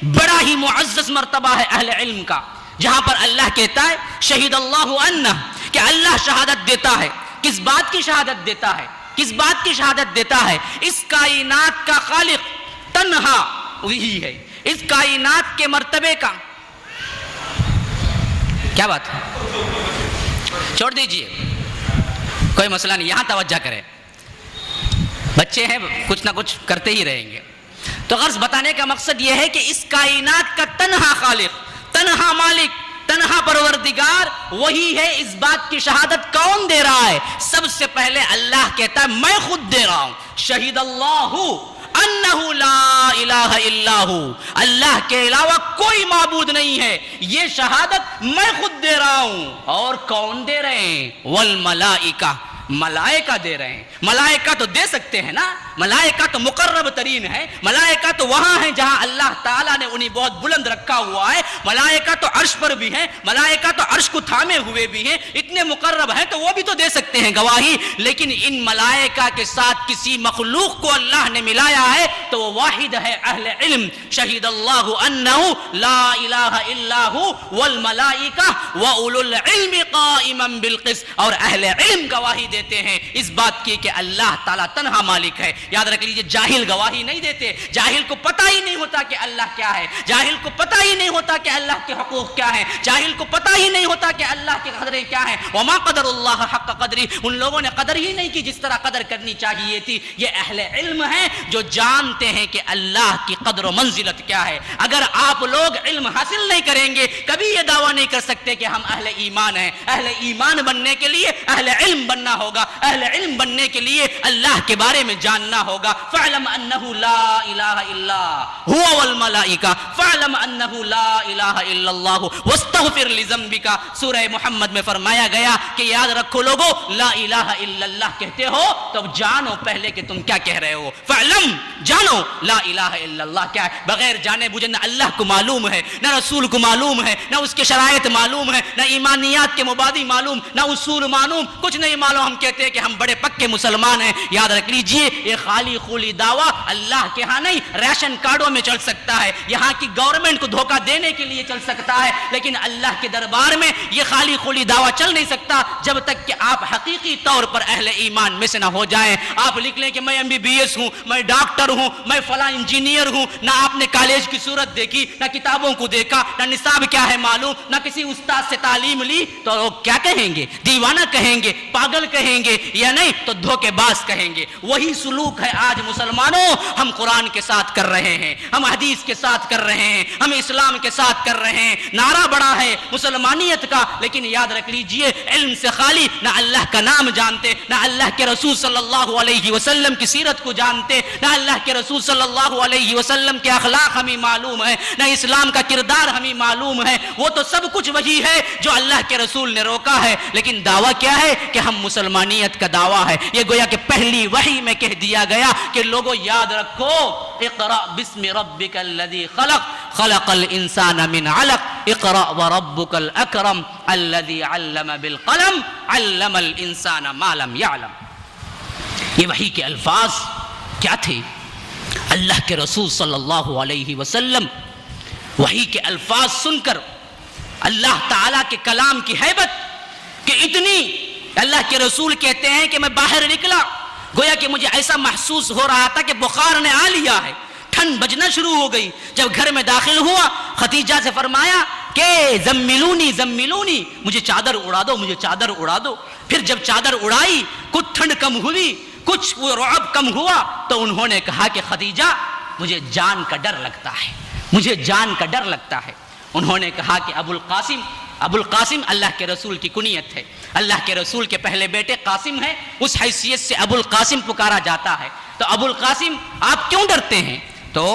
بڑا ہی معزز مرتبہ ہے اہل علم کا، جہاں پر اللہ کہتا ہے شہید اللہ عنہ، کہ اللہ شہادت دیتا ہے۔ کس بات کی شہادت دیتا ہے؟ کس بات کی شہادت دیتا ہے؟ اس کائنات کا خالق تنہا وہی ہے، اس کائنات کے مرتبے کا۔ کیا بات ہے؟ چھوڑ دیجئے، کوئی مسئلہ نہیں، یہاں توجہ کریں، بچے ہیں کچھ نہ کچھ کرتے ہی رہیں گے۔ تو غرض بتانے کا مقصد یہ ہے کہ اس کائنات کا تنہا خالق، تنہا مالک، تنہا پروردگار وہی ہے۔ اس بات کی شہادت کون دے رہا ہے؟ سب سے پہلے اللہ کہتا ہے میں خود دے رہا ہوں، شہید اللہ انہ لا الہ الا ہو، اللہ کے علاوہ کوئی معبود نہیں ہے، یہ شہادت میں خود دے رہا ہوں۔ اور کون دے رہے ہیں؟ والملائکہ، ملائکہ دے رہے ہیں۔ ملائکہ تو دے سکتے ہیں نا، ملائکہ تو مقرب ترین ہے، ملائکہ تو وہاں ہیں جہاں اللہ تعالیٰ نے انہیں بہت بلند رکھا ہوا ہے، ملائکہ تو عرش پر بھی ہیں، ملائکہ تو عرش کو تھامے ہوئے بھی ہیں، اتنے مقرب ہیں تو وہ بھی تو دے سکتے ہیں گواہی۔ لیکن ان ملائکہ کے ساتھ کسی مخلوق کو اللہ نے ملایا ہے تو وہ واحد ہے اہل علم، شہید اللہ انہ لا الہ الا ہو والملائکہ واولو العلم قائما بالقسط، اور اہل علم گواہی دیتے ہیں اس بات کی کہ اللہ تعالیٰ تنہا مالک ہے۔ یاد رکھ لیجئے، جاہل گواہی نہیں دیتے، جاہل کو پتہ ہی نہیں ہوتا کہ اللہ کیا ہے، جاہل کو پتہ ہی نہیں ہوتا کہ اللہ کے حقوق کیا ہیں، جاہل کو پتہ ہی نہیں ہوتا کہ اللہ کی قدریں کیا ہیں۔ وما قدر اللہ حق قدری، ان لوگوں نے قدر ہی نہیں کی جس طرح قدر کرنی چاہیے تھی۔ یہ اہل علم ہیں جو جانتے ہیں کہ اللہ کی قدر و منزلت کیا ہے۔ اگر آپ لوگ علم حاصل نہیں کریں گے کبھی یہ دعویٰ نہیں کر سکتے کہ ہم اہل ایمان ہیں۔ اہل ایمان بننے کے لیے اہل علم بننا ہوگا، اہل علم بننے کے لیے اللہ کے بارے میں جاننا ہوگا۔ فَاعْلَمْ أَنَّهُ لَا إِلَهَ إِلَّا هُوَ وَالْمَلَائِكَةُ فَاعْلَمْ أَنَّهُ لَا إِلَهَ إِلَّا اللَّهُ وَاسْتَغْفِرْ لِذَنبِكَ۔ سورہ محمد میں فرمایا گیا کہ یاد رکھو لوگو، لا الہ الا اللہ کہتے ہو تو جانو پہلے کہ تم کیا کہہ رہے ہو۔ فَاعْلَمْ، جانو، لا الہ الا اللہ کیا ہے۔ بغیر جانے بوجھے نہ اللہ کو معلوم ہے، نہ رسول کو معلوم ہے، نہ اس کے شرائط معلوم ہے، نہ ایمانیات کے مبادی معلوم، نہ اصول معلوم، کچھ نہیں معلوم، ہم کہتے ہیں کہ ہم بڑے پکے مسلمان ہیں۔ یاد رکھ لیجئے، یہ خالی خولی دعویٰ اللہ کے ہاں نہیں، ریشن کارڈوں میں چل سکتا ہے، یہاں کی گورنمنٹ کو دھوکہ دینے کے لیے چل سکتا ہے، لیکن اللہ کے دربار میں یہ خالی خولی دعویٰ چل نہیں سکتا جب تک کہ آپ حقیقی طور پر اہل ایمان میں سے نہ ہو جائیں۔ آپ لکھ لیں کہ میں MBBS ہوں، میں ڈاکٹر ہوں، میں فلاں انجینئر ہوں، نہ آپ نے کالج کی صورت دیکھی، نہ کتابوں کو دیکھا، نہ نصاب کیا ہے معلوم، نہ کسی استاد سے تعلیم لی، تو لوگ کیا کہیں گے؟ دیوانہ کہیں گے، پاگل کہیں گے، یا نہیں تو دھوکے باز کہیں گے۔ وہی سلوک ہے آج مسلمانوں، ہم قرآن کے ساتھ کر رہے ہیں، ہم حدیث کے ساتھ کر رہے ہیں، ہم اسلام کے ساتھ کر رہے ہیں۔ نعرہ بڑا ہے مسلمانیت کا، لیکن یاد رکھ لیجئے علم سے خالی، نہ اللہ کا نام جانتے، نہ اللہ کے رسول صلی اللہ علیہ وسلم کی سیرت کو جانتے، نہ اللہ کے رسول صلی اللہ علیہ وسلم کے اخلاق ہمیں معلوم ہے، نہ اسلام کا کردار ہمیں معلوم ہے۔ وہ تو سب کچھ وہی ہے جو اللہ کے رسول نے روکا ہے، لیکن دعویٰ کیا ہے کہ ہم مسلمانیت کا دعویٰ ہے۔ یہ گویا کہ پہلی وحی میں کہہ دیا گیا کہ لوگوں یاد رکھو، اقرأ بسم ربک الذی خلق، خلق الانسان من علق، اقرأ وربک الاکرم الذی علم بالقلم، علم الانسان ما لم یعلم۔ یہ وحی کے الفاظ کیا تھے؟ اللہ کے رسول صلی اللہ علیہ وسلم وحی کے الفاظ سن کر اللہ تعالیٰ کے کلام کی ہیبت کہ اتنی، اللہ کے رسول کہتے ہیں کہ میں باہر نکلا گویا کہ مجھے ایسا محسوس ہو رہا تھا کہ بخار نے آ لیا ہے، ٹھنڈ بجنا شروع ہو گئی۔ جب گھر میں داخل ہوا خدیجہ سے فرمایا کہ زملونی زملونی، مجھے چادر اڑا دو، مجھے چادر اڑا دو۔ پھر جب چادر اڑائی کچھ ٹھنڈ کم ہوئی، کچھ وہ رعب کم ہوا، تو انہوں نے کہا کہ خدیجہ مجھے جان کا ڈر لگتا ہے، مجھے جان کا ڈر لگتا ہے۔ انہوں نے کہا کہ ابو القاسم اللہ کے رسول کی کنیت ہے، اللہ کے رسول کے پہلے بیٹے قاسم ہیں، اس حیثیت سے ابو القاسم پکارا جاتا ہے۔ تو ابو القاسم آپ کیوں ڈرتے ہیں؟ تو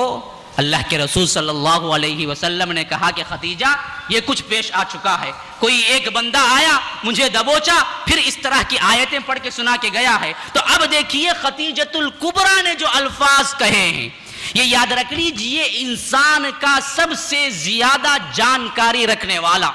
اللہ کے رسول صلی اللہ علیہ وسلم نے کہا کہ خدیجہ یہ کچھ پیش آ چکا ہے، کوئی ایک بندہ آیا مجھے دبوچا، پھر اس طرح کی آیتیں پڑھ کے سنا کے گیا ہے۔ تو اب دیکھیے خدیجۃ الکبریٰ نے جو الفاظ کہے ہیں، یہ یاد رکھ لیجئے انسان کا سب سے زیادہ جانکاری رکھنے والا،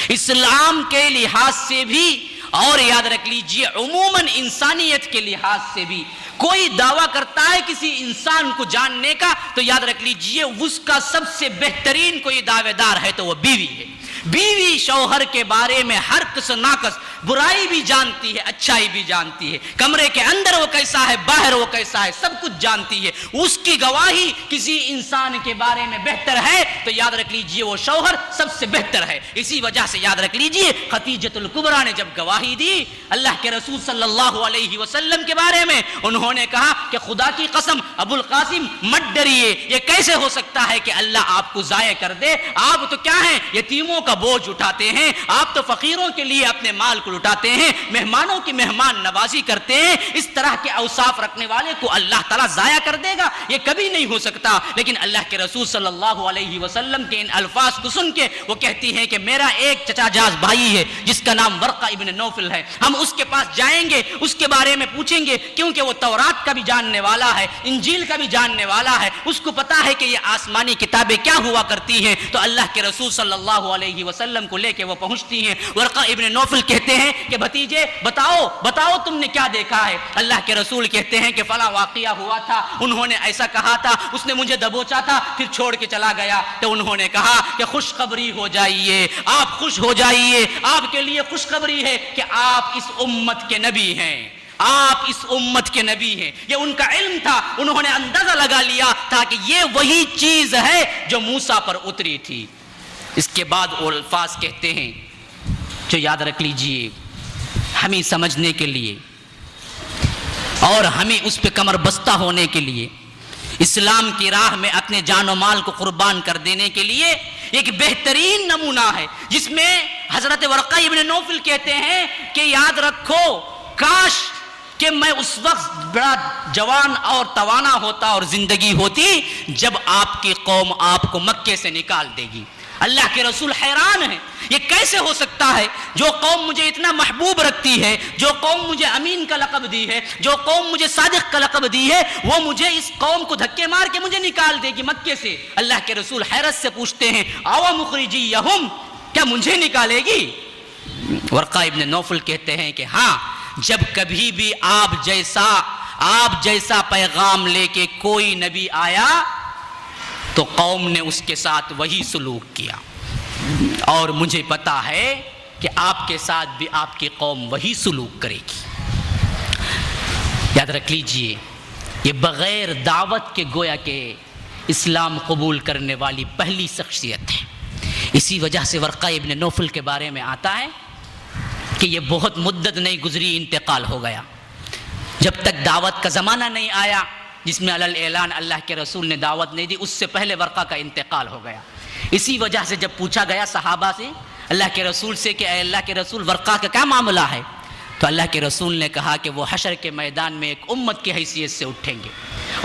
اسلام کے لحاظ سے بھی اور یاد رکھ لیجئے عموماً انسانیت کے لحاظ سے بھی کوئی دعویٰ کرتا ہے کسی انسان کو جاننے کا تو یاد رکھ لیجئے اس کا سب سے بہترین کوئی دعوے دار ہے تو وہ بیوی ہے. بیوی شوہر کے بارے میں ہر کس ناقص برائی بھی جانتی ہے, اچھائی بھی جانتی ہے, کمرے کے اندر وہ کیسا ہے, باہر وہ کیسا ہے, سب کچھ جانتی ہے. اس کی گواہی کسی انسان کے بارے میں بہتر ہے تو یاد رکھ لیجئے وہ شوہر سب سے بہتر ہے. اسی وجہ سے یاد رکھ لیجئے خدیجۃ الکبریٰ نے جب گواہی دی اللہ کے رسول صلی اللہ علیہ وسلم کے بارے میں, انہوں نے کہا کہ خدا کی قسم ابو القاسم مت ڈریے, یہ کیسے ہو سکتا ہے کہ اللہ آپ کو ضائع کر دے, آپ تو کیا ہیں یتیموں کا بوجھ اٹھاتے ہیں, آپ تو فقیروں کے لیے اپنے مال کو لٹاتے ہیں, مہمانوں کی مہمان نوازی کرتے ہیں, اس طرح کے اوصاف رکھنے والے کو اللہ تعالیٰ ضائع کر دے گا, یہ کبھی نہیں ہو سکتا. لیکن اللہ کے رسول صلی اللہ علیہ وسلم کے ان الفاظ کو سن کے وہ کہتی ہیں کہ میرا ایک چچا جاز بھائی ہے جس کا نام ورقہ ابن نوفل ہے, ہم اس کے پاس جائیں گے, اس کے بارے میں پوچھیں گے, کیونکہ وہ تورات کا بھی جاننے والا ہے, انجیل کا بھی جاننے والا ہے, اس کو پتا ہے کہ یہ آسمانی کتابیں کیا ہوا کرتی ہیں. تو اللہ کے رسول صلی اللہ علیہ وسلم کو لے کے وہ پہنچتی ہیں. ورقہ ابن نوفل کہتے ہیں کہ بھتیجے بتاؤ تم نے کیا دیکھا ہے. اللہ کے رسول کہتے ہیں کہ فلاں واقعہ ہوا تھا, انہوں نے ایسا کہا تھا, اس نے مجھے دبوچا تھا, پھر چھوڑ کے چلا گیا. تو انہوں نے کہا کہ خوشخبری ہو جائیے, آپ خوش ہو جائیے, آپ کے لیے خوشخبری ہے کہ آپ اس امت کے نبی ہیں, آپ اس امت کے نبی ہیں. یہ ان کا علم تھا, انہوں نے اندازہ لگا لیا تھا کہ یہ وہی چیز ہے جو موسیٰ پر اتری تھی. اس کے بعد وہ الفاظ کہتے ہیں جو یاد رکھ لیجئے ہمیں سمجھنے کے لیے اور ہمیں اس پہ کمر بستہ ہونے کے لیے, اسلام کی راہ میں اپنے جان و مال کو قربان کر دینے کے لیے ایک بہترین نمونہ ہے, جس میں حضرت ورقہ ابن نوفل کہتے ہیں کہ یاد رکھو کاش کہ میں اس وقت بڑا جوان اور توانا ہوتا اور زندگی ہوتی جب آپ کی قوم آپ کو مکے سے نکال دے گی. اللہ کے رسول حیران ہیں, یہ کیسے ہو سکتا ہے جو قوم مجھے اتنا محبوب رکھتی ہے, جو قوم مجھے امین کا لقب دی ہے, جو قوم مجھے صادق کا لقب دی ہے, وہ مجھے اس قوم کو دھکے مار کے مجھے نکال دے گی مکے سے. اللہ کے رسول حیرت سے پوچھتے ہیں آوا مخرجیہم, کیا مجھے نکالے گی؟ ورقہ ابن نوفل کہتے ہیں کہ ہاں, جب کبھی بھی آپ جیسا پیغام لے کے کوئی نبی آیا تو قوم نے اس کے ساتھ وہی سلوک کیا, اور مجھے پتا ہے کہ آپ کے ساتھ بھی آپ کی قوم وہی سلوک کرے گی. یاد رکھ لیجئے یہ بغیر دعوت کے گویا کہ اسلام قبول کرنے والی پہلی شخصیت ہے. اسی وجہ سے ورقہ ابن نوفل کے بارے میں آتا ہے کہ یہ بہت مدت نہیں گزری انتقال ہو گیا, جب تک دعوت کا زمانہ نہیں آیا جس میں علی اعلان اللہ کے رسول نے دعوت نہیں دی, اس سے پہلے ورقہ کا انتقال ہو گیا. اسی وجہ سے جب پوچھا گیا صحابہ سے اللہ کے رسول سے کہ اے اللہ کے رسول ورقہ کا کیا معاملہ ہے, تو اللہ کے رسول نے کہا کہ وہ حشر کے میدان میں ایک امت کی حیثیت سے اٹھیں گے,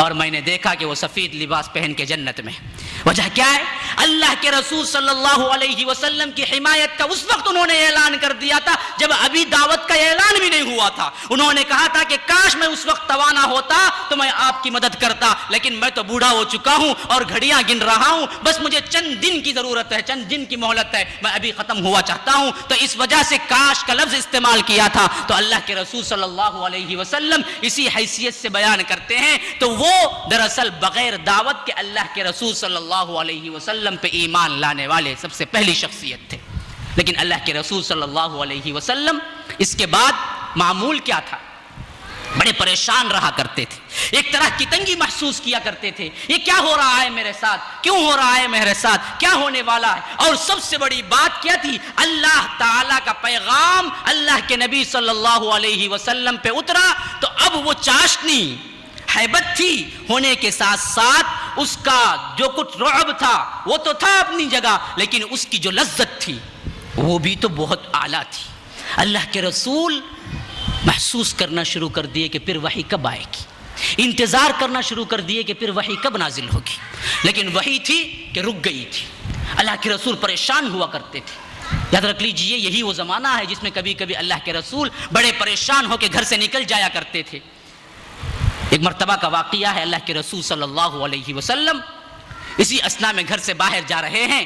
اور میں نے دیکھا کہ وہ سفید لباس پہن کے جنت میں. وجہ کیا ہے؟ اللہ کے رسول صلی اللہ علیہ وسلم کی حمایت کا اس وقت انہوں نے اعلان کر دیا تھا جب ابھی دعوت کا اعلان بھی نہیں ہوا تھا. انہوں نے کہا تھا کہ کاش میں اس وقت توانا ہوتا تو میں آپ کی مدد کرتا, لیکن میں تو بوڑھا ہو چکا ہوں اور گھڑیاں گن رہا ہوں, بس مجھے چند دن کی ضرورت ہے, چند دن کی مہلت ہے, میں ابھی ختم ہوا چاہتا ہوں. تو اس وجہ سے کاش کا لفظ استعمال کیا تھا. تو اللہ کے رسول صلی اللہ علیہ وسلم اسی حیثیت سے بیان کرتے ہیں. تو وہ دراصل بغیر دعوت کے اللہ کے رسول صلی اللہ علیہ وسلم پہ ایمان لانے والے سب سے پہلی شخصیت تھے. لیکن اللہ کے رسول صلی اللہ علیہ وسلم اس کے بعد معمول کیا تھا, بڑے پریشان رہا کرتے تھے, ایک طرح کی تنگی محسوس کیا کرتے تھے. یہ کیا ہو رہا ہے میرے ساتھ, کیوں ہو رہا ہے میرے ساتھ, کیا ہونے والا ہے؟ اور سب سے بڑی بات کیا تھی, اللہ تعالیٰ کا پیغام اللہ کے نبی صلی اللہ علیہ وسلم پہ اترا تو اب وہ چاشنی حیبت تھی, ہونے کے ساتھ ساتھ اس کا جو کچھ رعب تھا وہ تو تھا اپنی جگہ, لیکن اس کی جو لذت تھی وہ بھی تو بہت اعلیٰ تھی. اللہ کے رسول محسوس کرنا شروع کر دیے کہ پھر وحی کب آئے گی, انتظار کرنا شروع کر دیے کہ پھر وحی کب نازل ہوگی. لیکن وحی تھی کہ رک گئی تھی. اللہ کے رسول پریشان ہوا کرتے تھے. یاد رکھ لیجئے یہی وہ زمانہ ہے جس میں کبھی کبھی اللہ کے رسول بڑے پریشان ہو کے گھر سے نکل جایا کرتے تھے. ایک مرتبہ کا واقعہ ہے, اللہ کے رسول صلی اللہ علیہ وسلم اسی اثنا میں گھر سے باہر جا رہے ہیں,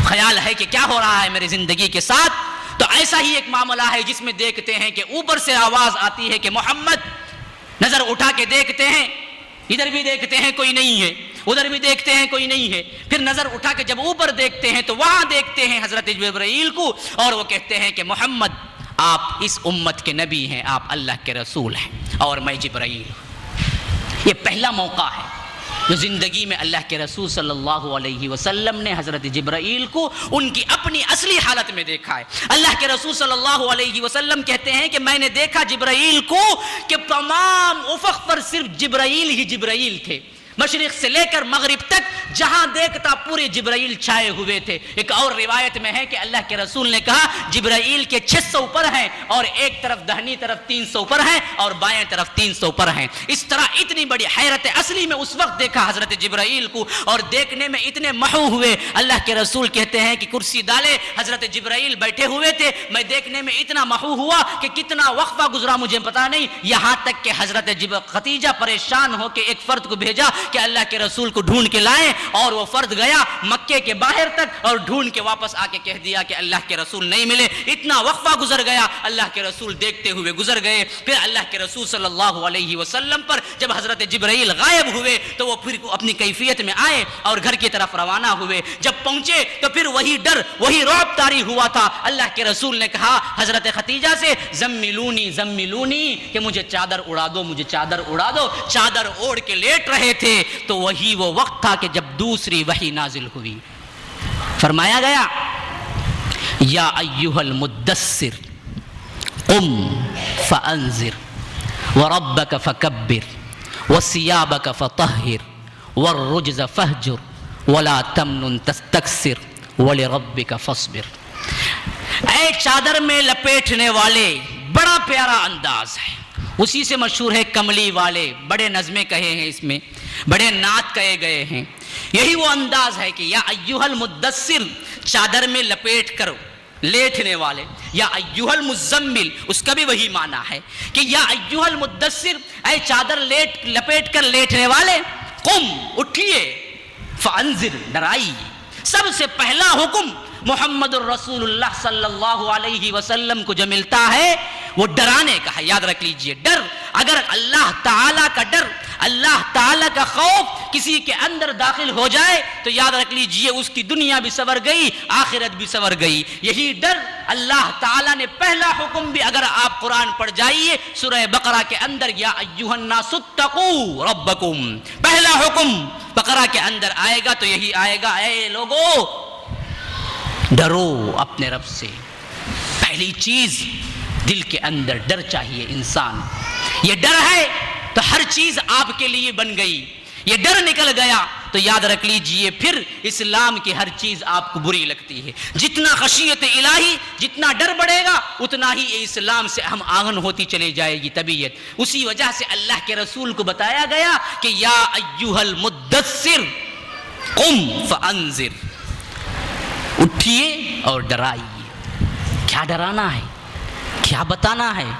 خیال ہے کہ کیا ہو رہا ہے میری زندگی کے ساتھ. تو ایسا ہی ایک معاملہ ہے جس میں دیکھتے ہیں کہ اوپر سے آواز آتی ہے کہ محمد نظر اٹھا کے دیکھتے ہیں، ادھر بھی دیکھتے ہیں کوئی نہیں ہے، ادھر بھی دیکھتے ہیں کوئی نہیں ہے، پھر نظر اٹھا کے جب اوپر دیکھتے ہیں تو وہاں دیکھتے ہیں حضرت جبرائیل کو، اور وہ کہتے ہیں کہ محمد آپ اس امت کے نبی ہیں، آپ اللہ کے رسول ہیں اور میں جبرائیل ہوں۔ یہ پہلا موقع ہے جو زندگی میں اللہ کے رسول صلی اللہ علیہ وسلم نے حضرت جبرائیل کو ان کی اپنی اصلی حالت میں دیکھا ہے۔ اللہ کے رسول صلی اللہ علیہ وسلم کہتے ہیں کہ میں نے دیکھا جبرائیل کو کہ تمام افق پر صرف جبرائیل ہی جبرائیل تھے، مشرق سے لے کر مغرب تک جہاں دیکھتا پورے جبرائیل چھائے ہوئے تھے۔ ایک اور روایت میں ہے کہ اللہ کے رسول نے کہا جبرائیل کے 600 پر ہیں، اور ایک طرف دہنی طرف 300 پر ہیں، اور بائیں طرف 300 پر ہیں۔ اس طرح اتنی بڑی حیرت اصلی میں اس وقت دیکھا حضرت جبرائیل کو، اور دیکھنے میں اتنے محو ہوئے۔ اللہ کے رسول کہتے ہیں کہ کرسی ڈالے حضرت جبرائیل بیٹھے ہوئے تھے، میں دیکھنے میں اتنا محو ہوا کہ کتنا وقفہ گزرا مجھے پتا نہیں، یہاں تک کہ حضرت خدیجہ پریشان ہو کے ایک فرد کو بھیجا کہ اللہ کے رسول کو ڈھونڈ کے لائیں، اور وہ فرد گیا مکے کے باہر تک اور ڈھونڈ کے واپس آ کے کہہ دیا کہ اللہ کے رسول نہیں ملے۔ اتنا وقفہ گزر گیا، اللہ کے رسول دیکھتے ہوئے گزر گئے۔ پھر اللہ کے رسول صلی اللہ علیہ وسلم پر جب حضرت جبرائیل غائب ہوئے تو وہ پھر اپنی کیفیت میں آئے اور گھر کی طرف روانہ ہوئے۔ جب پہنچے تو پھر وہی ڈر وہی رعب طاری ہوا تھا۔ اللہ کے رسول نے کہا حضرت خدیجہ سے زملونی زملونی، کہ مجھے چادر اڑا دو، مجھے چادر اڑا دو۔ چادر اوڑھ کے لیٹ رہے تھے تو وہی وہ وقت تھا کہ جب دوسری وحی نازل ہوئی، فرمایا گیا یا ایھا المدثر قم فانذر وربک فکبر وثیابک فطہر والرجز فہجر ولا تمنن تستکثر ولربک فاصبر۔ اے چادر میں لپیٹنے والے، بڑا پیارا انداز ہے، اسی سے مشہور ہے کملی والے، بڑے نظمیں کہے ہیں اس میں، بڑے نعت کہے گئے ہیں۔ یہی وہ انداز ہے کہ یا ایھا المدثر، چادر میں لپیٹ کر لیٹنے والے، یا ایھا المزمل، اس کا بھی وہی معنی ہے کہ یا ایھا المدثر، اے چادر لپیٹ کر لیٹنے والے، قم، اٹھیے، فانذر، ڈرائیے۔ سب سے پہلا حکم محمد الرسول اللہ صلی اللہ علیہ وسلم کو جو ملتا ہے وہ ڈرانے کا ہے۔ یاد رکھ لیجئے، ڈر، اگر اللہ تعالیٰ کا ڈر، اللہ تعالیٰ کا خوف کسی کے اندر داخل ہو جائے تو یاد رکھ لیجئے اس کی دنیا بھی سنور گئی، آخرت بھی سنور گئی۔ یہی ڈر اللہ تعالیٰ نے پہلا حکم بھی، اگر آپ قرآن پڑھ جائیے سورہ بقرہ کے اندر، یا ایھا الناس اتقوا ربکم، پہلا حکم بقرہ کے اندر آئے گا تو یہی آئے گا، اے لوگو ڈرو اپنے رب سے۔ پہلی چیز دل کے اندر ڈر چاہیے انسان، یہ ڈر ہے تو ہر چیز آپ کے لیے بن گئی۔ یہ ڈر نکل گیا تو یاد رکھ لیجئے پھر اسلام کی ہر چیز آپ کو بری لگتی ہے۔ جتنا خشیت الہی، جتنا ڈر بڑھے گا اتنا ہی اسلام سے ہم آہن ہوتی چلی جائے گی طبیعت۔ اسی وجہ سے اللہ کے رسول کو بتایا گیا کہ یا ایھا المدثر قم فانذر، اٹھیے اور ڈرائیے۔ کیا ڈرانا ہے، کیا بتانا ہے؟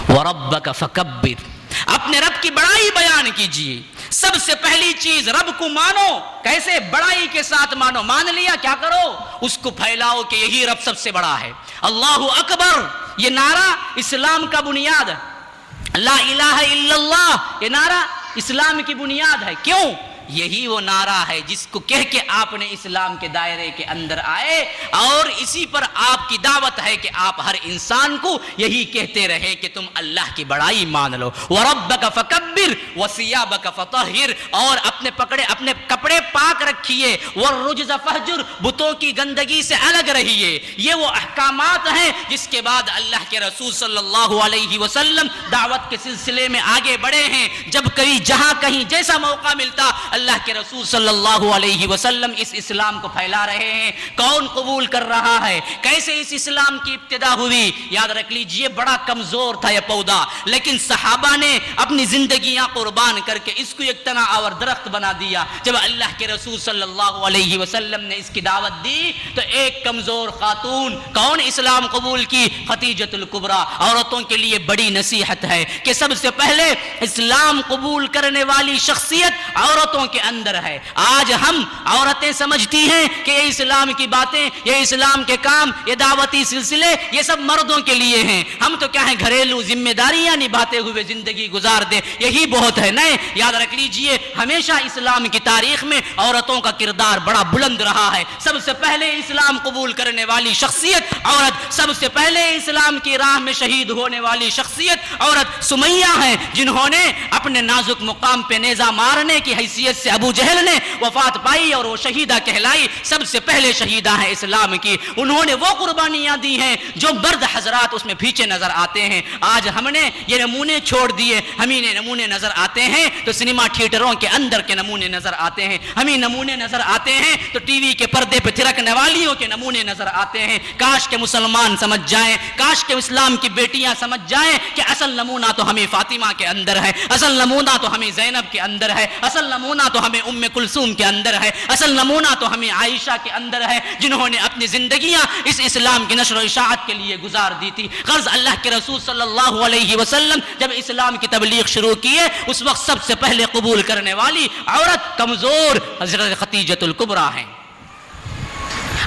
وَرَبَّكَ فَكَبِّرْ، اپنے رب کی بڑائی بیان کیجئے۔ سب سے پہلی چیز رب کو مانو، کیسے؟ بڑائی کے ساتھ مانو۔ مان لیا، کیا کرو؟ اس کو پھیلاؤ کہ یہی رب سب سے بڑا ہے۔ اللہ اکبر، یہ نعرہ اسلام کا بنیاد ہے۔ لا الہ الا اللہ، یہ نعرہ اسلام کی بنیاد ہے۔ کیوں؟ یہی وہ نعرہ ہے جس کو کہہ کے آپ نے اسلام کے دائرے کے اندر آئے، اور اسی پر آپ کی دعوت ہے کہ آپ ہر انسان کو یہی کہتے رہے کہ تم اللہ کی بڑائی مان لو۔ وَرَبَّكَ فَكَبِّرْ وَثِيَابَكَ فَطَهِّرْ، اور اپنے کپڑے پاک رکھیے۔ وَالرُّجْزَ فَاهْجُرْ، بتوں کی گندگی سے الگ رہیے۔ یہ وہ احکامات ہیں جس کے بعد اللہ کے رسول صلی اللہ علیہ وسلم دعوت کے سلسلے میں آگے بڑھے ہیں۔ جب کبھی جہاں کہیں جیسا موقع ملتا اللہ کے رسول صلی اللہ علیہ وسلم اس اسلام کو پھیلا رہے ہیں۔ کون قبول کر رہا ہے؟ کیسے اس اسلام کی ابتدا ہوئی؟ یاد رکھ لیجئے بڑا کمزور تھا یہ پودا، لیکن صحابہ نے اپنی زندگیاں قربان کر کے اس کو ایک تنا اور درخت بنا دیا۔ جب اللہ کے رسول صلی اللہ علیہ وسلم نے اس کی دعوت دی تو ایک کمزور خاتون کون اسلام قبول کی؟ خدیجۃ الکبریٰ۔ عورتوں کے لیے بڑی نصیحت ہے کہ سب سے پہلے اسلام قبول کرنے والی شخصیت عورتوں عورتوں کے اندر ہے۔ آج ہم عورتیں سمجھتی ہیں کہ یہ اسلام کی باتیں، یہ اسلام کے کام، یہ دعوتی سلسلے یہ سب مردوں کے لیے ہیں، ہم تو کیا ہے گھریلو ذمہ داریاں نبھاتے ہوئے زندگی گزار دیں، یہی بہت ہے۔ نہیں، یاد رکھ لیجئے ہمیشہ اسلام کی تاریخ میں عورتوں کا کردار بڑا بلند رہا ہے۔ سب سے پہلے اسلام قبول کرنے والی شخصیت عورت، سب سے پہلے اسلام کی راہ میں شہید ہونے والی شخصیت عورت سمیہ ہیں، جنہوں نے اپنے نازک مقام پہ نیزہ مارنے کی حیثیت سے ابو جہل نے وفات پائی اور وہ شہیدہ کہلائی۔ سب سے پہلے شہیدہ ہیں اسلام کی، انہوں نے وہ قربانیاں دی ہیں جو مرد حضرات اس میں پیچھے نظر آتے ہیں۔ آج ہم نے یہ نمونے چھوڑ دیے، ہمیں نمونے نظر آتے ہیں تو سنیما تھیٹروں کے اندر کے نمونے نظر آتے ہیں، ہمیں نمونے نظر آتے ہیں تو ٹی وی کے پردے پہ تھرکنے والیوں کے نمونے نظر آتے ہیں۔ کاش کے مسلمان سمجھ جائیں، کاش کے اسلام کی بیٹیاں سمجھ جائیں کہ اصل نمونہ تو ہمیں فاطمہ کے اندر ہے، اصل نمونہ تو ہمیں زینب کے اندر ہے، اصل نمونہ تو ہمیں ام کلثوم کے اندر ہے، اصل نمونہ تو ہمیں عائشہ کے اندر ہے، جنہوں نے اپنی زندگیاں اس اسلام کی نشر و اشاعت کے لیے گزار دی تھی۔ غرض اللہ کے رسول صلی اللہ علیہ وسلم جب اسلام کی تبلیغ شروع کیے، اس وقت سب سے پہلے قبول کرنے والی عورت کمزور حضرت خدیجہ الکبریٰ ہیں۔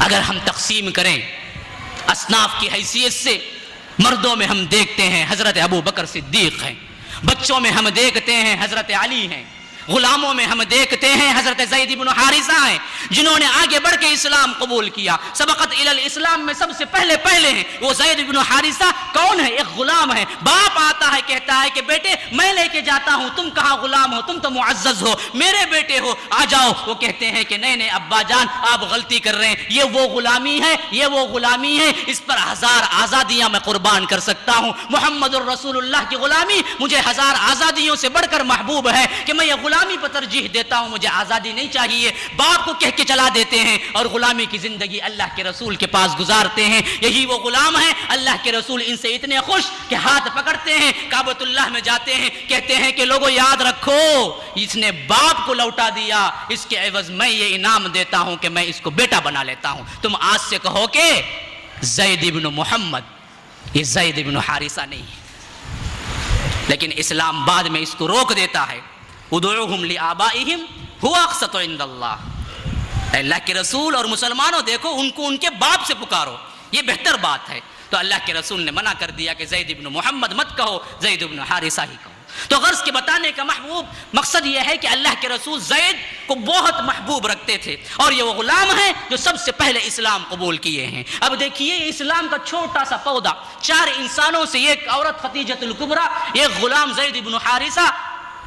اگر ہم تقسیم کریں اصناف کی حیثیت سے، مردوں میں ہم دیکھتے ہیں حضرت ابو بکر صدیق ہیں، بچوں میں ہم دیکھتے ہیں حضرت علی ہیں، غلاموں میں ہم دیکھتے ہیں حضرت زید بن حارثہ ہیں، جنہوں نے آگے بڑھ کے اسلام قبول کیا۔ سبقت الی الاسلام میں سب سے پہلے ہیں وہ زید بن حارثہ۔ کون ہے؟ ایک غلام ہے۔ باپ آتا ہے کہتا ہے کہ بیٹے میں لے کے جاتا ہوں، تم کہاں غلام ہو، تم تو معزز ہو، میرے بیٹے ہو، آ جاؤ۔ وہ کہتے ہیں کہ نہیں ابا جان آپ غلطی کر رہے ہیں، یہ وہ غلامی ہے، یہ وہ غلامی ہے، اس پر 1000 آزادیاں میں قربان کر سکتا ہوں۔ محمد الرسول اللہ کی غلامی مجھے 1000 آزادیوں سے بڑھ کر محبوب ہے کہ میں یہ غلامی پر ترجیح دیتا ہوں، مجھے آزادی نہیں چاہیے۔ باپ کو کہہ کے چلا دیتے ہیں اور غلامی کی زندگی اللہ کے رسول کے پاس گزارتے ہیں۔ یہی وہ غلام ہیں، اللہ کے رسول ان سے اتنے خوش کہ ہاتھ پکڑتے ہیں، کعبۃ اللہ میں جاتے ہیں، کہتے ہیں کہ لوگوں یاد رکھو اس نے باپ کو لوٹا دیا، اس کے عوض میں یہ انعام دیتا ہوں کہ میں اس کو بیٹا بنا لیتا ہوں۔ تم آج سے کہو کہ زید بن محمد، یہ زید بن حارثہ نہیں ہے۔ لیکن اسلام بعد میں اس کو روک دیتا ہے، ادعوہم لآبائہم هو اقسط عند اللہ۔ اللہ کے رسول اور مسلمانوں دیکھو ان کو ان کے باپ سے پکارو، یہ بہتر بات ہے۔ تو اللہ کے رسول نے منع کر دیا کہ زید بن محمد مت کہو، زید بن حارثہ ہی کہو۔ تو غرض کے بتانے کا محبوب مقصد یہ ہے کہ اللہ کے رسول زید کو بہت محبوب رکھتے تھے، اور یہ وہ غلام ہیں جو سب سے پہلے اسلام قبول کیے ہیں۔ اب دیکھیے اسلام کا چھوٹا سا پودا، 4 انسانوں سے، ایک عورت خدیجہ الکبریٰ، ایک غلام زید بن حارثہ،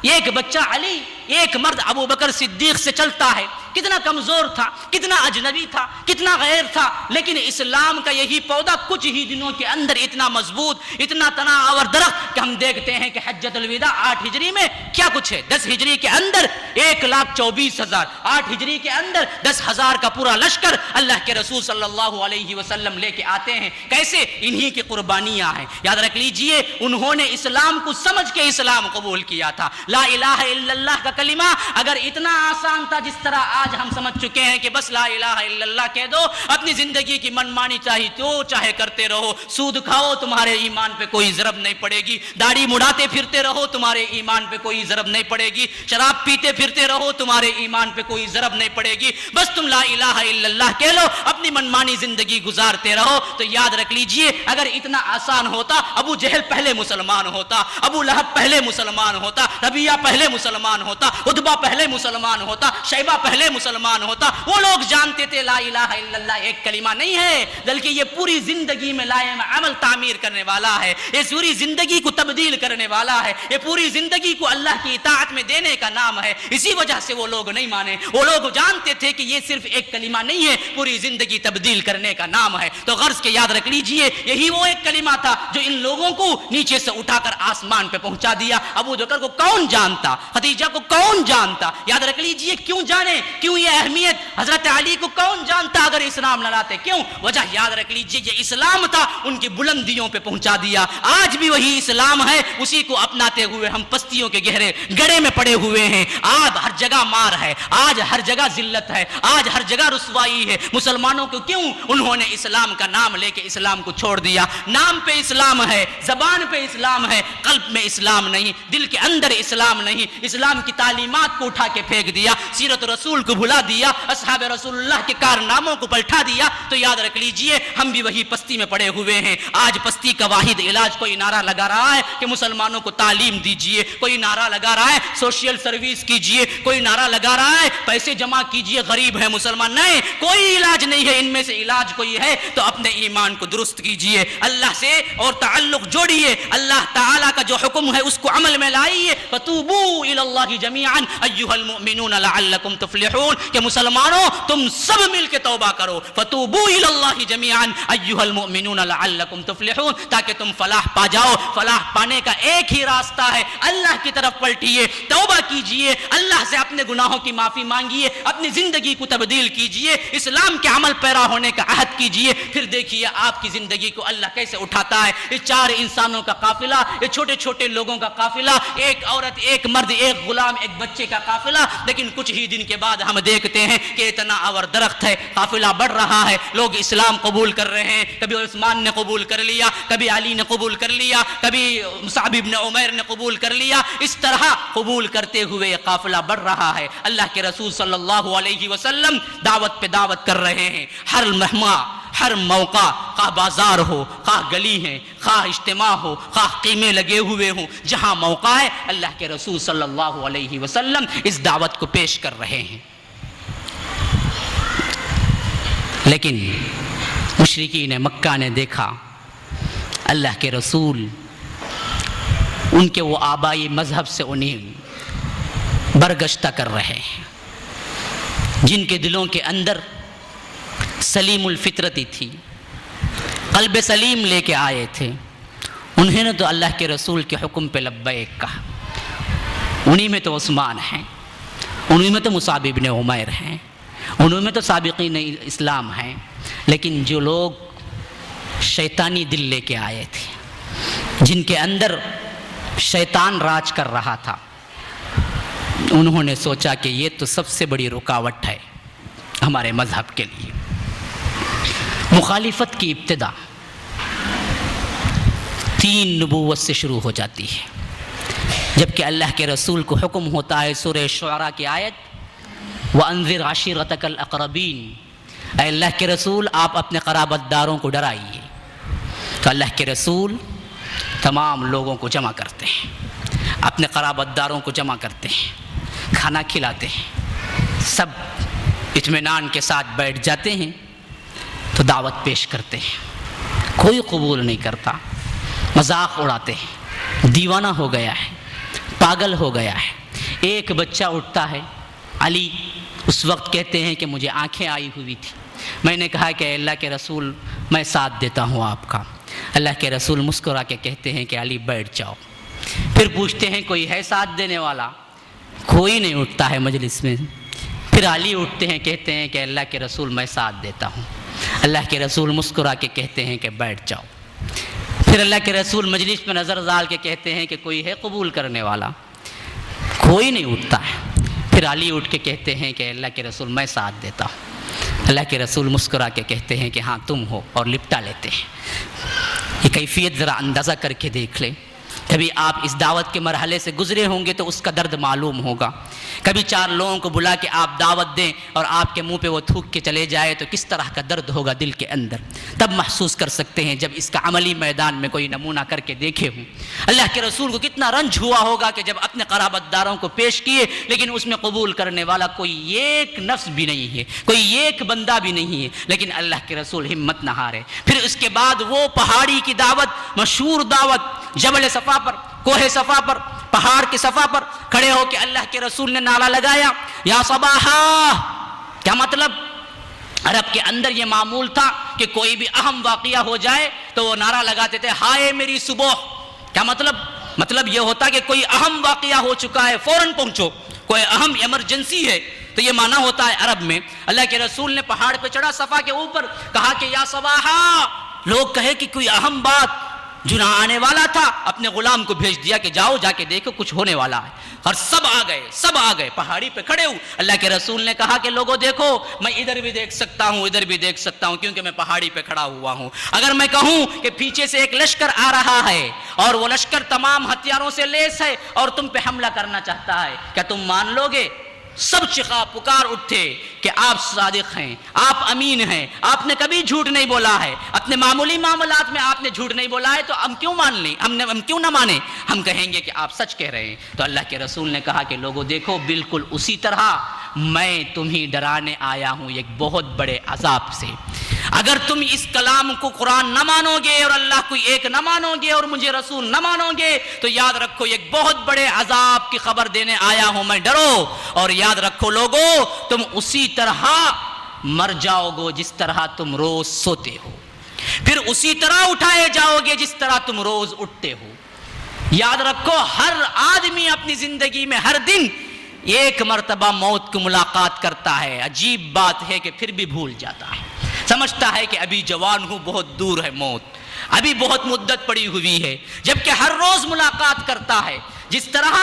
ایک بچہ علی، ایک مرد ابو بکر صدیق سے چلتا ہے۔ کتنا کمزور تھا، کتنا اجنبی تھا، کتنا غیر تھا، لیکن اسلام کا یہی پودا کچھ ہی دنوں کے اندر اتنا مضبوط، اتنا تنا آور درخت کہ ہم دیکھتے ہیں کہ حجۃ الوداع 8 ہجری میں کیا کچھ ہے، 10 ہجری کے اندر 1,24,000، 8 ہجری کے اندر 10,000 کا پورا لشکر اللہ کے رسول صلی اللہ علیہ وسلم لے کے آتے ہیں۔ کیسے؟ انہی کی قربانیاں ہیں۔ یاد رکھ لیجئے انہوں نے اسلام کو سمجھ کے اسلام قبول کیا تھا۔ لا الہ الا اللہ کا کلمہ اگر اتنا آسان تھا جس طرح آج ہم سمجھ چکے ہیں کہ بس لا الہ الا اللہ کہہ دو، اپنی زندگی کی منمانی چاہے کرتے رہو، سود کھاؤ تمہارے ایمان پہ کوئی ضرب نہیں پڑے گی، داڑھی مڑاتے پھرتے رہو تمہارے ایمان پہ کوئی ضرب نہیں پڑے گی، شراب پیتے پھرتے رہو تمہارے ایمان پہ کوئی ضرب نہیں پڑے گی، بس تم لا الہ الا اللہ کہہ لو، اپنی منمانی زندگی گزارتے رہو۔ تو یاد رکھ لیجئے اگر اتنا آسان ہوتا ابو جہل پہلے مسلمان ہوتا، ابو لہب پہلے مسلمان ہوتا، ربیعہ پہلے مسلمان ہوتا، عتبہ پہلے مسلمان ہوتا، شیبہ پہلے مسلمان ہوتا۔ وہ لوگ جانتے تھے لا الہ الا اللہ ایک کلمہ نہیں ہے، بلکہ یہ پوری زندگی میں لائم عمل تعمیر کرنے والا ہے، یہ پوری زندگی کو تبدیل کرنے والا ہے، یہ پوری زندگی کو اللہ کی اطاعت میں دینے کا نام ہے۔ اسی وجہ سے وہ لوگ نہیں مانے، وہ لوگ جانتے تھے کہ یہ صرف ایک کلمہ نہیں ہے، پوری زندگی تبدیل کرنے کا نام ہے۔ تو غرض کے یاد رکھ لیجئے یہی وہ ایک کلمہ تھا جو ان لوگوں کو نیچے سے اٹھا کر آسمان پہ پہنچا دیا۔ ابو بکر کو کون جانتا، خدیجہ کو کون جانتا؟ یاد رکھ لیجئے کیوں جانے، کیوں یہ اہمیت؟ حضرت علی کو کون جانتا اگر اسلام نہ لاتے؟ کیوں؟ وجہ یاد رکھ لیجئے یہ اسلام تھا، ان کی بلندیوں پہ پہنچا دیا۔ آج بھی وہی اسلام ہے، اسی کو اپناتے ہوئے ہم پستیوں کے گہرے گڑے میں پڑے ہوئے ہیں۔ آج ہر جگہ مار ہے، آج ہر جگہ ذلت ہے، آج ہر جگہ رسوائی ہے۔ مسلمانوں کو کیوں؟ انہوں نے اسلام کا نام لے کے اسلام کو چھوڑ دیا۔ نام پہ اسلام ہے، زبان پہ اسلام ہے، قلب میں اسلام نہیں، دل کے اندر اسلام نہیں۔ اسلام کی تعلیمات کو اٹھا کے پھینک دیا، سیرت رسول کو بھلا دیا، اصحاب رسول اللہ کے کارناموں کو پلٹا دیا، تو یاد رکھ لیجئے ہم بھی وہی پستی میں پڑے ہوئے ہیں۔ آج پستی کا واحد علاج کوئی نعرہ لگا رہا ہے کہ مسلمانوں کو تعلیم دیجئے، کوئی نعرہ لگا رہا ہے سوشل سروس کیجئے، کوئی نعرہ لگا رہا ہے پیسے جمع کیجئے، غریب ہے مسلمان۔ نہیں، کوئی علاج نہیں ہے، ان میں سے علاج کوئی ہے تو اپنے ایمان کو درست کیجئے، اللہ سے اور تعلق جوڑیے، اللہ تعالیٰ کا جو حکم ہے اس کو عمل میں لائیے۔ فتوبوا الی اللہ جميعا ایھا المؤمنون لعلکم تفلحون، کہ مسلمانوں تم سب مل کے توبہ کرو، فتوبوا الی اللہ جميعا ایھا المؤمنون لعلکم تفلحون، تاکہ تم فلاح پا جاؤ۔ فلاح پانے کا ایک ہی راستہ ہے، اللہ کی طرف پلٹیے، توبہ کیجئے، اللہ سے اپنے گناہوں کی معافی مانگیے، اپنی زندگی کو تبدیل کیجئے، اسلام کے عمل پیرا ہونے کا عہد کیجئے، پھر دیکھیے آپ کی زندگی کو اللہ کیسے اٹھاتا ہے۔ یہ چار انسانوں کا قافلہ، یہ چھوٹے چھوٹے لوگوں کا قافلہ، ایک عورت، ایک مرد، ایک غلام، ایک بچے کا قافلہ، لیکن کچھ ہی دن کے بعد ہم دیکھتے ہیں کہ اتنا اور درخت ہے، قافلہ بڑھ رہا ہے، لوگ اسلام قبول کر رہے ہیں، کبھی عثمان نے قبول کر لیا، کبھی علی نے قبول کر لیا، کبھی مصعب بن عمیر نے قبول کر لیا، اس طرح قبول کرتے ہوئے یہ قافلہ بڑھ رہا ہے۔ اللہ کے رسول صلی اللہ علیہ وسلم دعوت پہ دعوت کر رہے ہیں، ہر مہمان، ہر موقع، خواہ بازار ہو، خواہ گلی ہے، خواہ اجتماع ہو، خواہ قیمے لگے ہوئے ہوں، جہاں موقع ہے اللہ کے رسول صلی اللہ علیہ وسلم اس دعوت کو پیش کر رہے ہیں۔ لیکن مشرکین مکہ نے دیکھا اللہ کے رسول ان کے وہ آبائی مذہب سے انہیں برگشتہ کر رہے ہیں، جن کے دلوں کے اندر سلیم الفطرتی تھی، قلب سلیم لے کے آئے تھے، انہوں نے تو اللہ کے رسول کے حکم پہ لبیک کہا۔ انہی میں تو عثمان ہیں، انہی میں تو مصعب بن عمیر ہیں، انہی میں تو سابقین اسلام ہیں، لیکن جو لوگ شیطانی دل لے کے آئے تھے، جن کے اندر شیطان راج کر رہا تھا، انہوں نے سوچا کہ یہ تو سب سے بڑی رکاوٹ ہے ہمارے مذہب کے لیے۔ مخالفت کی ابتدا 3 نبوت سے شروع ہو جاتی ہے، جبکہ اللہ کے رسول کو حکم ہوتا ہے سورہ شعراء کی آیت وَأَنذِرْ عَشِيرَتَكَ الْأَقْرَبِينَ، اے اللہ کے رسول آپ اپنے قرابت داروں کو ڈرائیے۔ تو اللہ کے رسول تمام لوگوں کو جمع کرتے ہیں، اپنے قرابت داروں کو جمع کرتے ہیں، کھانا کھلاتے ہیں، سب اطمینان کے ساتھ بیٹھ جاتے ہیں تو دعوت پیش کرتے ہیں، کوئی قبول نہیں کرتا، مذاق اڑاتے ہیں، دیوانہ ہو گیا ہے، پاگل ہو گیا ہے۔ ایک بچہ اٹھتا ہے، علی اس وقت کہتے ہیں کہ مجھے آنکھیں آئی ہوئی تھی، میں نے کہا کہ اللہ کے رسول میں ساتھ دیتا ہوں آپ کا۔ اللہ کے رسول مسکرا کے کہتے ہیں کہ علی بیٹھ جاؤ۔ پھر پوچھتے ہیں کوئی ہے ساتھ دینے والا، کوئی نہیں اٹھتا ہے مجلس میں۔ پھر علی اٹھتے ہیں، کہتے ہیں کہ اللہ کے رسول میں ساتھ دیتا ہوں۔ اللہ کے رسول مسکرا کے کہتے ہیں کہ بیٹھ جاؤ۔ پھر اللہ کے رسول مجلس میں نظر ڈال کے کہتے ہیں کہ کوئی ہے قبول کرنے والا، کوئی نہیں اٹھتا ہے۔ پھر علی اٹھ کے کہتے ہیں کہ اللہ کے رسول میں ساتھ دیتا ہوں۔ اللہ کے رسول مسکرا کے کہتے ہیں کہ ہاں تم ہو، اور لپٹا لیتے ہیں۔ یہ کیفیت ذرا اندازہ کر کے دیکھ لیں، کبھی آپ اس دعوت کے مرحلے سے گزرے ہوں گے تو اس کا درد معلوم ہوگا۔ کبھی 4 لوگوں کو بلا کے آپ دعوت دیں اور آپ کے منہ پہ وہ تھوک کے چلے جائے تو کس طرح کا درد ہوگا دل کے اندر، تب محسوس کر سکتے ہیں جب اس کا عملی میدان میں کوئی نمونہ کر کے دیکھے ہوں۔ اللہ کے رسول کو کتنا رنج ہوا ہوگا کہ جب اپنے قرابت داروں کو پیش کیے، لیکن اس میں قبول کرنے والا کوئی ایک نفس بھی نہیں ہے، کوئی ایک بندہ بھی نہیں ہے، لیکن اللہ کے رسول ہمت نہ ہارے۔ پھر اس کے بعد وہ پہاڑی کی دعوت، مشہور دعوت، جبل صفا پر، کوہ صفا پر، پہاڑ کے صفا پر کھڑے ہو کے اللہ کے رسول نے نعرہ لگایا یا صباحا۔ کیا مطلب؟ عرب کے اندر یہ معمول تھا کہ کوئی بھی اہم واقعہ ہو جائے تو وہ نعرہ لگاتے تھے ہائے میری صبح۔ کیا مطلب؟ مطلب یہ ہوتا کہ کوئی اہم واقعہ ہو چکا ہے، فوراً پہنچو، کوئی اہم ایمرجنسی ہے، تو یہ معنی ہوتا ہے عرب میں۔ اللہ کے رسول نے پہاڑ پہ چڑھا صفا کے اوپر، کہا کہ یا صباحا، لوگ کہے کہ کوئی اہم بات، جناح آنے والا تھا، اپنے غلام کو بھیج دیا کہ جاؤ جا کے دیکھو کچھ ہونے والا ہے، اور سب آ گئے پہاڑی پہ کھڑے ہو۔ اللہ کے رسول نے کہا کہ لوگوں دیکھو، میں ادھر بھی دیکھ سکتا ہوں، ادھر بھی دیکھ سکتا ہوں، کیونکہ میں پہاڑی پہ کھڑا ہوا ہوں۔ اگر میں کہوں کہ پیچھے سے ایک لشکر آ رہا ہے اور وہ لشکر تمام ہتھیاروں سے لیس ہے اور تم پہ حملہ کرنا چاہتا ہے، کیا تم مان لو گے؟ سب چیخا پکار اٹھے کہ آپ صادق ہیں، آپ امین ہیں، آپ نے کبھی جھوٹ نہیں بولا ہے، اپنے معمولی معاملات میں آپ نے جھوٹ نہیں بولا ہے، تو ہم کیوں مان لیں، ہم کیوں نہ مانیں، ہم کہیں گے کہ آپ سچ کہہ رہے ہیں۔ تو اللہ کے رسول نے کہا کہ لوگوں دیکھو، بالکل اسی طرح میں تمہیں ڈرانے آیا ہوں ایک بہت بڑے عذاب سے۔ اگر تم اس کلام کو قرآن نہ مانو گے اور اللہ کو ایک نہ مانو گے اور مجھے رسول نہ مانو گے تو یاد رکھو ایک بہت بڑے عذاب کی خبر دینے آیا ہوں میں، ڈرو۔ اور یاد رکھو لوگوں، تم اسی طرح مر جاؤ گے جس طرح تم روز سوتے ہو، پھر اسی طرح اٹھائے جاؤ گے جس طرح تم روز اٹھتے ہو۔ یاد رکھو ہر آدمی اپنی زندگی میں ہر دن ایک مرتبہ موت کو ملاقات کرتا ہے، عجیب بات ہے کہ پھر بھی بھول جاتا ہے، سمجھتا ہے کہ ابھی جوان ہوں، بہت دور ہے موت، ابھی بہت مدت پڑی ہوئی ہے، جبکہ ہر روز ملاقات کرتا ہے۔ جس طرح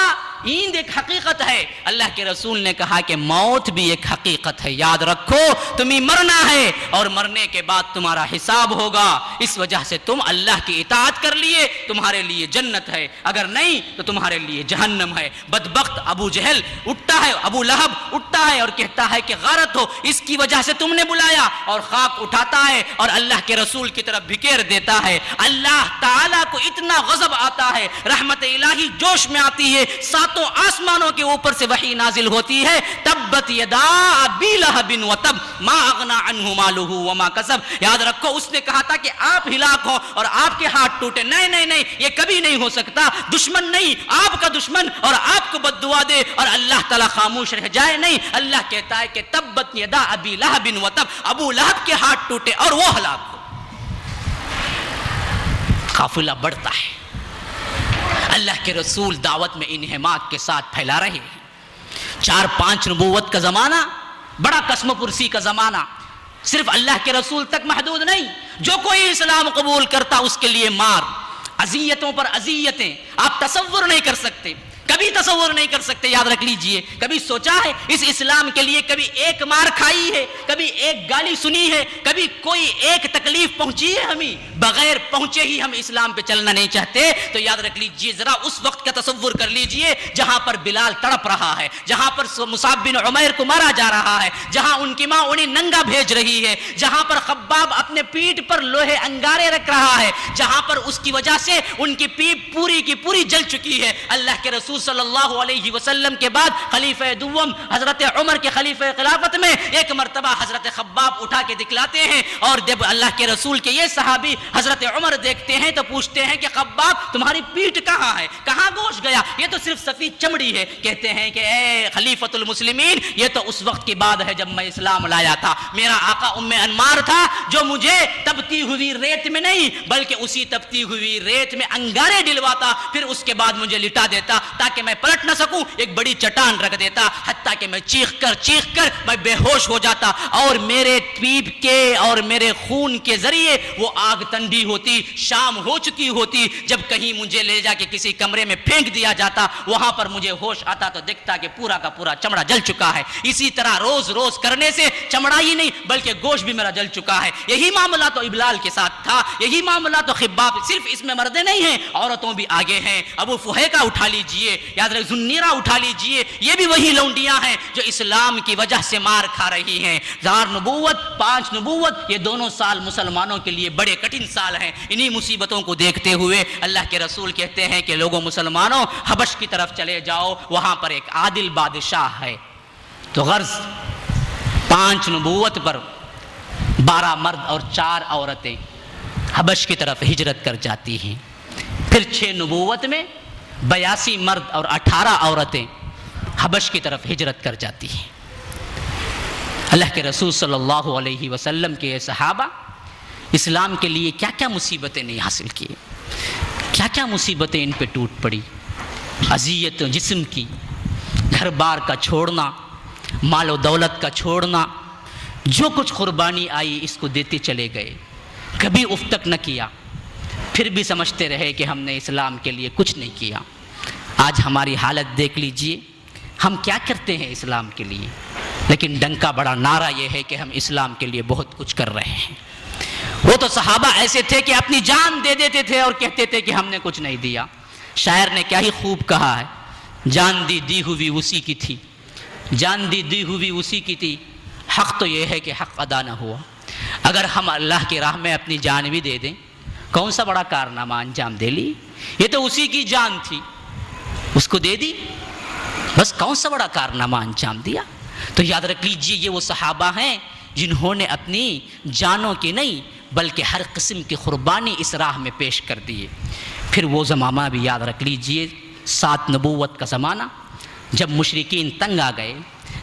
نیند ایک حقیقت ہے، اللہ کے رسول نے کہا کہ موت بھی ایک حقیقت ہے۔ یاد رکھو تمہیں مرنا ہے اور مرنے کے بعد تمہارا حساب ہوگا، اس وجہ سے تم اللہ کی اطاعت کر لیے تمہارے لیے جنت ہے، اگر نہیں تو تمہارے لیے جہنم ہے۔ بدبخت ابو جہل اٹھتا ہے، ابو لہب اٹھتا ہے اور کہتا ہے کہ غارت ہو، اس کی وجہ سے تم نے بلایا، اور خاک اٹھاتا ہے اور اللہ کے رسول کی طرف بکیر دیتا ہے۔ اللہ تعالیٰ کو اتنا غضب آتا ہے، رحمت الہی جوش میں آتی ہے، ساتوں آسمانوں کے اوپر سے وحی نازل ہوتی ہے، تبت یدا ابی لہب وتب ما اغنی عنہ مالہ وما کسب۔ یاد رکھو اس نے کہا تھا کہ آپ ہلاک ہو اور آپ کے ہاتھ ٹوٹے، نہیں نہیں نہیں، یہ کبھی نہیں ہو سکتا، دشمن نہیں، آپ کا دشمن اور آپ کو بد دعا دے اور اللہ تعالیٰ خاموش رہ جائے، نہیں، اللہ کہتا ہے کہ تبت یدا ابی لہب وتب، ابو لہب کے ہاتھ ٹوٹے اور وہ ہلاک ہو۔ قافلہ بڑھتا ہے، اللہ کے رسول دعوت میں انہماک کے ساتھ پھیلا رہے ہیں۔ 4-5 نبوت کا زمانہ، بڑا قسم پرسی کا زمانہ، صرف اللہ کے رسول تک محدود نہیں، جو کوئی اسلام قبول کرتا اس کے لیے مار، اذیتوں پر اذیتیں، آپ تصور نہیں کر سکتے، کبھی تصور نہیں کر سکتے۔ یاد رکھ لیجئے، کبھی سوچا ہے اس اسلام کے لیے کبھی ایک مار کھائی ہے، کبھی ایک گالی سنی ہے، کبھی کوئی ایک تکلیف پہنچی ہے ہمیں؟ بغیر پہنچے ہی ہم اسلام پہ چلنا نہیں چاہتے۔ تو یاد رکھ لیجئے، ذرا اس وقت کا تصور کر لیجئے جہاں پر بلال تڑپ رہا ہے، جہاں پر مصعب بن عمیر کو مارا جا رہا ہے، جہاں ان کی ماں انہیں ننگا بھیج رہی ہے، جہاں پر خباب اپنے پیٹھ پر لوہے انگارے رکھ رہا ہے، جہاں پر اس کی وجہ سے ان کی پیٹھ پوری کی پوری جل چکی ہے۔ اللہ کے رسول صلی اللہ علیہ وسلم کے بعد خلیفہ دوم حضرت عمر کے خلیفہ خلافت میں ایک مرتبہ حضرت خباب اٹھا کے دکھلاتے ہیں، اور جب اللہ کے رسول کے یہ صحابی حضرت عمر دیکھتے ہیں تو پوچھتے ہیں کہ خباب تمہاری پیٹھ کہاں ہے، کہاں گوشت گیا؟ یہ تو صرف سفید چمڑی ہے۔ کہتے ہیں کہ اے خلیفۃ المسلمین، یہ تو اس وقت کی بات ہے جب میں اسلام لایا تھا، میرا آقا ام انمار تھا جو مجھے تبتی ہوئی ریت میں نہیں بلکہ اسی تبتی ہوئی ریت میں انگارے ڈلواتا، پھر اس کے بعد مجھے لٹا دیتا تاکہ میں پلٹ نہ سکوں، ایک بڑی چٹان رکھ دیتا، حتیٰ کہ میں چیخ کر میں بے ہوش ہو جاتا، اور میرے پیپ کے اور میرے خون کے ذریعے وہ آگ ٹھنڈی ہوتی، شام ہو چکی ہوتی، جب کہیں مجھے لے جا کے کسی کمرے میں پھینک دیا جاتا، وہاں پر مجھے ہوش آتا تو دیکھتا کہ پورا کا پورا چمڑا جل چکا ہے۔ اسی طرح روز روز کرنے سے چمڑا ہی نہیں بلکہ گوشت بھی میرا جل چکا ہے۔ یہی معاملہ تو ابلال کے ساتھ تھا، یہی معاملہ تو خباب، صرف اس میں مردیں نہیں ہیں، عورتوں بھی آگے ہیں۔ ابو فہیکہ اٹھا لیجئے، یاد رکھ زنیرہ اٹھا لیجئے، یہ بھی وہی لونڈیاں ہیں جو اسلام کی وجہ سے مار کھا رہی ہیں۔ 4 نبوت 5 نبوت، یہ دونوں سال مسلمانوں کے لیے بڑے کٹھن سال ہیں۔ انہی مصیبتوں کو دیکھتے ہوئے اللہ کے رسول کہتے ہیں کہ لوگوں مسلمانوں حبش کی طرف چلے جاؤ، وہاں پر ایک عادل بادشاہ ہے۔ تو غرض 5 نبوت پر 12 مرد اور 4 عورتیں حبش کی طرف ہجرت کر جاتی ہیں۔ پھر 6 نبوت میں 82 مرد اور 18 عورتیں حبش کی طرف ہجرت کر جاتی ہیں۔ اللہ کے رسول صلی اللہ علیہ وسلم کے صحابہ اسلام کے لیے کیا کیا مصیبتیں نہیں حاصل کی، کیا کیا مصیبتیں ان پہ ٹوٹ پڑی، اذیت جسم کی، گھر بار کا چھوڑنا، مال و دولت کا چھوڑنا، جو کچھ قربانی آئی اس کو دیتے چلے گئے، کبھی اف تک نہ کیا۔ پھر بھی سمجھتے رہے کہ ہم نے اسلام کے لیے کچھ نہیں کیا۔ آج ہماری حالت دیکھ لیجئے، ہم کیا کرتے ہیں اسلام کے لیے، لیکن ڈنکا بڑا نعرہ یہ ہے کہ ہم اسلام کے لیے بہت کچھ کر رہے ہیں۔ وہ تو صحابہ ایسے تھے کہ اپنی جان دے دیتے تھے اور کہتے تھے کہ ہم نے کچھ نہیں دیا۔ شاعر نے کیا ہی خوب کہا ہے، جان دی ہوئی اسی کی تھی، جان دی ہوئی اسی کی تھی، حق تو یہ ہے کہ حق ادا نہ ہوا۔ اگر ہم اللہ کی راہ میں اپنی جان بھی دے دیں، کون سا بڑا کارنامہ انجام دے لی، یہ تو اسی کی جان تھی، اس کو دے دی، بس کون سا بڑا کارنامہ انجام دیا۔ تو یاد رکھ لیجئے یہ وہ صحابہ ہیں جنہوں نے اپنی جانوں کی نہیں بلکہ ہر قسم کی قربانی اس راہ میں پیش کر دیے۔ پھر وہ زمانہ بھی یاد رکھ لیجئے، 7 نبوت کا زمانہ، جب مشرکین تنگ آ گئے،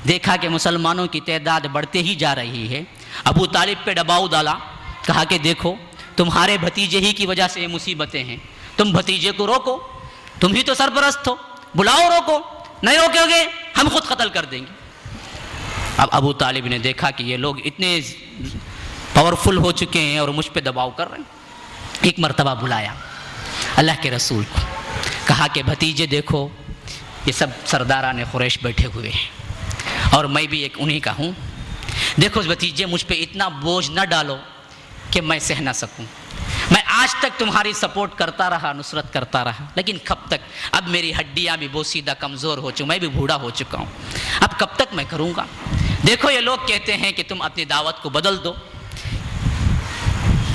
دیکھا کہ مسلمانوں کی تعداد بڑھتے ہی جا رہی ہے، ابو طالب پہ دباؤ ڈالا، کہا کہ دیکھو تمہارے بھتیجے ہی کی وجہ سے یہ مصیبتیں ہیں، تم بھتیجے کو روکو، تم ہی تو سرپرست ہو، بلاؤ روکو، نہیں روکو گے ہم خود قتل کر دیں گے۔ اب ابو طالب نے دیکھا کہ یہ لوگ اتنے پاورفل ہو چکے ہیں اور مجھ پہ دباؤ کر رہے ہیں، ایک مرتبہ بلایا اللہ کے رسول کو، کہا کہ بھتیجے دیکھو یہ سب سرداران قریش بیٹھے ہوئے ہیں اور میں بھی ایک انہی کا ہوں، دیکھو بھتیجے مجھ پہ اتنا بوجھ نہ ڈالو کہ میں سہ نہ سکوں، میں آج تک تمہاری سپورٹ کرتا رہا، نصرت کرتا رہا، لیکن کب تک، اب میری ہڈیاں بھی بوسیدہ کمزور ہو چکی، میں بھی بوڑھا ہو چکا ہوں، اب کب تک میں کروں گا۔ دیکھو یہ لوگ کہتے ہیں کہ تم اپنی دعوت کو بدل دو۔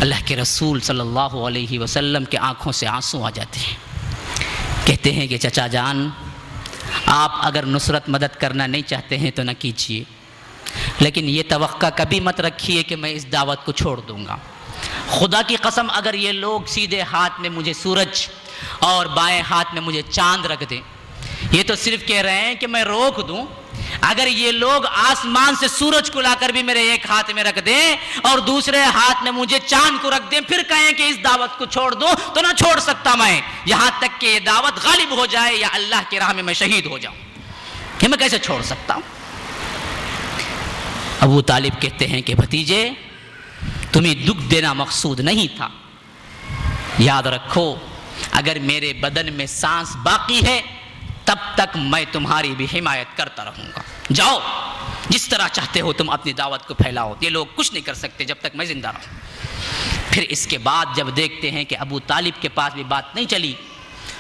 اللہ کے رسول صلی اللہ علیہ وسلم کے آنکھوں سے آنسو آ جاتے ہیں، کہتے ہیں کہ چچا جان آپ اگر نصرت مدد کرنا نہیں چاہتے ہیں تو نہ کیجیے، لیکن یہ توقع کبھی مت رکھیے کہ میں اس دعوت کو چھوڑ دوں گا۔ خدا کی قسم اگر یہ لوگ سیدھے ہاتھ میں مجھے سورج اور بائیں ہاتھ میں مجھے چاند رکھ دیں، یہ تو صرف کہہ رہے ہیں کہ میں روک دوں، اگر یہ لوگ آسمان سے سورج کو لا کر بھی میرے ایک ہاتھ میں رکھ دیں اور دوسرے ہاتھ میں مجھے چاند کو رکھ دیں، پھر کہیں کہ اس دعوت کو چھوڑ دو، تو نہ چھوڑ سکتا میں، یہاں تک کہ یہ دعوت غالب ہو جائے یا اللہ کی راہ میں شہید ہو جاؤں، یہ میں کیسے چھوڑ سکتا ہوں۔ ابو طالب کہتے ہیں کہ بھتیجے تمہیں دکھ دینا مقصود نہیں تھا، یاد رکھو اگر میرے بدن میں سانس باقی ہے تب تک میں تمہاری بھی حمایت کرتا رہوں گا، جاؤ جس طرح چاہتے ہو تم اپنی دعوت کو پھیلاؤ، یہ لوگ کچھ نہیں کر سکتے جب تک میں زندہ رہوں۔ پھر اس کے بعد جب دیکھتے ہیں کہ ابو طالب کے پاس بھی بات نہیں چلی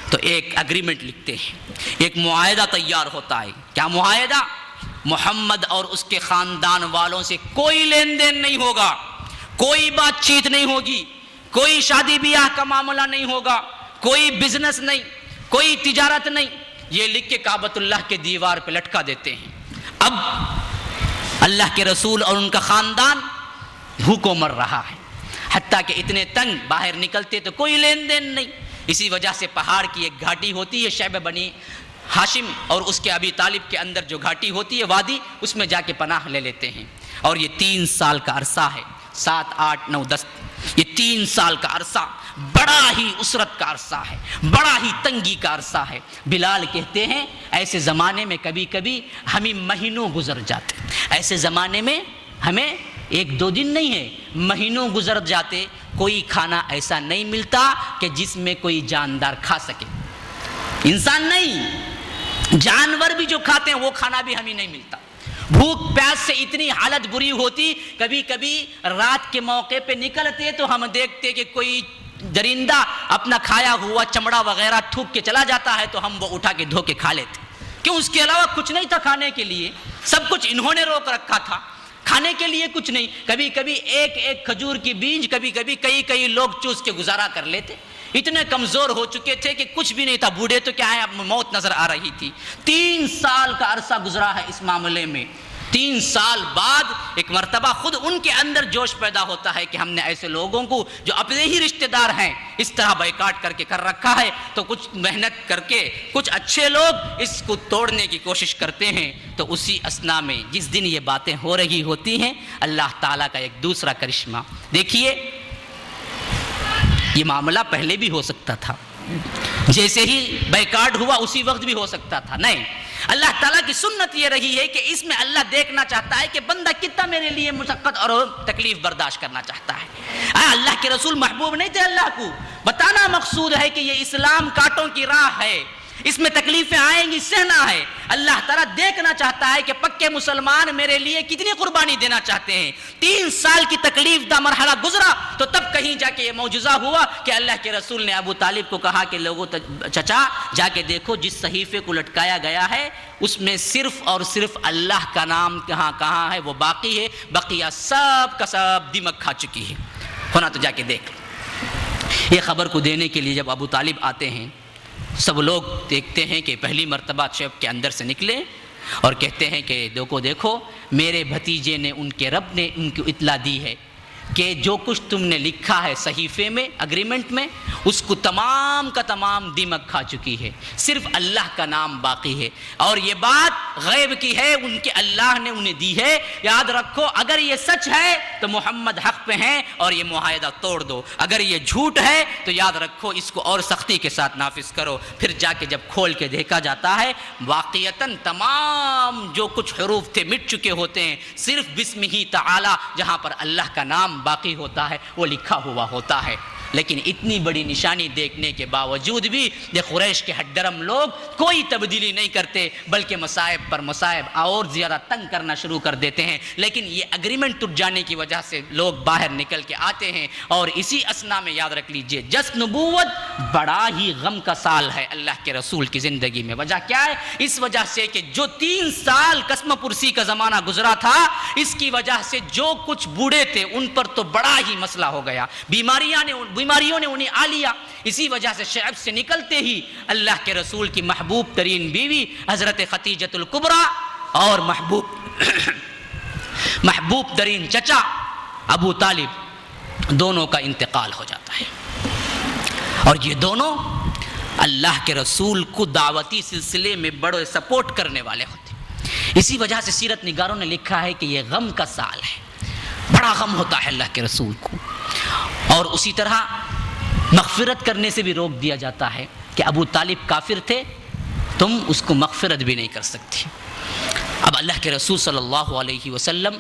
تو ایک اگریمنٹ لکھتے ہیں، ایک معاہدہ تیار ہوتا ہے۔ کیا معاہدہ؟ محمد اور اس کے خاندان والوں سے کوئی لین دین نہیں ہوگا، کوئی بات چیت نہیں ہوگی، کوئی شادی بیاہ کا معاملہ نہیں ہوگا، کوئی بزنس نہیں، کوئی تجارت نہیں، یہ لکھ کے کعبۃ اللہ کے دیوار پہ لٹکا دیتے ہیں۔ اب اللہ کے رسول اور ان کا خاندان بھوکوں مر رہا ہے، حتیٰ کہ اتنے تنگ باہر نکلتے تو کوئی لین دین نہیں، اسی وجہ سے پہاڑ کی ایک گھاٹی ہوتی ہے شیبہ بنی ہاشم اور اس کے ابی طالب کے اندر جو گھاٹی ہوتی ہے وادی، اس میں جا کے پناہ لے لیتے ہیں، اور یہ 3 سال کا عرصہ ہے، 7 8 9 10 یہ 3 سال کا عرصہ بڑا ہی اسرت کا عرصہ ہے، بڑا ہی تنگی کا عرصہ ہے۔ بلال کہتے ہیں ایسے زمانے میں کبھی کبھی ہمیں مہینوں گزر جاتے، ایسے زمانے میں ہمیں 1 2 دن نہیں ہے، مہینوں گزر جاتے، کوئی کھانا ایسا نہیں ملتا کہ جس میں کوئی جاندار کھا سکے، انسان نہیں، جانور بھی جو کھاتے ہیں وہ کھانا بھی ہمیں نہیں ملتا، بھوک پیاس سے اتنی حالت بری ہوتی، کبھی کبھی رات کے موقع پہ نکلتے تو ہم دیکھتے کہ کوئی درندہ اپنا کھایا ہوا چمڑا وغیرہ تھوک کے چلا جاتا ہے تو ہم وہ اٹھا کے دھو کے کھا لیتے، کیوں؟ اس کے علاوہ کچھ نہیں تھا کھانے کے لیے، سب کچھ انہوں نے روک رکھا تھا، کھانے کے لیے کچھ نہیں، کبھی کبھی ایک کھجور کی بیج کبھی کبھی کئی لوگ چوس کے گزارا کر لیتے، اتنے کمزور ہو چکے تھے کہ کچھ بھی نہیں تھا، بوڑھے تو کیا ہے اب موت نظر آ رہی تھی۔ 3 سال کا عرصہ گزرا ہے اس معاملے میں، 3 سال بعد ایک مرتبہ خود ان کے اندر جوش پیدا ہوتا ہے کہ ہم نے ایسے لوگوں کو جو اپنے ہی رشتہ دار ہیں اس طرح بائیکاٹ کر کے کر رکھا ہے، تو کچھ محنت کر کے کچھ اچھے لوگ اس کو توڑنے کی کوشش کرتے ہیں۔ تو اسی اثنا میں جس دن یہ باتیں ہو رہی ہوتی ہیں، اللہ تعالیٰ کا ایک دوسرا کرشمہ دیکھیے، یہ معاملہ پہلے بھی ہو سکتا تھا، جیسے ہی بائیکاٹ ہوا اسی وقت بھی ہو سکتا تھا، نہیں، اللہ تعالیٰ کی سنت یہ رہی ہے کہ اس میں اللہ دیکھنا چاہتا ہے کہ بندہ کتنا میرے لیے مشقت اور تکلیف برداشت کرنا چاہتا ہے۔ اللہ کے رسول محبوب نہیں تھے اللہ کو؟ بتانا مقصود ہے کہ یہ اسلام کانٹوں کی راہ ہے، اس میں تکلیفیں آئیں گی، سہنا ہے۔ اللہ تعالیٰ دیکھنا چاہتا ہے کہ پکے مسلمان میرے لیے کتنی قربانی دینا چاہتے ہیں۔ 3 سال کی تکلیف دا مرحلہ گزرا تو تب کہیں جا کے یہ معجزہ ہوا کہ اللہ کے رسول نے ابو طالب کو کہا کہ لوگوں چچا جا کے دیکھو جس صحیفے کو لٹکایا گیا ہے اس میں صرف اور صرف اللہ کا نام کہاں ہے وہ باقی ہے، بقیہ سب کا سب دماغ کھا چکی ہے، ہونا تو جا کے دیکھ۔ یہ خبر کو دینے کے لیے جب ابو طالب آتے ہیں، سب لوگ دیکھتے ہیں کہ پہلی مرتبہ شیب کے اندر سے نکلے اور کہتے ہیں کہ دیکھو میرے بھتیجے نے ان کے رب نے ان کو اطلاع دی ہے کہ جو کچھ تم نے لکھا ہے صحیفے میں، اگریمنٹ میں، اس کو تمام کا تمام دماغ کھا چکی ہے، صرف اللہ کا نام باقی ہے۔ اور یہ بات غیب کی ہے، ان کے اللہ نے انہیں دی ہے۔ یاد رکھو اگر یہ سچ ہے تو محمد حق پہ ہیں اور یہ معاہدہ توڑ دو، اگر یہ جھوٹ ہے تو یاد رکھو اس کو اور سختی کے ساتھ نافذ کرو۔ پھر جا کے جب کھول کے دیکھا جاتا ہے واقعتاً تمام جو کچھ حروف تھے مٹ چکے ہوتے ہیں، صرف بسمہ تعالی جہاں پر اللہ کا نام باقی ہوتا ہے وہ لکھا ہوا ہوتا ہے۔ لیکن اتنی بڑی نشانی دیکھنے کے باوجود بھی یہ قریش کے ہڈرم لوگ کوئی تبدیلی نہیں کرتے، بلکہ مصائب پر مصائب اور زیادہ تنگ کرنا شروع کر دیتے ہیں۔ لیکن یہ اگریمنٹ ٹوٹ جانے کی وجہ سے لوگ باہر نکل کے آتے ہیں، اور اسی اسنا میں یاد رکھ لیجئے جس نبوت بڑا ہی غم کا سال ہے اللہ کے رسول کی زندگی میں۔ وجہ کیا ہے؟ اس وجہ سے کہ جو 3 سال قسم پرسی کا زمانہ گزرا تھا، اس کی وجہ سے جو کچھ بوڑھے تھے ان پر تو بڑا ہی مسئلہ ہو گیا، بیماریوں نے انہیں آ لیا۔ اسی وجہ سے شعب سے نکلتے ہی اللہ کے رسول کی محبوب ترین بیوی حضرت خدیجۃ الکبریٰ اور محبوب ترین چچا ابو طالب دونوں کا انتقال ہو جاتا ہے، اور یہ دونوں اللہ کے رسول کو دعوتی سلسلے میں بڑے سپورٹ کرنے والے ہوتے ہیں۔ اسی وجہ سے سیرت نگاروں نے لکھا ہے کہ یہ غم کا سال ہے، بڑا غم ہوتا ہے اللہ کے رسول کو، اور اسی طرح مغفرت کرنے سے بھی روک دیا جاتا ہے کہ ابو طالب کافر تھے، تم اس کو مغفرت بھی نہیں کر سکتی۔ اب اللہ کے رسول صلی اللہ علیہ وسلم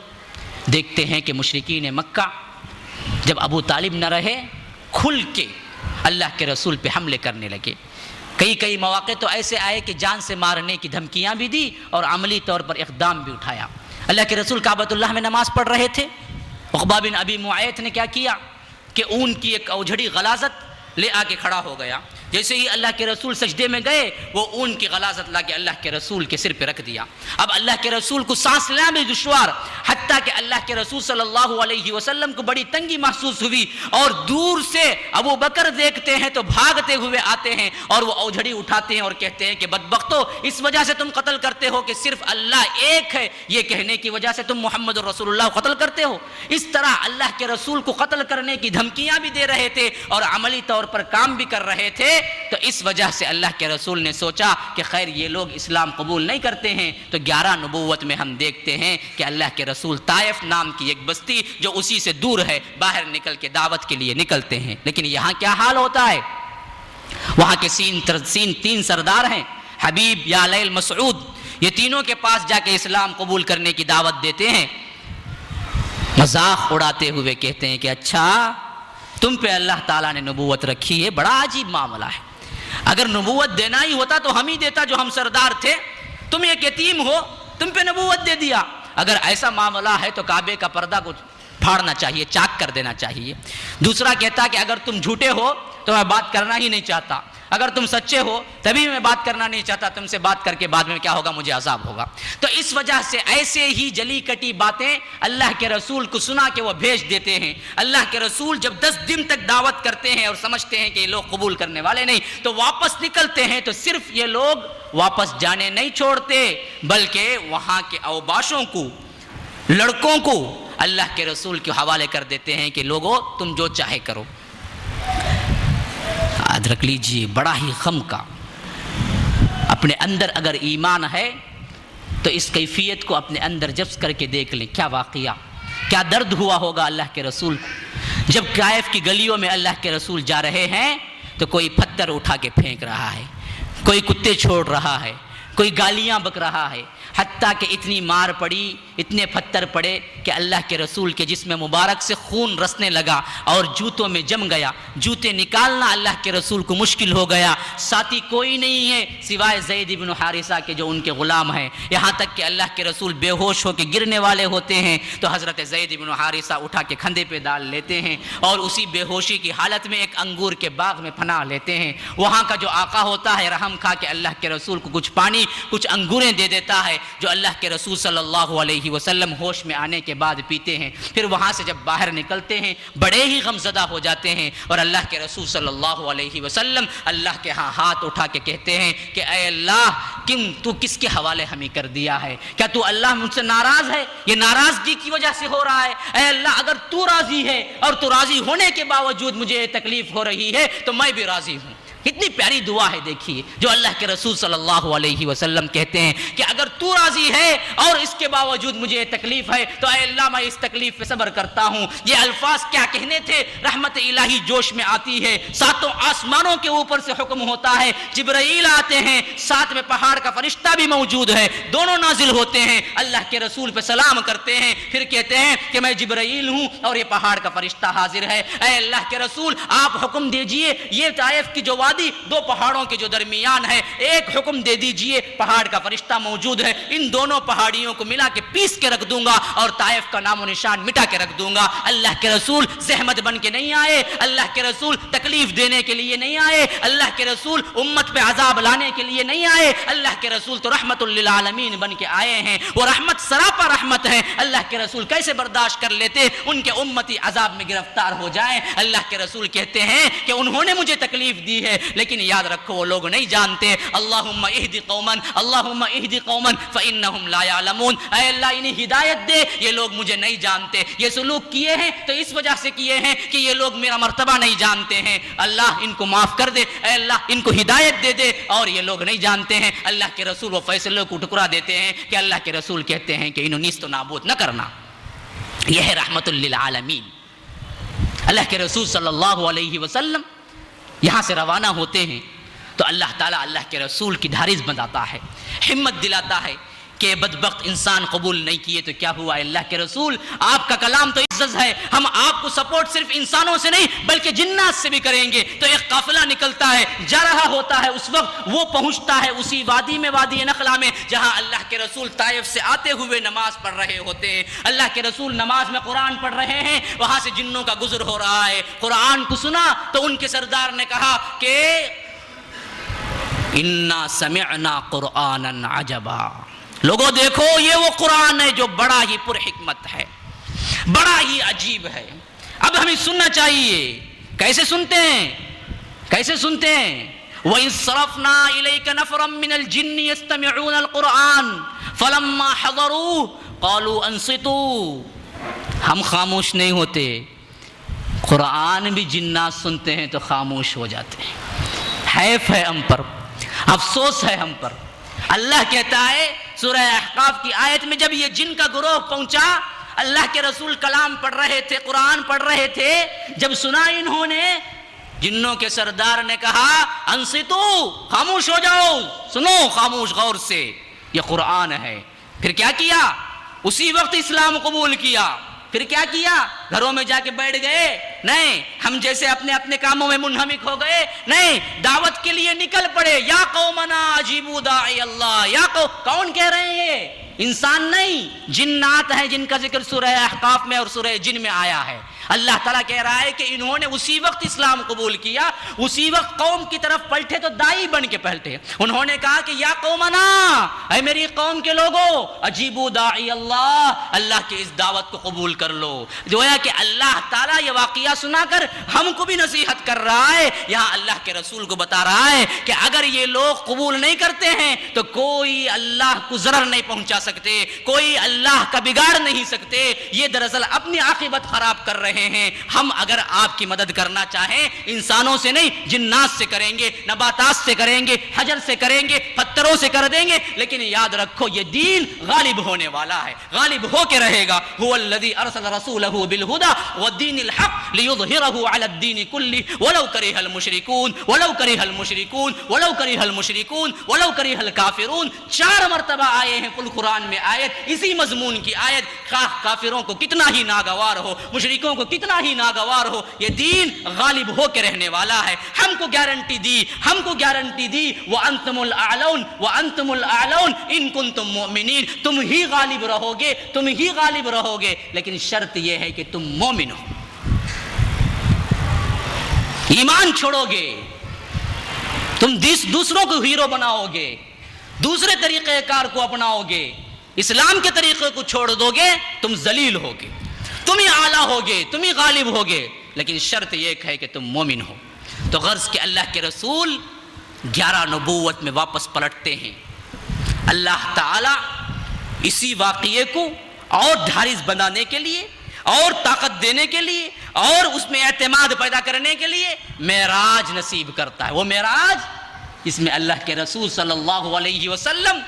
دیکھتے ہیں کہ مشرکین مکہ جب ابو طالب نہ رہے کھل کے اللہ کے رسول پہ حملے کرنے لگے۔ کئی مواقع تو ایسے آئے کہ جان سے مارنے کی دھمکیاں بھی دی اور عملی طور پر اقدام بھی اٹھایا۔ اللہ کے رسول کعبۃ اللہ میں نماز پڑھ رہے تھے، عقبہ بن ابی معیط نے کیا کیا کہ اون کی ایک اوجھڑی غلاظت لے آ کے کھڑا ہو گیا۔ جیسے ہی اللہ کے رسول سجدے میں گئے وہ اون کی غلاظت لا کے اللہ کے رسول کے سر پہ رکھ دیا۔ اب اللہ کے رسول کو سانس لینا بھی دشوار، حتیٰ کہ اللہ کے رسول صلی اللہ علیہ وسلم کو بڑی تنگی محسوس ہوئی، اور دور سے ابو بکر دیکھتے ہیں تو بھاگتے ہوئے آتے ہیں اور وہ اوجھڑی اٹھاتے ہیں اور کہتے ہیں کہ بدبختو، اس وجہ سے تم قتل کرتے ہو کہ صرف اللہ ایک ہے، یہ کہنے کی وجہ سے تم محمد رسول اللہ کو قتل کرتے ہو۔ اس طرح اللہ کے رسول کو قتل کرنے کی دھمکیاں بھی دے رہے تھے اور عملی طور پر کام بھی کر رہے تھے۔ تو اس وجہ سے اللہ کے رسول نے سوچا کہ خیر یہ لوگ اسلام قبول نہیں کرتے ہیں، تو 11 نبوت میں ہم دیکھتے ہیں کہ اللہ کے رسول طائف نام کی ایک بستی جو اسی سے دور ہے باہر نکل کے دعوت کے لیے نکلتے ہیں۔ لیکن یہاں کیا حال ہوتا ہے؟ وہاں کے 3 سردار ہیں، حبیب، یالیل، مسعود، یہ تینوں کے پاس جا کے اسلام قبول کرنے کی دعوت دیتے ہیں۔ مذاق اڑاتے ہوئے کہتے ہیں کہ اچھا تم پہ اللہ تعالیٰ نے نبوت رکھی ہے، بڑا عجیب معاملہ ہے، اگر نبوت دینا ہی ہوتا تو ہم ہی دیتا جو ہم سردار تھے، تم ایک یتیم ہو تم پہ نبوت دے دیا۔ اگر ایسا معاملہ ہے تو کعبے کا پردہ کو پھاڑنا چاہیے، چاک کر دینا چاہیے۔ دوسرا کہتا کہ اگر تم جھوٹے ہو تو میں بات کرنا ہی نہیں چاہتا، اگر تم سچے ہو تبھی میں بات کرنا نہیں چاہتا، تم سے بات کر کے بعد میں کیا ہوگا، مجھے عذاب ہوگا۔ تو اس وجہ سے ایسے ہی جلی کٹی باتیں اللہ کے رسول کو سنا کے وہ بھیج دیتے ہیں۔ اللہ کے رسول جب 10 دن تک دعوت کرتے ہیں اور سمجھتے ہیں کہ یہ لوگ قبول کرنے والے نہیں، تو واپس نکلتے ہیں، تو صرف یہ لوگ واپس جانے نہیں چھوڑتے بلکہ وہاں کے اوباشوں کو، لڑکوں کو اللہ کے رسول کے حوالے کر دیتے ہیں کہ لوگوں تم جو چاہے کرو۔ یاد رکھ لیجئے بڑا ہی غم کا، اپنے اندر اگر ایمان ہے تو اس کیفیت کو اپنے اندر جذب کر کے دیکھ لیں، کیا واقعہ، کیا درد ہوا ہوگا اللہ کے رسول کو جب طائف کی گلیوں میں اللہ کے رسول جا رہے ہیں تو کوئی پتھر اٹھا کے پھینک رہا ہے، کوئی کتے چھوڑ رہا ہے، کوئی گالیاں بک رہا ہے، حتیٰ کہ اتنی مار پڑی، اتنے پتھر پڑے کہ اللہ کے رسول کے جسم مبارک سے خون رسنے لگا اور جوتوں میں جم گیا۔ جوتے نکالنا اللہ کے رسول کو مشکل ہو گیا۔ ساتھی کوئی نہیں ہے سوائے زید بن حارثہ کے جو ان کے غلام ہیں۔ یہاں تک کہ اللہ کے رسول بے ہوش ہو کے گرنے والے ہوتے ہیں تو حضرت زید بن حارثہ اٹھا کے کھندے پہ ڈال لیتے ہیں اور اسی بے ہوشی کی حالت میں ایک انگور کے باغ میں پناہ لیتے ہیں۔ وہاں کا جو آقا ہوتا ہے رحم کھا کے اللہ کے رسول کو کچھ پانی کچھ انگوریں دے دیتا ہے جو اللہ کے رسول صلی اللہ علیہ وسلم ہوش میں آنے کے بعد پیتے ہیں۔ پھر وہاں سے جب باہر نکلتے ہیں بڑے ہی غمزدہ ہو جاتے ہیں اور اللہ کے رسول صلی اللہ علیہ وسلم اللہ کے ہاں ہاتھ اٹھا کے کہتے ہیں کہ اے اللہ تو کس کے حوالے ہمیں کر دیا ہے؟ کیا تو اللہ مجھ سے ناراض ہے؟ یہ ناراضگی کی وجہ سے ہو رہا ہے؟ اے اللہ اگر تو راضی ہے اور تو راضی ہونے کے باوجود مجھے یہ تکلیف ہو رہی ہے تو میں بھی راضی ہوں۔ کتنی پیاری دعا ہے دیکھیے جو اللہ کے رسول صلی اللہ علیہ وسلم کہتے ہیں کہ اگر تو راضی ہے اور اس کے باوجود مجھے تکلیف ہے تو اے اللہ میں اس تکلیف پہ صبر کرتا ہوں۔ یہ الفاظ کیا کہنے تھے، رحمت الہی جوش میں آتی ہے، ساتوں آسمانوں کے اوپر سے حکم ہوتا ہے، جبرائیل آتے ہیں، ساتھ میں پہاڑ کا فرشتہ بھی موجود ہے، دونوں نازل ہوتے ہیں، اللہ کے رسول پہ سلام کرتے ہیں، پھر کہتے ہیں کہ میں جبرائیل ہوں اور یہ پہاڑ کا فرشتہ حاضر ہے۔ اے اللہ کے رسول آپ حکم دیجئے، یہ طائف کی جو وادی دو پہاڑوں کے جو درمیان ہے، ایک حکم دے دیجئے، پہاڑ کا فرشتہ موجود ہے، ان دونوں پہاڑیوں کو ملا کے پیس کے رکھ دوں گا اور طائف کا نام و نشان مٹا کے رکھ دوں گا۔ اللہ کے رسول زحمت بن کے نہیں آئے، اللہ کے رسول تکلیف دینے کے لیے نہیں آئے، اللہ کے رسول امت پہ عذاب لانے کے لیے نہیں آئے، اللہ کے رسول تو رحمت للعالمین بن کے آئے ہیں۔ وہ رحمت سراپا رحمت ہے، اللہ کے رسول کیسے برداشت کر لیتے ان کے امتی عذاب میں گرفتار ہو جائیں۔ اللہ کے رسول کہتے ہیں کہ انہوں نے مجھے تکلیف دی ہے لیکن یاد رکھو وہ لوگ نہیں جانتے۔ اللہم اہدی قوما، اللہم اہدی قوما فانہم لا یعلمون، اے اللہ انہیں ہدایت دے، یہ لوگ مجھے نہیں جانتے، یہ سلوک کیے ہیں تو اس وجہ سے کیے ہیں کہ یہ لوگ میرا مرتبہ نہیں جانتے ہیں، اللہ ان کو معاف کر دے، اے اللہ ان کو ہدایت دے دے، اور یہ لوگ نہیں جانتے ہیں۔ اللہ کے رسول وہ فیصلے کو ٹکرا دیتے ہیں کہ اللہ کے رسول کہتے ہیں کہ انہوں نیست و نابود نہ کرنا۔ یہ ہے رحمت للعالمین۔ اللہ کے رسول صلی اللہ علیہ وسلم یہاں سے روانہ ہوتے ہیں تو اللہ تعالیٰ اللہ کے رسول کی دھارس بنداتا ہے، ہمت دلاتا ہے کہ بدبخت انسان قبول نہیں کیے تو کیا ہوا؟ اللہ کے رسول آپ کا کلام تو عزت ہے، ہم آپ کو سپورٹ صرف انسانوں سے نہیں بلکہ جنات سے بھی کریں گے۔ تو ایک قافلہ نکلتا ہے، جا رہا ہوتا ہے، اس وقت وہ پہنچتا ہے اسی وادی میں، وادی نخلا میں، جہاں اللہ کے رسول طائف سے آتے ہوئے نماز پڑھ رہے ہوتے ہیں۔ اللہ کے رسول نماز میں قرآن پڑھ رہے ہیں، وہاں سے جنوں کا گزر ہو رہا ہے۔ قرآن کو سنا تو ان کے سردار نے کہا کہ انا سمعنا قرآنا عجبا، لوگوں دیکھو یہ وہ قرآن ہے جو بڑا ہی پر حکمت ہے، بڑا ہی عجیب ہے، اب ہمیں سننا چاہیے۔ کیسے سنتے ہیں؟ کیسے سنتے ہیں؟ وَإِن صَرَفْنَا إِلَيْكَ نَفْرًا مِّنَ الْجِنِّ يَسْتَمِعُونَ الْقُرْآنَ فَلَمَّا حَضَرُوهُ قَالُوا أَنصِتُوا، ہم خاموش نہیں ہوتے، قرآن بھی جنات سنتے ہیں تو خاموش ہو جاتے ہیں۔ حیف ہے ہم پر، افسوس ہے ہم پر۔ اللہ کہتا ہے سورہ احقاف کی آیت میں جب یہ جن کا گروہ پہنچا، اللہ کے رسول کلام پڑھ رہے تھے، قرآن پڑھ رہے تھے، جب سنا انہوں نے، جنوں کے سردار نے کہا انصتو، خاموش ہو جاؤ، سنو خاموش غور سے، یہ قرآن ہے۔ پھر کیا کیا؟ اسی وقت اسلام قبول کیا۔ پھر کیا کیا؟ گھروں میں جا کے بیٹھ گئے؟ نہیں، ہم جیسے اپنے اپنے کاموں میں منہمک ہو گئے؟ نہیں، دعوت کے لیے نکل پڑے۔ یا قومنا اجیبوا داعی اللہ، یا کون کہہ رہے ہیں؟ یہ انسان نہیں، جنات ہیں جن کا ذکر سورہ احقاف میں اور سورہ جن میں آیا ہے۔ اللہ تعالیٰ کہہ رہا ہے کہ انہوں نے اسی وقت اسلام قبول کیا، اسی وقت قوم کی طرف پلٹے تو دائی بن کے پلٹے۔ انہوں نے کہا کہ یا قومنا، اے میری قوم کے لوگوں، اجیبوا داعی اللہ، اللہ کی اس دعوت کو قبول کر لو۔ گویا کہ اللہ تعالیٰ یہ واقعہ سنا کر ہم کو بھی نصیحت کر رہا ہے، یہاں اللہ کے رسول کو بتا رہا ہے کہ اگر یہ لوگ قبول نہیں کرتے ہیں تو کوئی اللہ کو ضرر نہیں پہنچا سکتے، کوئی اللہ کا بگاڑ نہیں سکتے، یہ دراصل اپنی عاقبت خراب کر رہے ہیں۔ ہم اگر آپ کی مدد کرنا چاہیں انسانوں سے نہیں جنات سے کریں گے، نباتات سے کریں گے، حجر سے کریں گے، پتھر پتھروں سے کر دیں گے، لیکن یاد رکھو یہ دین غالب ہونے والا ہے، غالب ہو کے رہے گا۔ هو الذی ارسل رسولہ بالہدی والدین الحق لیظہرہ علی الدین کلہ ولو کرہ المشرکون ولو کرہ المشرکون ولو کرہ المشرکون ولو کرہ الکافرون۔ 4 مرتبہ آئے ہیں کل قرآن میں آیت اسی مضمون کی آیت، خواہ کافروں کو کتنا ہی ناگوار ہو، مشرکوں کو کتنا ہی ناگوار ہو، یہ دین غالب ہو کے رہنے والا ہے۔ ہم کو گارنٹی دی، ہم کو گارنٹی دی وَأَنْتُمُ الْأَعْلَوْنَ وَأَنْتُمُ الْأَعْلَوْنَ إِن كُنْتُم مُؤْمِنِينَ، تم ہی غالب رہو گے، تم ہی غالب رہو گے، لیکن شرط یہ ہے کہ تم مومن ہو، ایمان چھوڑو گے، تم دوسروں کو ہیرو بناؤ گے، دوسرے طریقہ کار کو اپناؤ گے، اسلام کے طریقے کو چھوڑ دو گے، تم ذلیل ہوگے، تم ہی اعلیٰ ہوگے، تم ہی غالب ہوگے، لیکن شرط یہ ہے کہ تم مومن ہو۔ تو غرض کہ اللہ کے رسول 11 نبوت میں واپس پلٹتے ہیں۔ اللہ تعالیٰ اسی واقعے کو اور ڈھارس بنانے کے لیے اور طاقت دینے کے لیے اور اس میں اعتماد پیدا کرنے کے لیے معراج نصیب کرتا ہے۔ وہ معراج اس میں اللہ کے رسول صلی اللہ علیہ وسلم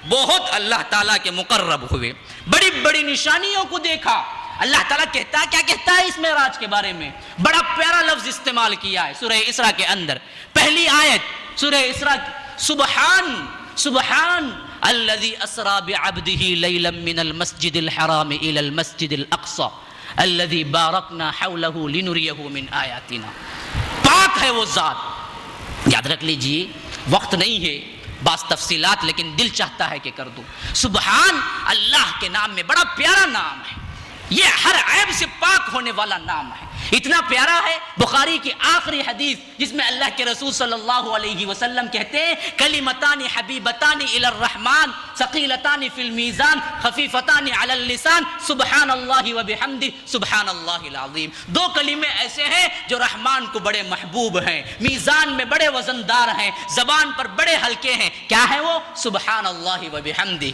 بہت اللہ تعالیٰ کے مقرب ہوئے، بڑی بڑی نشانیوں کو دیکھا۔ اللہ تعالیٰ کہتا ہے، کیا کہتا ہے اس معراج کے بارے میں؟ بڑا پیارا لفظ استعمال کیا ہے سورہ اسراء کے اندر، پہلی آیت سورہ اسراء، سبحان الذي اسرى بعبده ليلا من المسجد الحرام الى المسجد الاقصى الذي باركنا حوله لنريه من آیاتنا۔ پاک ہے وہ ذات، یاد رکھ لیجئے، وقت نہیں ہے بعض تفصیلات، لیکن دل چاہتا ہے کہ کر دوں۔ سبحان اللہ کے نام میں بڑا پیارا نام ہے، یہ ہر عیب سے پاک ہونے والا نام ہے، اتنا پیارا ہے۔ بخاری کی آخری حدیث جس میں اللہ کے رسول صلی اللہ علیہ وسلم کہتے ہیں کلمتان حبیبتان الی الرحمن ثقیلتان فی المیزان خفیفتان علی اللسان سبحان اللہ وبحمدہ سبحان اللہ العظیم۔ 2 کلمے ایسے ہیں جو رحمان کو بڑے محبوب ہیں، میزان میں بڑے وزندار ہیں، زبان پر بڑے ہلکے ہیں۔ کیا ہے وہ؟ سبحان اللہ وبحمدہ،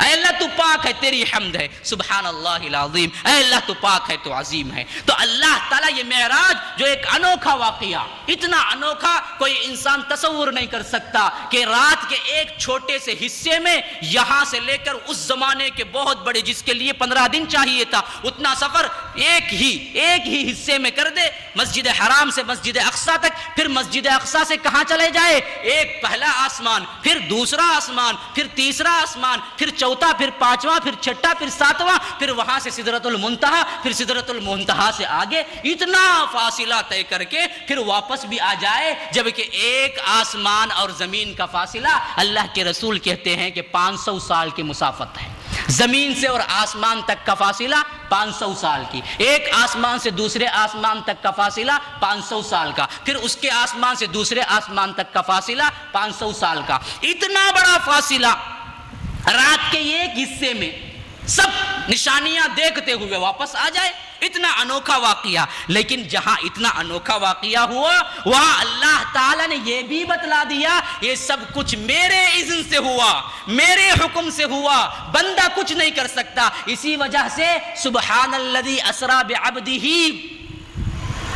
اے اللہ تو پاک ہے، تیری حمد ہے، سبحان اللہ العظیم، اے اللہ تو پاک ہے، تو عظیم ہے۔ تو اللہ تعالیٰ یہ معراج جو ایک انوکھا واقعہ، اتنا انوکھا کوئی انسان تصور نہیں کر سکتا کہ رات کے ایک چھوٹے سے حصے میں یہاں سے لے کر اس زمانے کے بہت بڑے جس کے لیے 15 دن چاہیے تھا اتنا سفر ایک ہی حصے میں کر دے، مسجد حرام سے مسجد اقصیٰ تک، پھر مسجد اقصیٰ سے کہاں چلے جائے؟ ایک پہلا آسمان، پھر دوسرا آسمان، پھر تیسرا آسمان، پھر چوتھا، پھر 5واں، پھر 6واں، پھر 7واں، پھر وہاں سے سدرۃ المنتہا، پھر سدرۃ المنتہا سے آگے اتنا فاصلہ طے کر کے پھر واپس بھی آ جائے، جبکہ ایک آسمان اور زمین کا فاصلہ اللہ کے رسول کہتے ہیں کہ 500 سال کی مسافت ہے۔ زمین سے اور آسمان تک کا فاصلہ 500 سال کی، ایک آسمان سے دوسرے آسمان تک کا فاصلہ 500 سال کا، پھر اس کے آسمان سے دوسرے آسمان تک کا فاصلہ 500 سال کا، اتنا بڑا فاصلہ رات کے ایک حصے میں سب نشانیاں دیکھتے ہوئے واپس آ جائے، اتنا انوکھا واقعہ۔ لیکن جہاں اتنا انوکھا واقعہ ہوا وہاں اللہ تعالیٰ نے یہ بھی بتلا دیا یہ سب کچھ میرے اذن سے ہوا، میرے حکم سے ہوا، بندہ کچھ نہیں کر سکتا۔ اسی وجہ سے سبحان الذی اسریٰ بعبدہ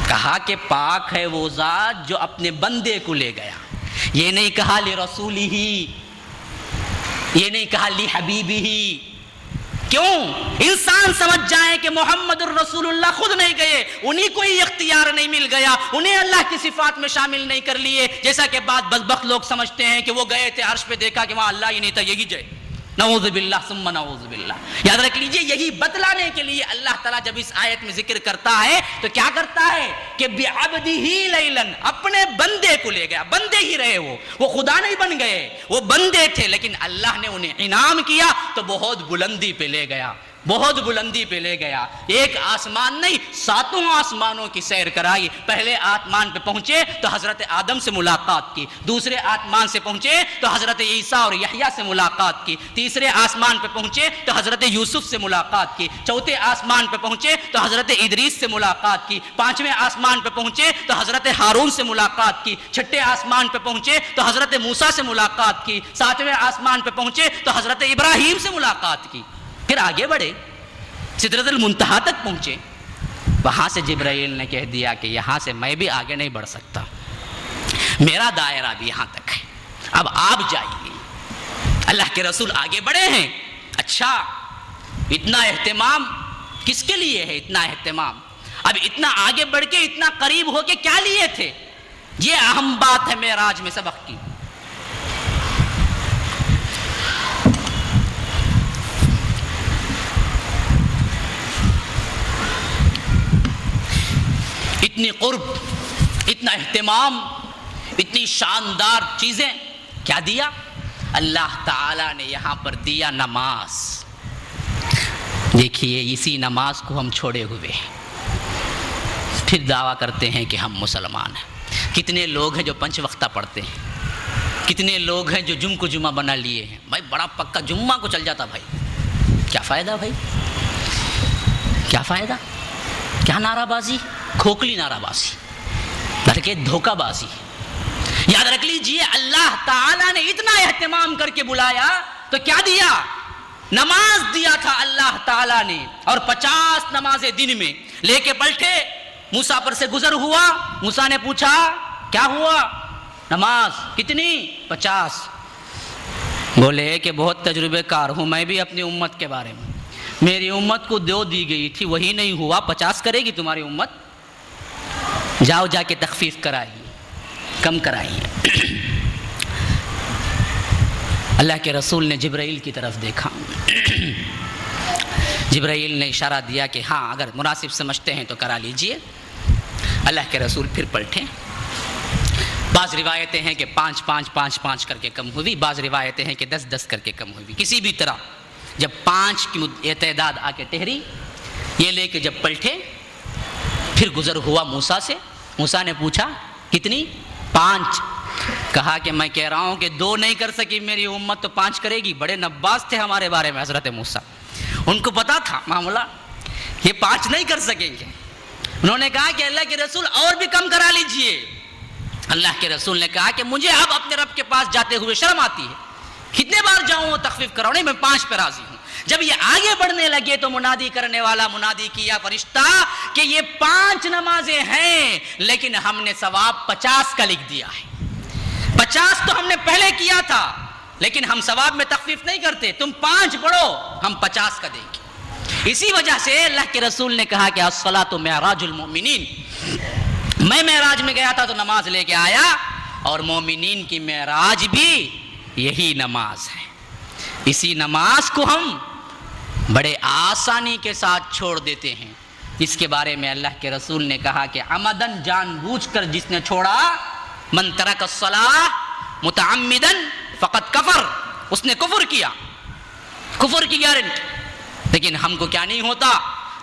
کہا کہ پاک ہے وہ ذات جو اپنے بندے کو لے گیا، یہ نہیں کہا لرسولہ، یہ نہیں کہا لحبیبہ۔ کیوں؟ انسان سمجھ جائیں کہ محمد الرسول اللہ خود نہیں گئے، انہیں کوئی اختیار نہیں مل گیا، انہیں اللہ کی صفات میں شامل نہیں کر لیے، جیسا کہ بعض بدبخت لوگ سمجھتے ہیں کہ وہ گئے تھے عرش پہ، دیکھا کہ وہاں اللہ ہی نہیں تھا، یہی جائے۔ نعوذ باللہ ثم نعوذ باللہ۔ یاد رکھ لیجئے یہی بتلانے کے لیے اللہ تعالیٰ جب اس آیت میں ذکر کرتا ہے تو کیا کرتا ہے کہ بعبدہ لیلاً اپنے بندے کو لے گیا، بندے ہی رہے، وہ خدا نہیں بن گئے، وہ بندے تھے، لیکن اللہ نے انہیں انعام کیا تو بہت بلندی پہ لے گیا، بہت بلندی پہ لے گیا۔ ایک آسمان نہیں 7 آسمانوں کی سیر کرائی۔ پہلے آسمان پہ پہنچے تو حضرت آدم سے ملاقات کی، دوسرے آسمان سے پہنچے تو حضرت عیسیٰ اور یحییٰ سے ملاقات کی، تیسرے آسمان پہ پہنچے تو حضرت یوسف سے ملاقات کی، چوتھے آسمان پہ پہنچے تو حضرت ادریس سے ملاقات کی، 5ویں آسمان پہ پہنچے تو حضرت ہارون سے ملاقات کی، 6 آسمان پہ پہنچے تو حضرت موسیٰ سے ملاقات کی، 7ویں آسمان پہ پہنچے تو حضرت ابراہیم سے ملاقات کی۔ پھر آگے بڑھے سدرۃ المنتہا تک پہنچے، وہاں سے جبرائیل نے کہہ دیا کہ یہاں سے میں بھی آگے نہیں بڑھ سکتا، میرا دائرہ بھی یہاں تک ہے، اب آپ جائیے۔ اللہ کے رسول آگے بڑھے ہیں. اچھا اتنا اہتمام کس کے لیے ہے؟ اتنا اہتمام اب اتنا آگے بڑھ کے اتنا قریب ہو کے کیا لیے تھے؟ یہ اہم بات ہے معراج میں سبق کی. اتنی قرب، اتنا اہتمام، اتنی شاندار چیزیں کیا دیا؟ اللہ تعالیٰ نے یہاں پر دیا نماز. دیکھیے اسی نماز کو ہم چھوڑے ہوئے ہیں، پھر دعویٰ کرتے ہیں کہ ہم مسلمان ہیں. کتنے لوگ ہیں جو 5 وقتہ پڑھتے ہیں، کتنے لوگ ہیں جو جمعہ کو جمعہ بنا لیے ہیں. بھائی بڑا پکا جمعہ کو چل جاتا بھائی، کیا فائدہ بھائی؟ کیا فائدہ؟ کیا نعرہ بازی؟ کھوکھلی نعرہ بازی، لڑکے دھوکہ بازی. یاد رکھ لیجئے اللہ تعالیٰ نے اتنا اہتمام کر کے بلایا تو کیا دیا؟ نماز دیا تھا اللہ تعالیٰ نے. اور 50 نمازیں دن میں لے کے پلٹے. موسیٰ پر سے گزر ہوا، موسیٰ نے پوچھا کیا ہوا؟ نماز کتنی؟ 50. بولے کہ بہت تجربے کار ہوں میں بھی اپنی امت کے بارے میں، میری امت کو 2 دی گئی تھی وہی نہیں ہوا، 50 کرے گی تمہاری امت؟ جاؤ جا کے تخفیف کرائیے، کم کرائیے. اللہ کے رسول نے جبرائیل کی طرف دیکھا. جبرائیل نے اشارہ دیا کہ ہاں اگر مناسب سمجھتے ہیں تو کرا لیجئے. اللہ کے رسول پھر پلٹے. بعض روایتیں ہیں کہ 5 کر کے کم ہوئی، بعض روایتیں ہیں کہ 10 کر کے کم ہوئی. کسی بھی طرح جب 5 کی یہ تعداد آ کے ٹھہری، یہ لے کے جب پلٹے پھر گزر ہوا موسیٰ سے. موسیٰ نے پوچھا کتنی؟ 5. کہا کہ میں کہہ رہا ہوں کہ 2 نہیں کر سکی میری امت تو 5 کرے گی. بڑے نباز تھے ہمارے بارے میں حضرت موسیٰ، ان کو پتا تھا معاملہ، یہ 5 نہیں کر سکیں گے. انہوں نے کہا کہ اللہ کے رسول اور بھی کم کرا لیجئے. اللہ کے رسول نے کہا کہ مجھے اب اپنے رب کے پاس جاتے ہوئے شرم آتی ہے، کتنے بار جاؤں تخفیف کراؤں؟ نہیں، میں 5 پہ راضی ہوں. جب یہ آگے بڑھنے لگے تو منادی کرنے والا منادی کیا فرشتہ کہ یہ 5 نمازیں ہیں لیکن ہم نے ثواب 50 کا لکھ دیا ہے. 50 تو ہم نے پہلے کیا تھا لیکن ہم ثواب میں تخفیف نہیں کرتے، تم 5 پڑھو ہم 50 کا دیں گے. اسی وجہ سے اللہ کے رسول نے کہا کہ الصلاۃ معراج المؤمنین. میں معراج میں گیا تھا تو نماز لے کے آیا، اور مومنین کی معراج بھی یہی نماز ہے. اسی نماز کو ہم بڑے آسانی کے ساتھ چھوڑ دیتے ہیں. اس کے بارے میں اللہ کے رسول نے کہا کہ عمدن، جان بوجھ کر جس نے چھوڑا، من ترک الصلاۃ متعمدن فقط کفر، اس نے کفر کیا، کفر کی گارنٹی. لیکن ہم کو کیا نہیں ہوتا؟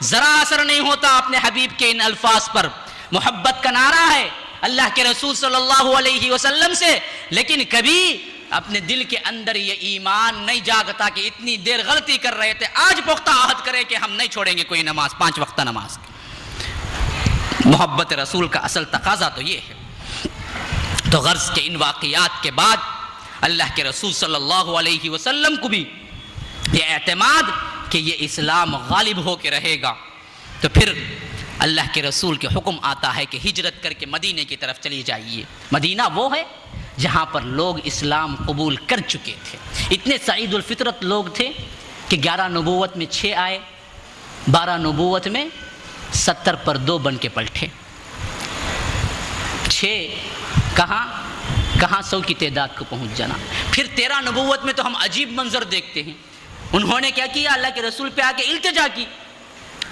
ذرا اثر نہیں ہوتا اپنے حبیب کے ان الفاظ پر. محبت کا نعرہ ہے اللہ کے رسول صلی اللہ علیہ وسلم سے، لیکن کبھی اپنے دل کے اندر یہ ایمان نہیں جاگتا کہ اتنی دیر غلطی کر رہے تھے، آج پختہ عہد کرے کہ ہم نہیں چھوڑیں گے کوئی نماز، 5 وقتہ نماز. محبت رسول کا اصل تقاضا تو یہ ہے. تو غرض کے ان واقعات کے بعد اللہ کے رسول صلی اللہ علیہ وسلم کو بھی یہ اعتماد کہ یہ اسلام غالب ہو کے رہے گا. تو پھر اللہ کے رسول کے حکم آتا ہے کہ ہجرت کر کے مدینے کی طرف چلی جائیے. مدینہ وہ ہے جہاں پر لوگ اسلام قبول کر چکے تھے. اتنے سعید الفطرت لوگ تھے کہ 11 نبوت میں 6 آئے، 12 نبوت میں 70 پر 2 بن کے پلٹے. 6 کہاں 100 کی تعداد کو پہنچ جانا. پھر 13 نبوت میں تو ہم عجیب منظر دیکھتے ہیں. انہوں نے کیا کیا؟ اللہ کے رسول پہ آ کے التجا کی،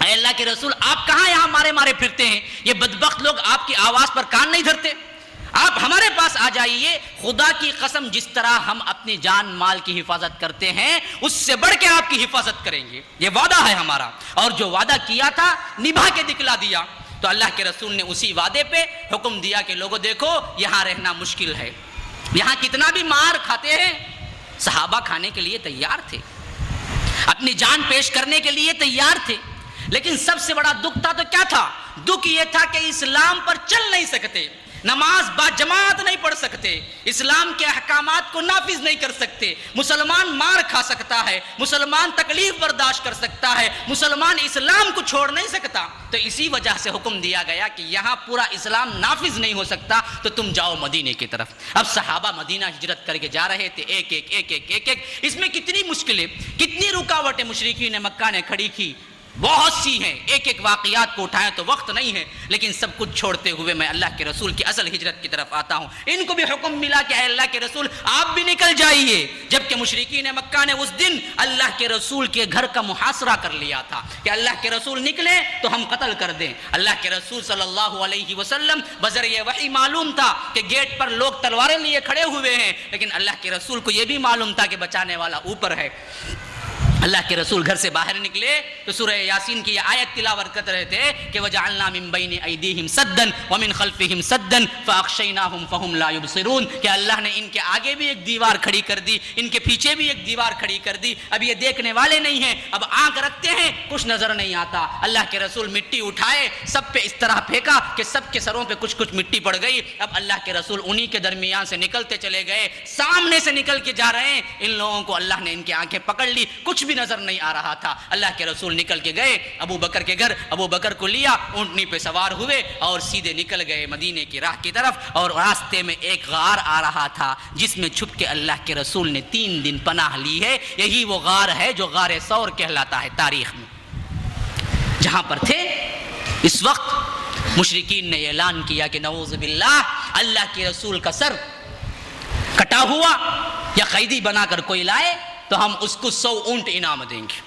اے اللہ کے رسول آپ کہاں یہاں مارے پھرتے ہیں؟ یہ بدبخت لوگ آپ کی آواز پر کان نہیں دھرتے، آپ ہمارے پاس آ جائیے. خدا کی قسم جس طرح ہم اپنی جان مال کی حفاظت کرتے ہیں اس سے بڑھ کے آپ کی حفاظت کریں گے، یہ وعدہ ہے ہمارا. اور جو وعدہ کیا تھا نبھا کے دکھلا دیا. تو اللہ کے رسول نے اسی وعدے پہ حکم دیا کہ لوگوں دیکھو یہاں رہنا مشکل ہے، یہاں کتنا بھی مار کھاتے ہیں. صحابہ کھانے کے لیے تیار تھے، اپنی جان پیش کرنے کے لیے تیار تھے، لیکن سب سے بڑا دکھ تھا تو کیا تھا؟ دکھ یہ تھا کہ اسلام پر چل نہیں سکتے، نماز با جماعت نہیں پڑھ سکتے، اسلام کے احکامات کو نافذ نہیں کر سکتے، مسلمان مار کھا سکتا ہے، مسلمان تکلیف برداشت کر سکتا ہے، مسلمان اسلام کو چھوڑ نہیں سکتا. تو اسی وجہ سے حکم دیا گیا کہ یہاں پورا اسلام نافذ نہیں ہو سکتا تو تم جاؤ مدینے کی طرف. اب صحابہ مدینہ ہجرت کر کے جا رہے تھے، ایک ایک اس میں کتنی مشکلیں، کتنی رکاوٹیں مشرکین مکہ نے کھڑی کی، بہت سی ہیں. ایک ایک واقعات کو اٹھائیں تو وقت نہیں ہے، لیکن سب کچھ چھوڑتے ہوئے میں اللہ کے رسول کی اصل ہجرت کی طرف آتا ہوں. ان کو بھی حکم ملا کہ اے اللہ کے رسول آپ بھی نکل جائیے، جبکہ مشرکین مکہ نے اس دن اللہ کے رسول کے گھر کا محاصرہ کر لیا تھا کہ اللہ کے رسول نکلے تو ہم قتل کر دیں. اللہ کے رسول صلی اللہ علیہ وسلم بذریعہ وحی معلوم تھا کہ گیٹ پر لوگ تلواریں لیے کھڑے ہوئے ہیں، لیکن اللہ کے رسول کو یہ بھی معلوم تھا کہ بچانے والا اوپر ہے. اللہ کے رسول گھر سے باہر نکلے تو سورہ یاسین کی یہ آیت تلاوت کر رہے تھے کہ وَجَعَلْنَا مِن بَيْنِ أَيْدِيهِمْ سَدًّا وَمِن خَلْفِهِمْ سَدًّا فَأَغْشَيْنَاهُمْ فَهُمْ لَا يُبْصِرُونَ کہ اللہ نے ان کے آگے بھی ایک دیوار کھڑی کر دی، ان کے پیچھے بھی ایک دیوار کھڑی کر دی. اب یہ دیکھنے والے نہیں ہیں، اب آنکھ رکھتے ہیں کچھ نظر نہیں آتا. اللہ کے رسول مٹی اٹھائے سب پہ اس طرح پھینکا کہ سب کے سروں پہ کچھ مٹی پڑ گئی. اب اللہ کے رسول انہی کے درمیان سے نکلتے چلے گئے، سامنے سے نکل کے جا رہے ہیں. ان لوگوں کو اللہ نے ان کی آنکھیں پکڑ لی، کچھ بھی نظر نہیں آ رہا تھا. اللہ کے رسول نکل کے گئے ابو بکر کے گھر، ابو بکر کو لیا، اونٹنی پہ سوار ہوئے اور سیدھے نکل گئے مدینے کی راہ کی طرف. اور راستے میں ایک غار آ رہا تھا جس میں چھپ کے اللہ کے رسول نے 3 دن پناہ لی ہے. یہی وہ غار ہے جو غار ثور کہلاتا ہے تاریخ میں، جہاں پر تھے. اس وقت مشرکین نے اعلان کیا کہ نعوذ باللہ اللہ کے رسول کا سر کٹا ہوا یا قیدی بنا کر کوئی لائے تو ہم اس کو 100 اونٹ انعام دیں گے.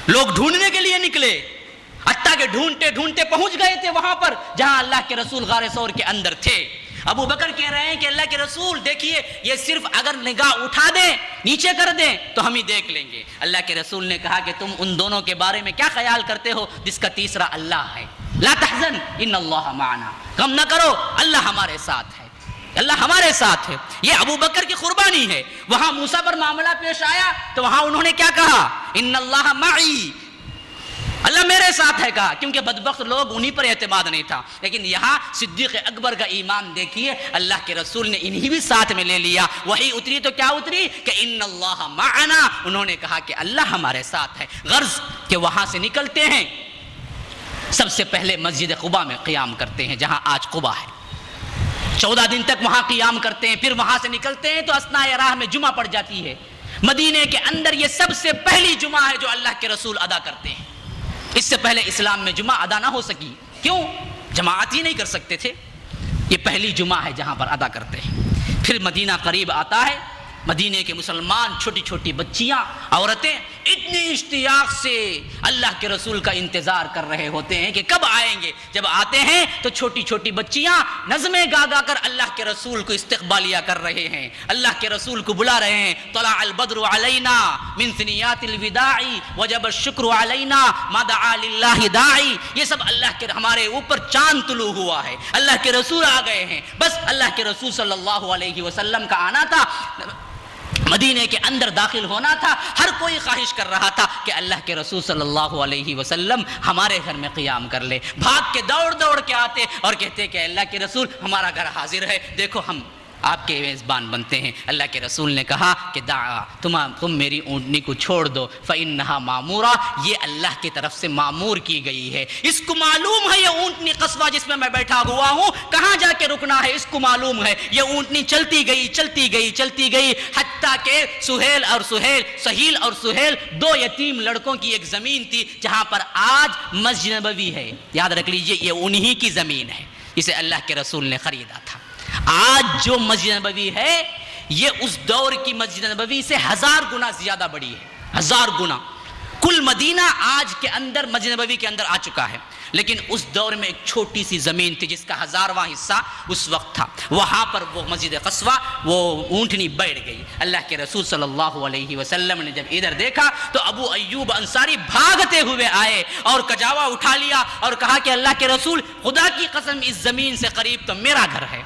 لوگ ڈھونڈنے کے لیے نکلے، حتیٰ کہ ڈھونڈتے پہنچ گئے تھے وہاں پر جہاں اللہ کے رسول غار ثور کے اندر تھے. ابو بکر کہہ رہے ہیں کہ اللہ کے رسول دیکھیے، یہ صرف اگر نگاہ اٹھا دیں، نیچے کر دیں تو ہم ہی دیکھ لیں گے. اللہ کے رسول نے کہا کہ تم ان دونوں کے بارے میں کیا خیال کرتے ہو جس کا تیسرا اللہ ہے؟ لا تحزن ان اللہ معنا، غم نہ کرو اللہ ہمارے ساتھ ہے، اللہ ہمارے ساتھ ہے. یہ ابو بکر کی قربانی ہے. وہاں موسیٰ پر معاملہ پیش آیا تو وہاں انہوں نے کیا کہا؟ ان اللہ معی، اللہ میرے ساتھ ہے کہا، کیونکہ بدبخت لوگ انہی پر اعتماد نہیں تھا. لیکن یہاں صدیق اکبر کا ایمان دیکھیے، اللہ کے رسول نے انہی بھی ساتھ میں لے لیا. وہی اتری تو کیا اتری کہ ان اللہ معنا، انہوں نے کہا کہ اللہ ہمارے ساتھ ہے. غرض کہ وہاں سے نکلتے ہیں، سب سے پہلے مسجد قباء میں قیام کرتے ہیں جہاں آج قباء ہے. 14 دن تک وہاں قیام کرتے ہیں. پھر وہاں سے نکلتے ہیں تو اثناء راہ میں جمعہ پڑ جاتی ہے. مدینے کے اندر یہ سب سے پہلی جمعہ ہے جو اللہ کے رسول ادا کرتے ہیں. اس سے پہلے اسلام میں جمعہ ادا نہ ہو سکی. کیوں؟ جماعت ہی نہیں کر سکتے تھے. یہ پہلی جمعہ ہے جہاں پر ادا کرتے ہیں. پھر مدینہ قریب آتا ہے. مدینے کے مسلمان، چھوٹی چھوٹی بچیاں، عورتیں اتنی اشتیاق سے اللہ کے رسول کا انتظار کر رہے ہوتے ہیں کہ کب آئیں گے. جب آتے ہیں تو چھوٹی چھوٹی بچیاں نظمیں گا گا کر اللہ کے رسول کو استقبالیہ کر رہے ہیں، اللہ کے رسول کو بلا رہے ہیں. طلع البدر علینا من ثنیات الوداع وجب الشکر علینا ما دعا للہ داعی. یہ سب اللہ کے ہمارے اوپر چاند طلوع ہوا ہے، اللہ کے رسول آ گئے ہیں. بس اللہ کے رسول صلی اللہ علیہ وسلم کا آنا تھا، مدینے کے اندر داخل ہونا تھا. ہر کوئی خواہش کر رہا تھا کہ اللہ کے رسول صلی اللہ علیہ وسلم ہمارے گھر میں قیام کر لے. بھاگ کے دوڑ کے آتے اور کہتے کہ اللہ کے رسول ہمارا گھر حاضر ہے، دیکھو ہم آپ کے میزبان بنتے ہیں. اللہ کے رسول نے کہا کہ تم میری اونٹنی کو چھوڑ دو، فإنہا معمورہ، یہ اللہ کی طرف سے معمور کی گئی ہے. اس کو معلوم ہے یہ اونٹنی قصبہ جس میں بیٹھا ہوا ہوں کہاں جا کے رکنا ہے، اس کو معلوم ہے. یہ اونٹنی چلتی گئی حتیٰ کہ سہیل اور سہیل 2 یتیم لڑکوں کی ایک زمین تھی جہاں پر آج مسجد نبوی ہے. یاد رکھ لیجئے یہ انہی کی زمین ہے جسے اللہ کے رسول نے خریدا تھا. آج جو مسجد نبوی ہے یہ اس دور کی مسجد نبوی سے 1000 گنا زیادہ بڑی ہے. 1000 گنا. کل مدینہ آج کے اندر مسجد نبوی کے اندر آ چکا ہے، لیکن اس دور میں ایک چھوٹی سی زمین تھی جس کا 1000واں حصہ اس وقت تھا. وہاں پر وہ مسجد قصوہ، وہ اونٹنی بیٹھ گئی. اللہ کے رسول صلی اللہ علیہ وسلم نے جب ادھر دیکھا تو ابو ایوب انصاری بھاگتے ہوئے آئے اور کجاوا اٹھا لیا اور کہا کہ اللہ کے رسول خدا کی قسم اس زمین سے قریب تو میرا گھر ہے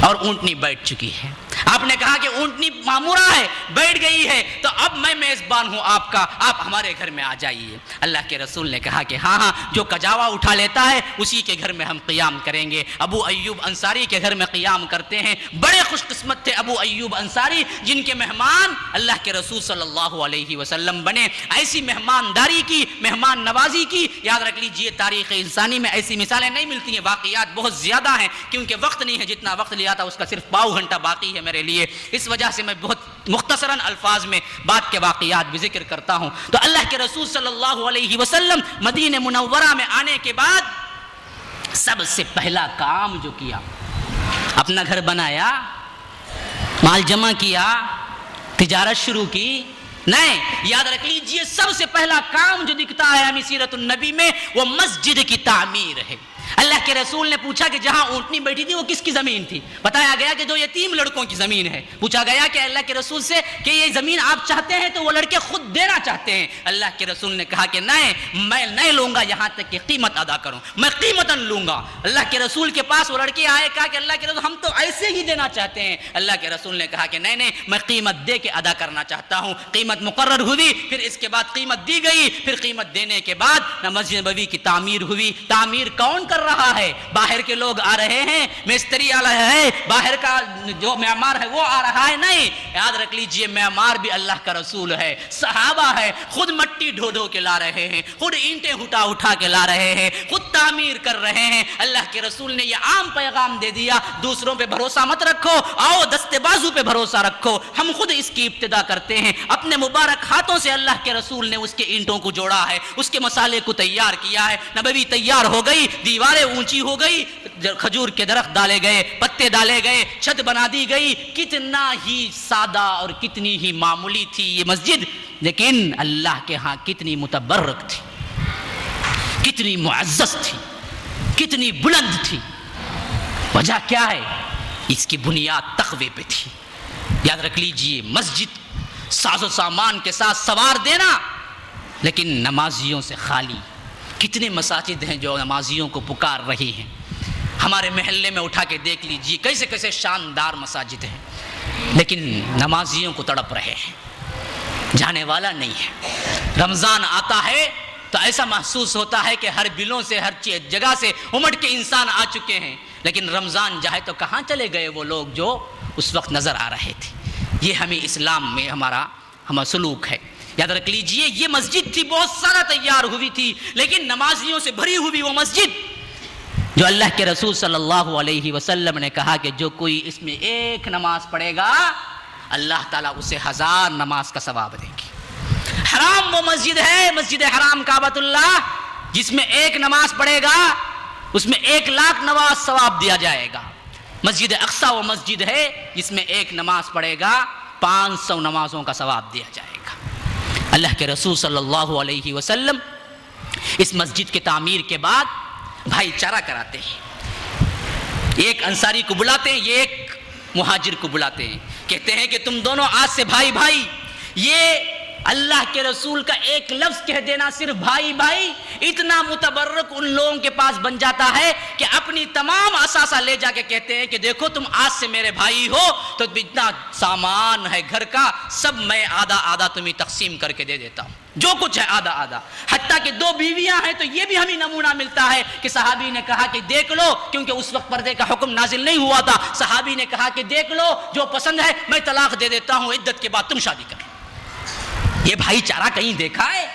اور اونٹنی بیٹھ چکی ہے. آپ نے کہا کہ اونٹنی معمورہ ہے، بیٹھ گئی ہے، تو اب میں میزبان ہوں آپ کا، آپ ہمارے گھر میں آ جائیے۔ اللہ کے رسول نے کہا کہ ہاں جو کجاوا اٹھا لیتا ہے اسی کے گھر میں ہم قیام کریں گے۔ ابو ایوب انصاری کے گھر میں قیام کرتے ہیں۔ بڑے خوش قسمت تھے ابو ایوب انصاری جن کے مہمان اللہ کے رسول صلی اللہ علیہ وسلم بنے۔ ایسی مہمانداری کی، مہمان نوازی کی، یاد رکھ لیجئے تاریخ انسانی میں ایسی مثالیں نہیں ملتی ہیں، واقعات بہت زیادہ ہیں، کیونکہ وقت نہیں ہے، جتنا وقت لیا تھا اس کا صرف پاؤ گھنٹہ باقی ہے میرے لیے، اس وجہ سے میں بہت مختصراً الفاظ میں بات کے واقعات بھی ذکر کرتا ہوں۔ تو اللہ کے رسول صلی اللہ علیہ وسلم مدینہ منورہ میں آنے کے بعد سب سے پہلا کام جو کیا، اپنا گھر بنایا، مال جمع کیا، تجارت شروع کی؟ نہیں، یاد رکھ لیجئے سب سے پہلا کام جو دکھتا ہے ہمیں سیرت النبی میں وہ مسجد کی تعمیر ہے۔ اللہ کے رسول نے پوچھا کہ جہاں اونٹنی بیٹھی تھی وہ کس کی زمین تھی؟ بتایا گیا کہ جو یتیم لڑکوں کی زمین ہے۔ پوچھا گیا کہ اللہ کے رسول سے کہ یہ زمین آپ چاہتے ہیں تو وہ لڑکے خود دینا چاہتے ہیں؟ اللہ کے رسول نے کہا کہ نہیں، میں نہیں لوں گا یہاں تک کہ قیمت ادا کروں، میں قیمتاً لوں گا۔ اللہ کے رسول کے پاس وہ لڑکے آئے، کہا کہ اللہ کے رسول ہم تو ایسے ہی دینا چاہتے ہیں۔ اللہ کے رسول نے کہا کہ نہیں، میں قیمت دے کے ادا کرنا چاہتا ہوں۔ قیمت مقرر ہوئی، پھر اس کے بعد قیمت دی گئی، پھر قیمت دینے کے بعد مسجد نبوی کی تعمیر ہوئی۔ تعمیر کون کر رہا ہے؟ باہر کے لوگ آ رہے ہیں، مستری آ رہا ہے، باہر کا جو معمار ہے وہ آ رہا ہے؟ نہیں، یاد رکھ لیجئے معمار بھی اللہ کا رسول ہے، صحابہ ہے، خود مٹی ڈھو ڈھو کے لا رہے ہیں، خود اینٹیں اٹھا اٹھا کے لا رہے ہیں، خود تعمیر کر رہے ہیں۔ اللہ کے رسول نے یہ عام پیغام دے دیا، دوسروں پہ بھروسہ مت رکھو، آؤ دستے بازو پہ بھروسہ رکھو، ہم خود اس کی ابتدا کرتے ہیں۔ اپنے مبارک ہاتھوں سے اللہ کے رسول نے اس کے اینٹوں کو جوڑا ہے، اس کے مسالے کو تیار کیا ہے، نبوی تیار ہو گئی، دیواریں اونچی ہو گئی، کھجور کے درخت ڈالے گئے، پتے ڈالے گئے، چھت بنا دی گئی۔ کتنا ہی سادہ اور کتنی ہی معمولی تھی یہ مسجد، لیکن اللہ کے ہاں کتنی متبرک تھی، کتنی معزز تھی، کتنی بلند تھی۔ وجہ کیا ہے؟ اس کی بنیاد تقوی پہ تھی۔ یاد رکھ لیجئے مسجد ساز و سامان کے ساتھ سوار دینا، لیکن نمازیوں سے خالی۔ کتنے مساجد ہیں جو نمازیوں کو پکار رہی ہیں؟ ہمارے محلے میں اٹھا کے دیکھ لیجئے کیسے کیسے شاندار مساجد ہیں، لیکن نمازیوں کو تڑپ رہے ہیں، جانے والا نہیں ہے۔ رمضان آتا ہے تو ایسا محسوس ہوتا ہے کہ ہر بلوں سے، ہر جگہ سے امٹ کے انسان آ چکے ہیں، لیکن رمضان جائے تو کہاں چلے گئے وہ لوگ جو اس وقت نظر آ رہے تھے؟ یہ ہمیں اسلام میں ہمارا سلوک ہے۔ یاد رکھ لیجئے یہ مسجد تھی، بہت سارا تیار ہوئی تھی، لیکن نمازیوں سے بھری ہوئی وہ مسجد جو اللہ کے رسول صلی اللہ علیہ وسلم نے کہا کہ جو کوئی اس میں ایک نماز پڑھے گا اللہ تعالیٰ اسے 1000 نماز کا ثواب دے گی۔ حرام وہ مسجد ہے، مسجد حرام کعبۃ اللہ، جس میں ایک نماز پڑھے گا اس میں 1,00,000 نماز ثواب دیا جائے گا۔ مسجد اقصیٰ وہ مسجد ہے جس میں ایک نماز پڑھے گا 500 نمازوں کا ثواب دیا جائے گا۔ اللہ کے رسول صلی اللہ علیہ وسلم اس مسجد کی تعمیر کے بعد بھائی چارہ کراتے ہیں۔ ایک انصاری کو بلاتے ہیں، یہ ایک مہاجر کو بلاتے ہیں، کہتے ہیں کہ تم دونوں آج سے بھائی بھائی۔ یہ اللہ کے رسول کا ایک لفظ کہہ دینا، صرف بھائی بھائی، اتنا متبرک ان لوگوں کے پاس بن جاتا ہے کہ اپنی تمام اثاثہ لے جا کے کہتے ہیں کہ دیکھو تم آج سے میرے بھائی ہو، تو جتنا سامان ہے گھر کا سب میں آدھا آدھا تمہیں تقسیم کر کے دے دیتا ہوں، جو کچھ ہے آدھا آدھا۔ حتیٰ کہ 2 بیویاں ہیں تو یہ بھی ہمیں نمونہ ملتا ہے کہ صحابی نے کہا کہ دیکھ لو، کیونکہ اس وقت پردے کا حکم نازل نہیں ہوا تھا، صحابی نے کہا کہ دیکھ لو جو پسند ہے میں طلاق دے دیتا ہوں، عدت کے بعد تم شادی کر۔ یہ بھائی چارہ کہیں دیکھا ہے؟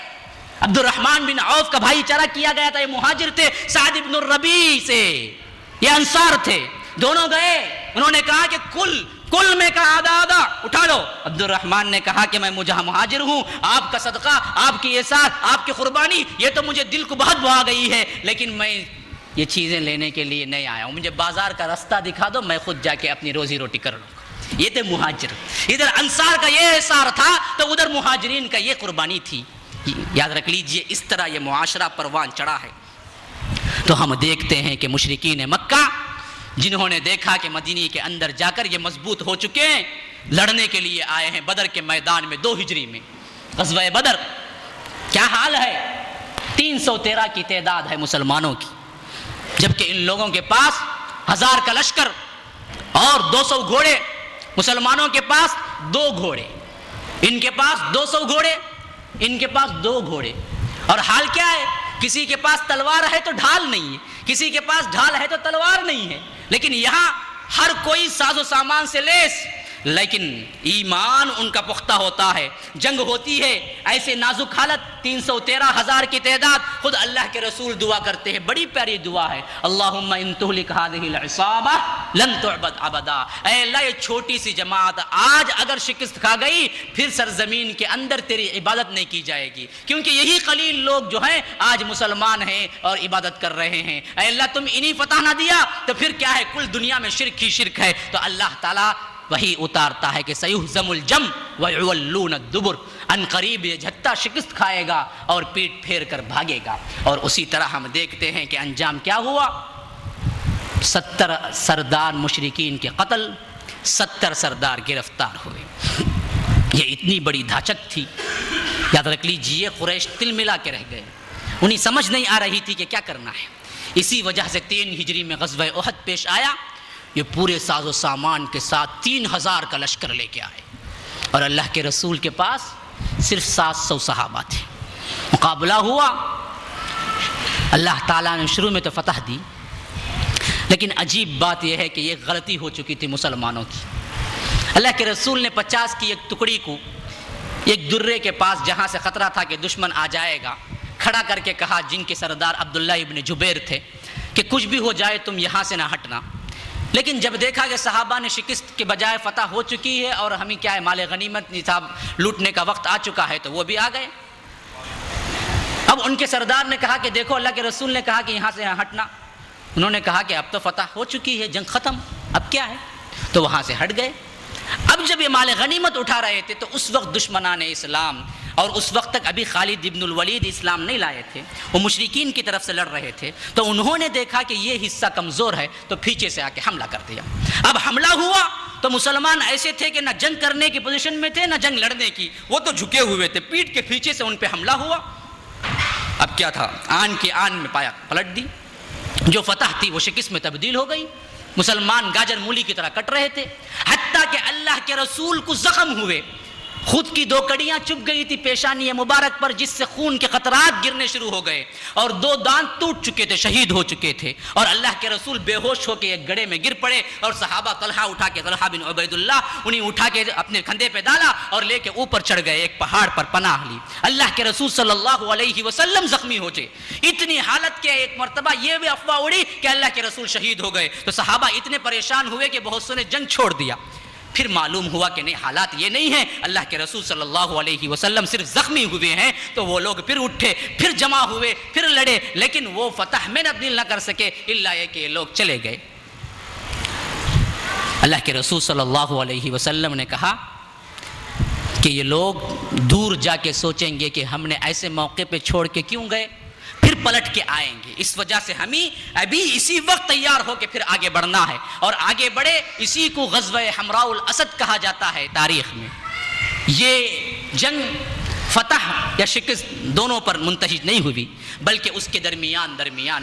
عبد الرحمن بن عوف کا بھائی چارہ کیا گیا تھا، یہ مہاجر تھے، سعد بن الربیع سے یہ انصار تھے، دونوں گئے، انہوں نے کہا کہ کل میں کہا آدھا آدھا اٹھا لو۔ عبد الرحمن نے کہا کہ میں مہاجر ہوں، آپ کا صدقہ، آپ کی احسان، آپ کی قربانی یہ تو مجھے دل کو بہت بھا گئی ہے، لیکن میں یہ چیزیں لینے کے لیے نہیں آیا ہوں، مجھے بازار کا راستہ دکھا دو، میں خود جا کے اپنی روزی روٹی کر لوں گا۔ یہ تھے مہاجر، ادھر انصار کا یہ احسار تھا تو ادھر مہاجرین کا یہ قربانی تھی۔ یاد رکھ لیجئے اس طرح یہ معاشرہ پروان چڑھا ہے۔ تو ہم دیکھتے ہیں کہ مشرکین مکہ جنہوں نے دیکھا کہ مدینے کے اندر جا کر یہ مضبوط ہو چکے ہیں، لڑنے کے لیے آئے ہیں بدر کے میدان میں، 2 ہجری میں غزوہ بدر۔ کیا حال ہے؟ 313 کی تعداد ہے مسلمانوں کی، جبکہ ان لوگوں کے پاس 1000 کا لشکر اور 200 گھوڑے مسلمانوں کے پاس 2 گھوڑے، ان کے پاس 200 گھوڑے، ان کے پاس 2 گھوڑے، اور حال کیا ہے؟ کسی کے پاس تلوار ہے تو ڈھال نہیں ہے، کسی کے پاس ڈھال ہے تو تلوار نہیں ہے، لیکن یہاں ہر کوئی ساز و سامان سے لیس، لیکن ایمان ان کا پختہ ہوتا ہے۔ جنگ ہوتی ہے، ایسے نازک حالت، 313,000 کی تعداد، خود اللہ کے رسول دعا کرتے ہیں، بڑی پیاری دعا ہے، اللہم ان تہلک هذه العصابہ لن تعبد ابدا، اے اللہ یہ چھوٹی سی جماعت آج اگر شکست کھا گئی پھر سرزمین کے اندر تیری عبادت نہیں کی جائے گی، کیونکہ یہی قلیل لوگ جو ہیں آج مسلمان ہیں اور عبادت کر رہے ہیں۔ اے اللہ تم انہی فتح نہ دیا تو پھر کیا ہے؟ کل دنیا میں شرک ہی شرک ہے۔ تو اللہ تعالیٰ وہی اتارتا ہے کہ سیہزم الجمع ویولون الدبر، ان قریب یہ جھٹا شکست کھائے گا اور پیٹ پھیر کر بھاگے گا۔ اور اسی طرح ہم دیکھتے ہیں کہ انجام کیا ہوا؟ 70 سردار مشرکین کے قتل، 70 سردار گرفتار ہوئے۔ یہ اتنی بڑی دھاچک تھی، یاد رکھ لیجئے، قریش تل ملا کے رہ گئے، انہیں سمجھ نہیں آ رہی تھی کہ کیا کرنا ہے۔ اسی وجہ سے 3 ہجری میں غزوہ احد پیش آیا، یہ پورے ساز و سامان کے ساتھ 3000 کا لشکر لے کے آئے، اور اللہ کے رسول کے پاس صرف 700 صحابہ تھے۔ مقابلہ ہوا، اللہ تعالیٰ نے شروع میں تو فتح دی، لیکن عجیب بات یہ ہے کہ یہ غلطی ہو چکی تھی مسلمانوں کی۔ اللہ کے رسول نے 50 کی ایک ٹکڑی کو ایک درے کے پاس جہاں سے خطرہ تھا کہ دشمن آ جائے گا، کھڑا کر کے کہا، جن کے سردار عبداللہ ابن جبیر تھے، کہ کچھ بھی ہو جائے تم یہاں سے نہ ہٹنا۔ لیکن جب دیکھا کہ صحابہ نے شکست کے بجائے فتح ہو چکی ہے اور ہمیں کیا ہے، مال غنیمت نصاب لوٹنے کا وقت آ چکا ہے، تو وہ بھی آ گئے۔ اب ان کے سردار نے کہا کہ دیکھو اللہ کے رسول نے کہا کہ یہاں سے ہٹنا، انہوں نے کہا کہ اب تو فتح ہو چکی ہے، جنگ ختم، اب کیا ہے؟ تو وہاں سے ہٹ گئے۔ اب جب یہ مال غنیمت اٹھا رہے تھے تو اس وقت دشمنان اسلام، اور اس وقت تک ابھی خالد ابن الولید اسلام نہیں لائے تھے، وہ مشرکین کی طرف سے لڑ رہے تھے، تو انہوں نے دیکھا کہ یہ حصہ کمزور ہے تو پیچھے سے آ کے حملہ کر دیا۔ اب حملہ ہوا تو مسلمان ایسے تھے کہ نہ جنگ کرنے کی پوزیشن میں تھے نہ جنگ لڑنے کی، وہ تو جھکے ہوئے تھے، پیٹ کے پیچھے سے ان پہ حملہ ہوا۔ اب کیا تھا؟ آن کی آن میں پایا پلٹ دی، جو فتح تھی وہ شکست میں تبدیل ہو گئی۔ مسلمان گاجر مولی کی طرح کٹ رہے تھے، حتیٰ کہ اللہ کے رسول کو زخم ہوئے، خود کی 2 کڑیاں چپ گئی تھی پیشانی مبارک پر، جس سے خون کے قطرات گرنے شروع ہو گئے، اور 2 دانت ٹوٹ چکے تھے، شہید ہو چکے تھے، اور اللہ کے رسول بے ہوش ہو کے ایک گڑھے میں گر پڑے، اور صحابہ طلحہ بن عبید اللہ انہیں اٹھا کے اپنے کندھے پہ ڈالا اور لے کے اوپر چڑھ گئے، ایک پہاڑ پر پناہ لی۔ اللہ کے رسول صلی اللہ علیہ وسلم زخمی ہو گئے، اتنی حالت کے ایک مرتبہ یہ بھی افواہ اڑی کہ اللہ کے رسول شہید ہو گئے، تو صحابہ اتنے پریشان ہوئے کہ بہت سے نے جنگ چھوڑ دیا۔ پھر معلوم ہوا کہ نہیں، حالات یہ نہیں ہیں، اللہ کے رسول صلی اللہ علیہ وسلم صرف زخمی ہوئے ہیں، تو وہ لوگ پھر اٹھے، پھر جمع ہوئے، پھر لڑے، لیکن وہ فتح میں تبدیل نہ کر سکے، الا یہ کہ یہ لوگ چلے گئے۔ اللہ کے رسول صلی اللہ علیہ وسلم نے کہا کہ یہ لوگ دور جا کے سوچیں گے کہ ہم نے ایسے موقع پہ چھوڑ کے کیوں گئے، پھر پلٹ کے آئیں گے، اس وجہ سے ہمیں ابھی اسی وقت تیار ہو کے پھر آگے بڑھنا ہے، اور آگے بڑھے۔ اسی کو غزوہ حمراء الاسد کہا جاتا ہے تاریخ میں۔ یہ جنگ فتح یا شکست دونوں پر منتہج نہیں ہوئی، بلکہ اس کے درمیان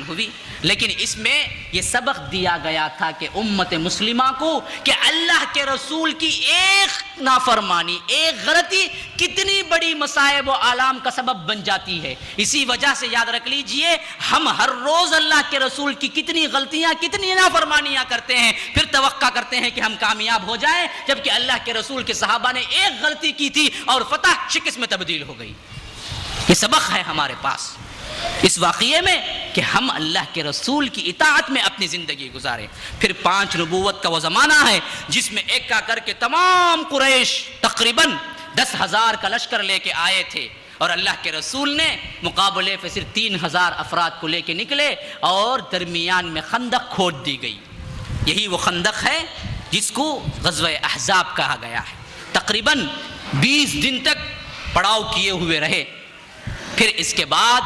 ہوئی، لیکن اس میں یہ سبق دیا گیا تھا کہ امت مسلمہ کو کہ اللہ کے رسول کی ایک نافرمانی، ایک غلطی کتنی بڑی مصائب و آلام کا سبب بن جاتی ہے۔ اسی وجہ سے یاد رکھ لیجئے، ہم ہر روز اللہ کے رسول کی کتنی غلطیاں، کتنی نافرمانیاں کرتے ہیں، پھر توقع کرتے ہیں کہ ہم کامیاب ہو جائیں، جبکہ اللہ کے رسول کے صحابہ نے ایک غلطی کی تھی اور فتح شکست میں تبدیل ہو گئی۔ یہ سبق ہے ہمارے پاس اس واقعے میں کہ ہم اللہ کے رسول کی اطاعت میں اپنی زندگی گزاریں۔ پھر 5 نبوت کا وہ زمانہ ہے جس میں ایک کا کر کے تمام قریش تقریباً 10,000 کا لشکر لے کے آئے تھے، اور اللہ کے رسول نے مقابلے پہ صرف 3,000 افراد کو لے کے نکلے، اور درمیان میں خندق کھود دی گئی۔ یہی وہ خندق ہے جس کو غزوہ احزاب کہا گیا ہے۔ تقریباً 20 دن تک پڑاؤ کیے ہوئے رہے۔ پھر اس کے بعد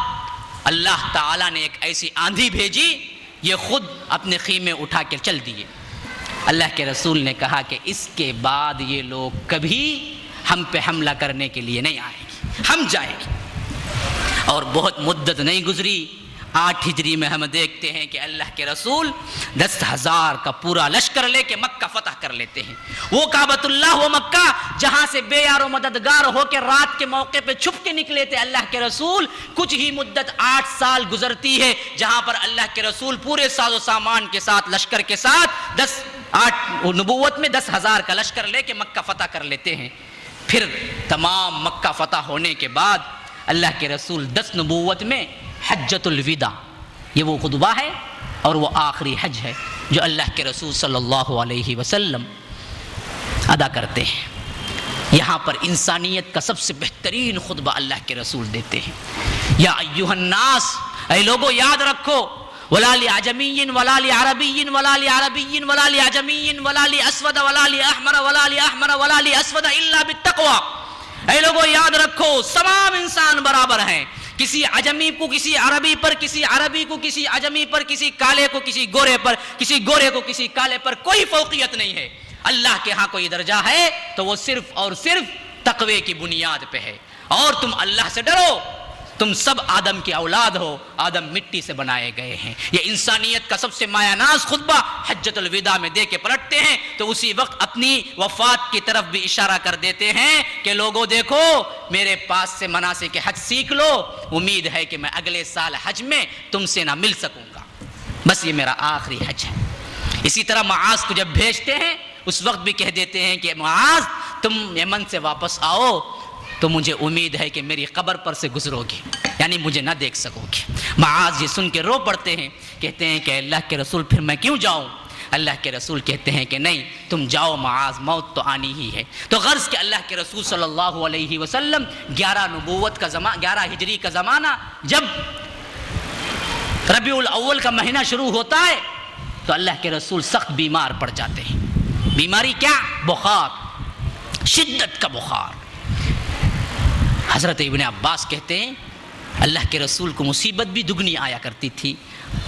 اللہ تعالیٰ نے ایک ایسی آندھی بھیجی، یہ خود اپنے خیمے اٹھا کے چل دیے۔ اللہ کے رسول نے کہا کہ اس کے بعد یہ لوگ کبھی ہم پہ حملہ کرنے کے لیے نہیں آئیں گے، ہم جائیں گے۔ اور بہت مدت نہیں گزری، 8 ہجری میں ہم دیکھتے ہیں کہ اللہ کے رسول 10,000 کا پورا لشکر لے کے مکہ فتح کر لیتے ہیں. وہ کعبۃ اللہ و مکہ جہاں سے بے یار و مددگار ہو کے رات کے موقع پہ چھپ کے نکلے تھے اللہ کے رسول, کچھ ہی مدت 8 سال گزرتی ہے جہاں پر اللہ کے رسول پورے ساز و سامان کے ساتھ, لشکر کے ساتھ, 8 نبوت میں 10,000 کا لشکر لے کے مکہ فتح کر لیتے ہیں. پھر تمام مکہ فتح ہونے کے بعد اللہ کے رسول 10 نبوت میں حجۃ الوداع, یہ وہ خطبہ ہے اور وہ آخری حج ہے جو اللہ کے رسول صلی اللہ علیہ وسلم ادا کرتے ہیں. یہاں پر انسانیت کا سب سے بہترین خطبہ اللہ کے رسول دیتے ہیں. یا ایھا الناس, اے لوگو یاد رکھو, ولا لعجمی ولا لعربی ولا لعربی ولا لعجمی ولا لاسود ولا لاحمر ولا لاحمر ولا لاسود الا بالتقوى. اے لوگو یاد رکھو تمام انسان برابر ہیں, کسی عجمی کو کسی عربی پر, کسی عربی کو کسی عجمی پر, کسی کالے کو کسی گورے پر, کسی گورے کو کسی کالے پر, کوئی فوقیت نہیں ہے. اللہ کے ہاں کوئی درجہ ہے تو وہ صرف اور صرف تقوی کی بنیاد پہ ہے. اور تم اللہ سے ڈرو, تم سب آدم کی اولاد ہو, آدم مٹی سے بنائے گئے ہیں. یہ انسانیت کا سب سے مایہ ناز خطبہ حجۃ الوداع میں دے کے پلٹتے ہیں تو اسی وقت اپنی وفات کی طرف بھی اشارہ کر دیتے ہیں کہ لوگوں دیکھو میرے پاس سے مناسک حج سیکھ لو, امید ہے کہ میں اگلے سال حج میں تم سے نہ مل سکوں گا, بس یہ میرا آخری حج ہے. اسی طرح معاذ کو جب بھیجتے ہیں اس وقت بھی کہہ دیتے ہیں کہ معاذ تم یمن سے واپس آؤ تو مجھے امید ہے کہ میری قبر پر سے گزرو گے, یعنی مجھے نہ دیکھ سکو گے. معاذ یہ سن کے رو پڑتے ہیں, کہتے ہیں کہ اللہ کے رسول پھر میں کیوں جاؤں؟ اللہ کے رسول کہتے ہیں کہ نہیں تم جاؤ معاذ, موت تو آنی ہی ہے. تو غرض کہ اللہ کے رسول صلی اللہ علیہ وسلم 11 نبوت کا زمانہ, 11 ہجری کا زمانہ, جب ربیع الاول کا مہینہ شروع ہوتا ہے تو اللہ کے رسول سخت بیمار پڑ جاتے ہیں. بیماری کیا؟ بخار, شدت کا بخار. حضرت ابن عباس کہتے ہیں اللہ کے رسول کو مصیبت بھی دگنی آیا کرتی تھی,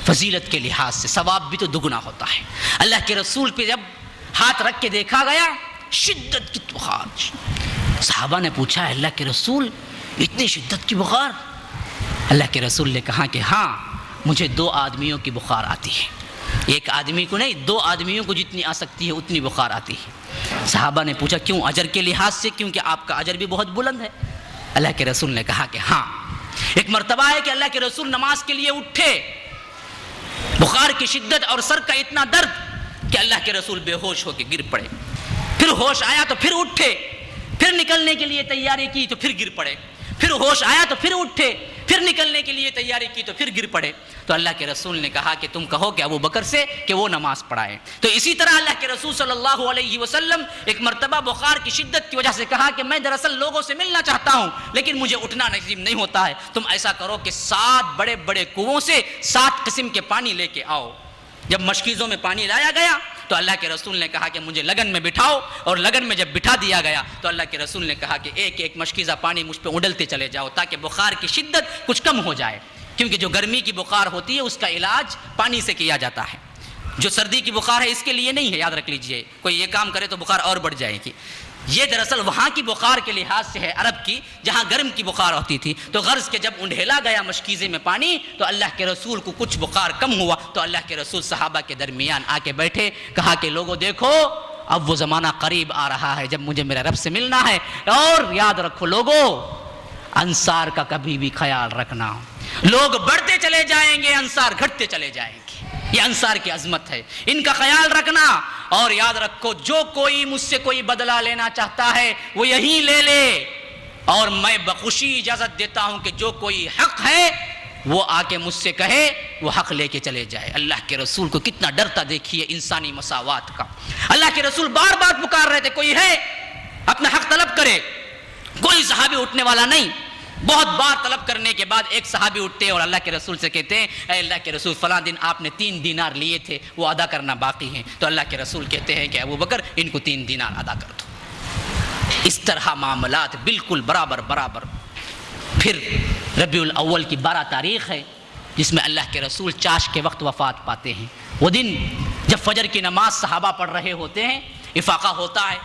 فضیلت کے لحاظ سے ثواب بھی تو دگنا ہوتا ہے. اللہ کے رسول پہ جب ہاتھ رکھ کے دیکھا گیا شدت کی بخار, صحابہ نے پوچھا اللہ کے رسول اتنی شدت کی بخار؟ اللہ کے رسول نے کہا کہ ہاں مجھے 2 آدمیوں کی بخار آتی ہے, ایک آدمی کو نہیں 2 آدمیوں کو جتنی آ سکتی ہے اتنی بخار آتی ہے. صحابہ نے پوچھا کیوں؟ اجر کے لحاظ سے, کیونکہ آپ کا اجر بھی بہت بلند ہے. اللہ کے رسول نے کہا کہ ہاں. ایک مرتبہ ہے کہ اللہ کے رسول نماز کے لیے اٹھے, بخار کی شدت اور سر کا اتنا درد کہ اللہ کے رسول بے ہوش ہو کے گر پڑے. پھر ہوش آیا تو پھر اٹھے, پھر نکلنے کے لیے تیاری کی تو پھر گر پڑے, پھر ہوش آیا تو پھر اٹھے, پھر نکلنے کے لیے تیاری کی تو پھر گر پڑے. تو اللہ کے رسول نے کہا کہ تم کہو کہ ابو بکر سے کہ وہ نماز پڑھائے. تو اسی طرح اللہ کے رسول صلی اللہ علیہ وسلم ایک مرتبہ بخار کی شدت کی وجہ سے کہا کہ میں دراصل لوگوں سے ملنا چاہتا ہوں لیکن مجھے اٹھنا نصیب نہیں ہوتا ہے, تم ایسا کرو کہ 7 بڑے بڑے کنووں سے 7 قسم کے پانی لے کے آؤ. جب مشکیزوں میں پانی لایا گیا تو اللہ کے رسول نے کہا کہ مجھے لگن میں بٹھاؤ, اور لگن میں جب بٹھا دیا گیا تو اللہ کے رسول نے کہا کہ ایک ایک مشکیزہ پانی مجھ پہ اڈلتے چلے جاؤ تاکہ بخار کی شدت کچھ کم ہو جائے, کیونکہ جو گرمی کی بخار ہوتی ہے اس کا علاج پانی سے کیا جاتا ہے, جو سردی کی بخار ہے اس کے لیے نہیں ہے, یاد رکھ لیجئے. کوئی یہ کام کرے تو بخار اور بڑھ جائے گی. یہ دراصل وہاں کی بخار کے لحاظ سے ہے, عرب کی, جہاں گرم کی بخار ہوتی تھی. تو غرض کہ جب انڈھیلا گیا مشکیزے میں پانی تو اللہ کے رسول کو کچھ بخار کم ہوا تو اللہ کے رسول صحابہ کے درمیان آ کے بیٹھے, کہا کہ لوگوں دیکھو اب وہ زمانہ قریب آ رہا ہے جب مجھے میرے رب سے ملنا ہے, اور یاد رکھو لوگوں انصار کا کبھی بھی خیال رکھنا, لوگ بڑھتے چلے جائیں گے انصار گھٹتے چلے جائیں گے, یہ انصار کی عظمت ہے, ان کا خیال رکھنا. اور یاد رکھو جو کوئی مجھ سے کوئی بدلہ لینا چاہتا ہے وہ یہی لے لے, اور میں بخوشی اجازت دیتا ہوں کہ جو کوئی حق ہے وہ آ کے مجھ سے کہے, وہ حق لے کے چلے جائے. اللہ کے رسول کو کتنا ڈرتا دیکھیے انسانی مساوات کا. اللہ کے رسول بار بار پکار رہے تھے کوئی ہے اپنا حق طلب کرے, کوئی صحابی اٹھنے والا نہیں. بہت بار طلب کرنے کے بعد ایک صحابی اٹھتے اور اللہ کے رسول سے کہتے ہیں اے اللہ کے رسول فلاں دن آپ نے 3 دینار لیے تھے وہ ادا کرنا باقی ہیں. تو اللہ کے رسول کہتے ہیں کہ ابو بکر ان کو 3 دینار ادا کر دو. اس طرح معاملات بالکل برابر برابر. پھر ربیع الاول کی 12 تاریخ ہے جس میں اللہ کے رسول چاش کے وقت وفات پاتے ہیں. وہ دن جب فجر کی نماز صحابہ پڑھ رہے ہوتے ہیں, افاقہ ہوتا ہے,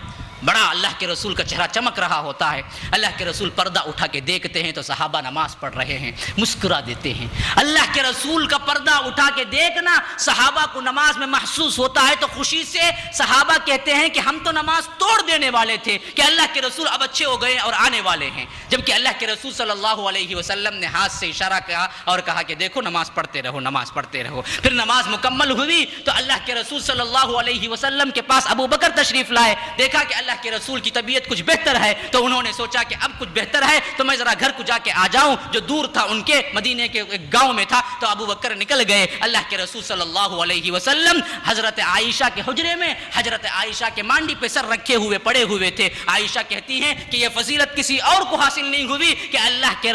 بڑا اللہ کے رسول کا چہرہ چمک رہا ہوتا ہے، اللہ کے رسول پردہ اٹھا کے دیکھتے ہیں تو صحابہ نماز پڑھ رہے ہیں، مسکرا دیتے ہیں۔ اللہ کے رسول کا پردہ اٹھا کے دیکھنا صحابہ کو نماز میں محسوس ہوتا ہے تو خوشی سے صحابہ کہتے ہیں کہ ہم تو نماز توڑ دینے والے تھے کہ اللہ کے رسول اب اچھے ہو گئے اور آنے والے ہیں، جبکہ اللہ کے رسول صلی اللہ علیہ وسلم نے ہاتھ سے اشارہ کیا اور کہا کہ دیکھو نماز پڑھتے رہو، نماز پڑھتے رہو۔ پھر نماز مکمل ہوئی تو اللہ کے رسول صلی اللہ علیہ وسلم کے پاس ابو بکر تشریف لائے، دیکھا کہ اللہ کے رسول کی طبیعت کچھ بہتر ہے تو انہوں نے سوچا کہ اب کچھ بہتر ہے تو میں ذرا گھر کو جا کے آ جاؤں، جو دور تھا ان کے مدینے کے ایک گاؤں میں تھا، تو ابو بکر نکل گئے۔ اللہ کے رسول صلی اللہ علیہ وسلم حضرت عائشہ کے حجرے میں حضرت عائشہ کے مانڈی پہ سر رکھے ہوئے پڑے ہوئے تھے۔ عائشہ کہتی ہیں کہ یہ فضیلت کسی اور کو حاصل نہیں ہوئی کہ اللہ کے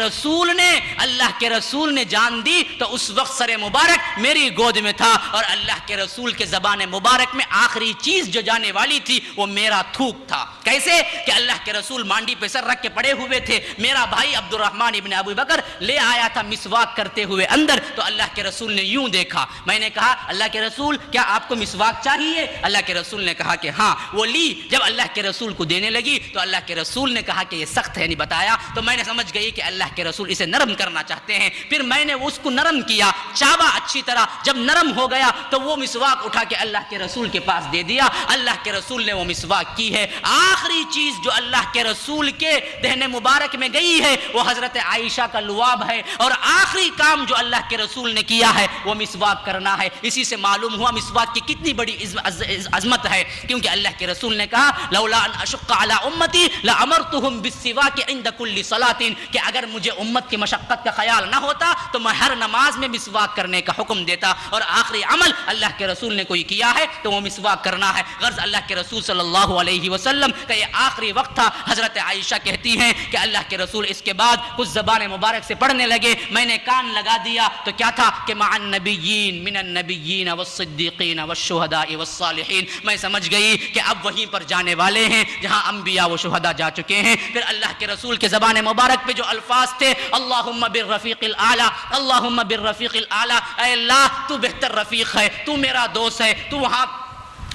رسول نے جان دی تو اس وقت سر مبارک میری گود میں تھا، اور اللہ کے رسول کے زبان مبارک میں آخری چیز جو جانے والی تھی وہ میرا تھوک تھا۔ کیسے کہ اللہ کے رسول مانڈی پہ سر رکھ کے پڑے ہوئے تھے، میرا بھائی عبد الرحمن ابن ابو بکر لے آیا تھا مسواک کرتے ہوئے اندر، تو اللہ کے رسول نے یوں دیکھا، میں نے کہا اللہ کے رسول کیا آپ کو مسواک چاہیے؟ اللہ کے رسول نے کہا کہ ہاں۔ وہ لی، جب اللہ کے رسول کو دینے لگی تو اللہ کے رسول نے کہا کہ یہ سخت ہے، نہیں بتایا، تو میں نے سمجھ گئی کہ اللہ کے رسول اسے نرم کرنا چاہتے ہیں۔ پھر میں نے اس کو نرم کیا، چاوا اچھی طرح، جب نرم ہو گیا تو وہ مسواک اٹھا کے اللہ کے رسول کے پاس دے دیا۔ اللہ کے رسول نے وہ مسواک کی ہے۔ آخری چیز جو اللہ کے رسول کے دہن مبارک میں گئی ہے وہ حضرت عائشہ کا لعاب ہے، اور آخری کام جو اللہ کے رسول نے کیا ہے وہ مسواک کرنا ہے۔ اسی سے معلوم ہوا مسواک کی کتنی بڑی عظمت ہے، کیونکہ اللہ کے رسول نے کہا لولا ان اشق علی امتی لامرتهم بالسواک عند كل صلاۃ، کہ اگر مجھے امت کی مشقت کا خیال نہ ہوتا تو میں ہر نماز میں مسواک کرنے کا حکم دیتا، اور آخری عمل اللہ کے رسول نے کوئی کیا ہے تو وہ مسواک کرنا ہے۔ غرض اللہ کے رسول صلی اللہ علیہ وسلم کا یہ آخری وقت تھا۔ حضرت عائشہ کہتی ہیں کہ اللہ کے رسول اس کے بعد کچھ زبان مبارک سے پڑھنے لگے، میں نے کان لگا دیا تو کیا تھا کہ مع النبیین من النبیین والصدیقین والشہداء والصالحین، میں سمجھ گئی کہ اب وہیں پر جانے والے ہیں جہاں انبیاء و شہداء جا چکے ہیں۔ پھر اللہ کے رسول کے زبان مبارک پہ جو الفاظ تھے اللہم بالرفیق الاعلی، اللہم بالرفیق الاعلی، اے اللہ تو بہتر رفیق ہے، تو میرا دوست ہے، تو وہاں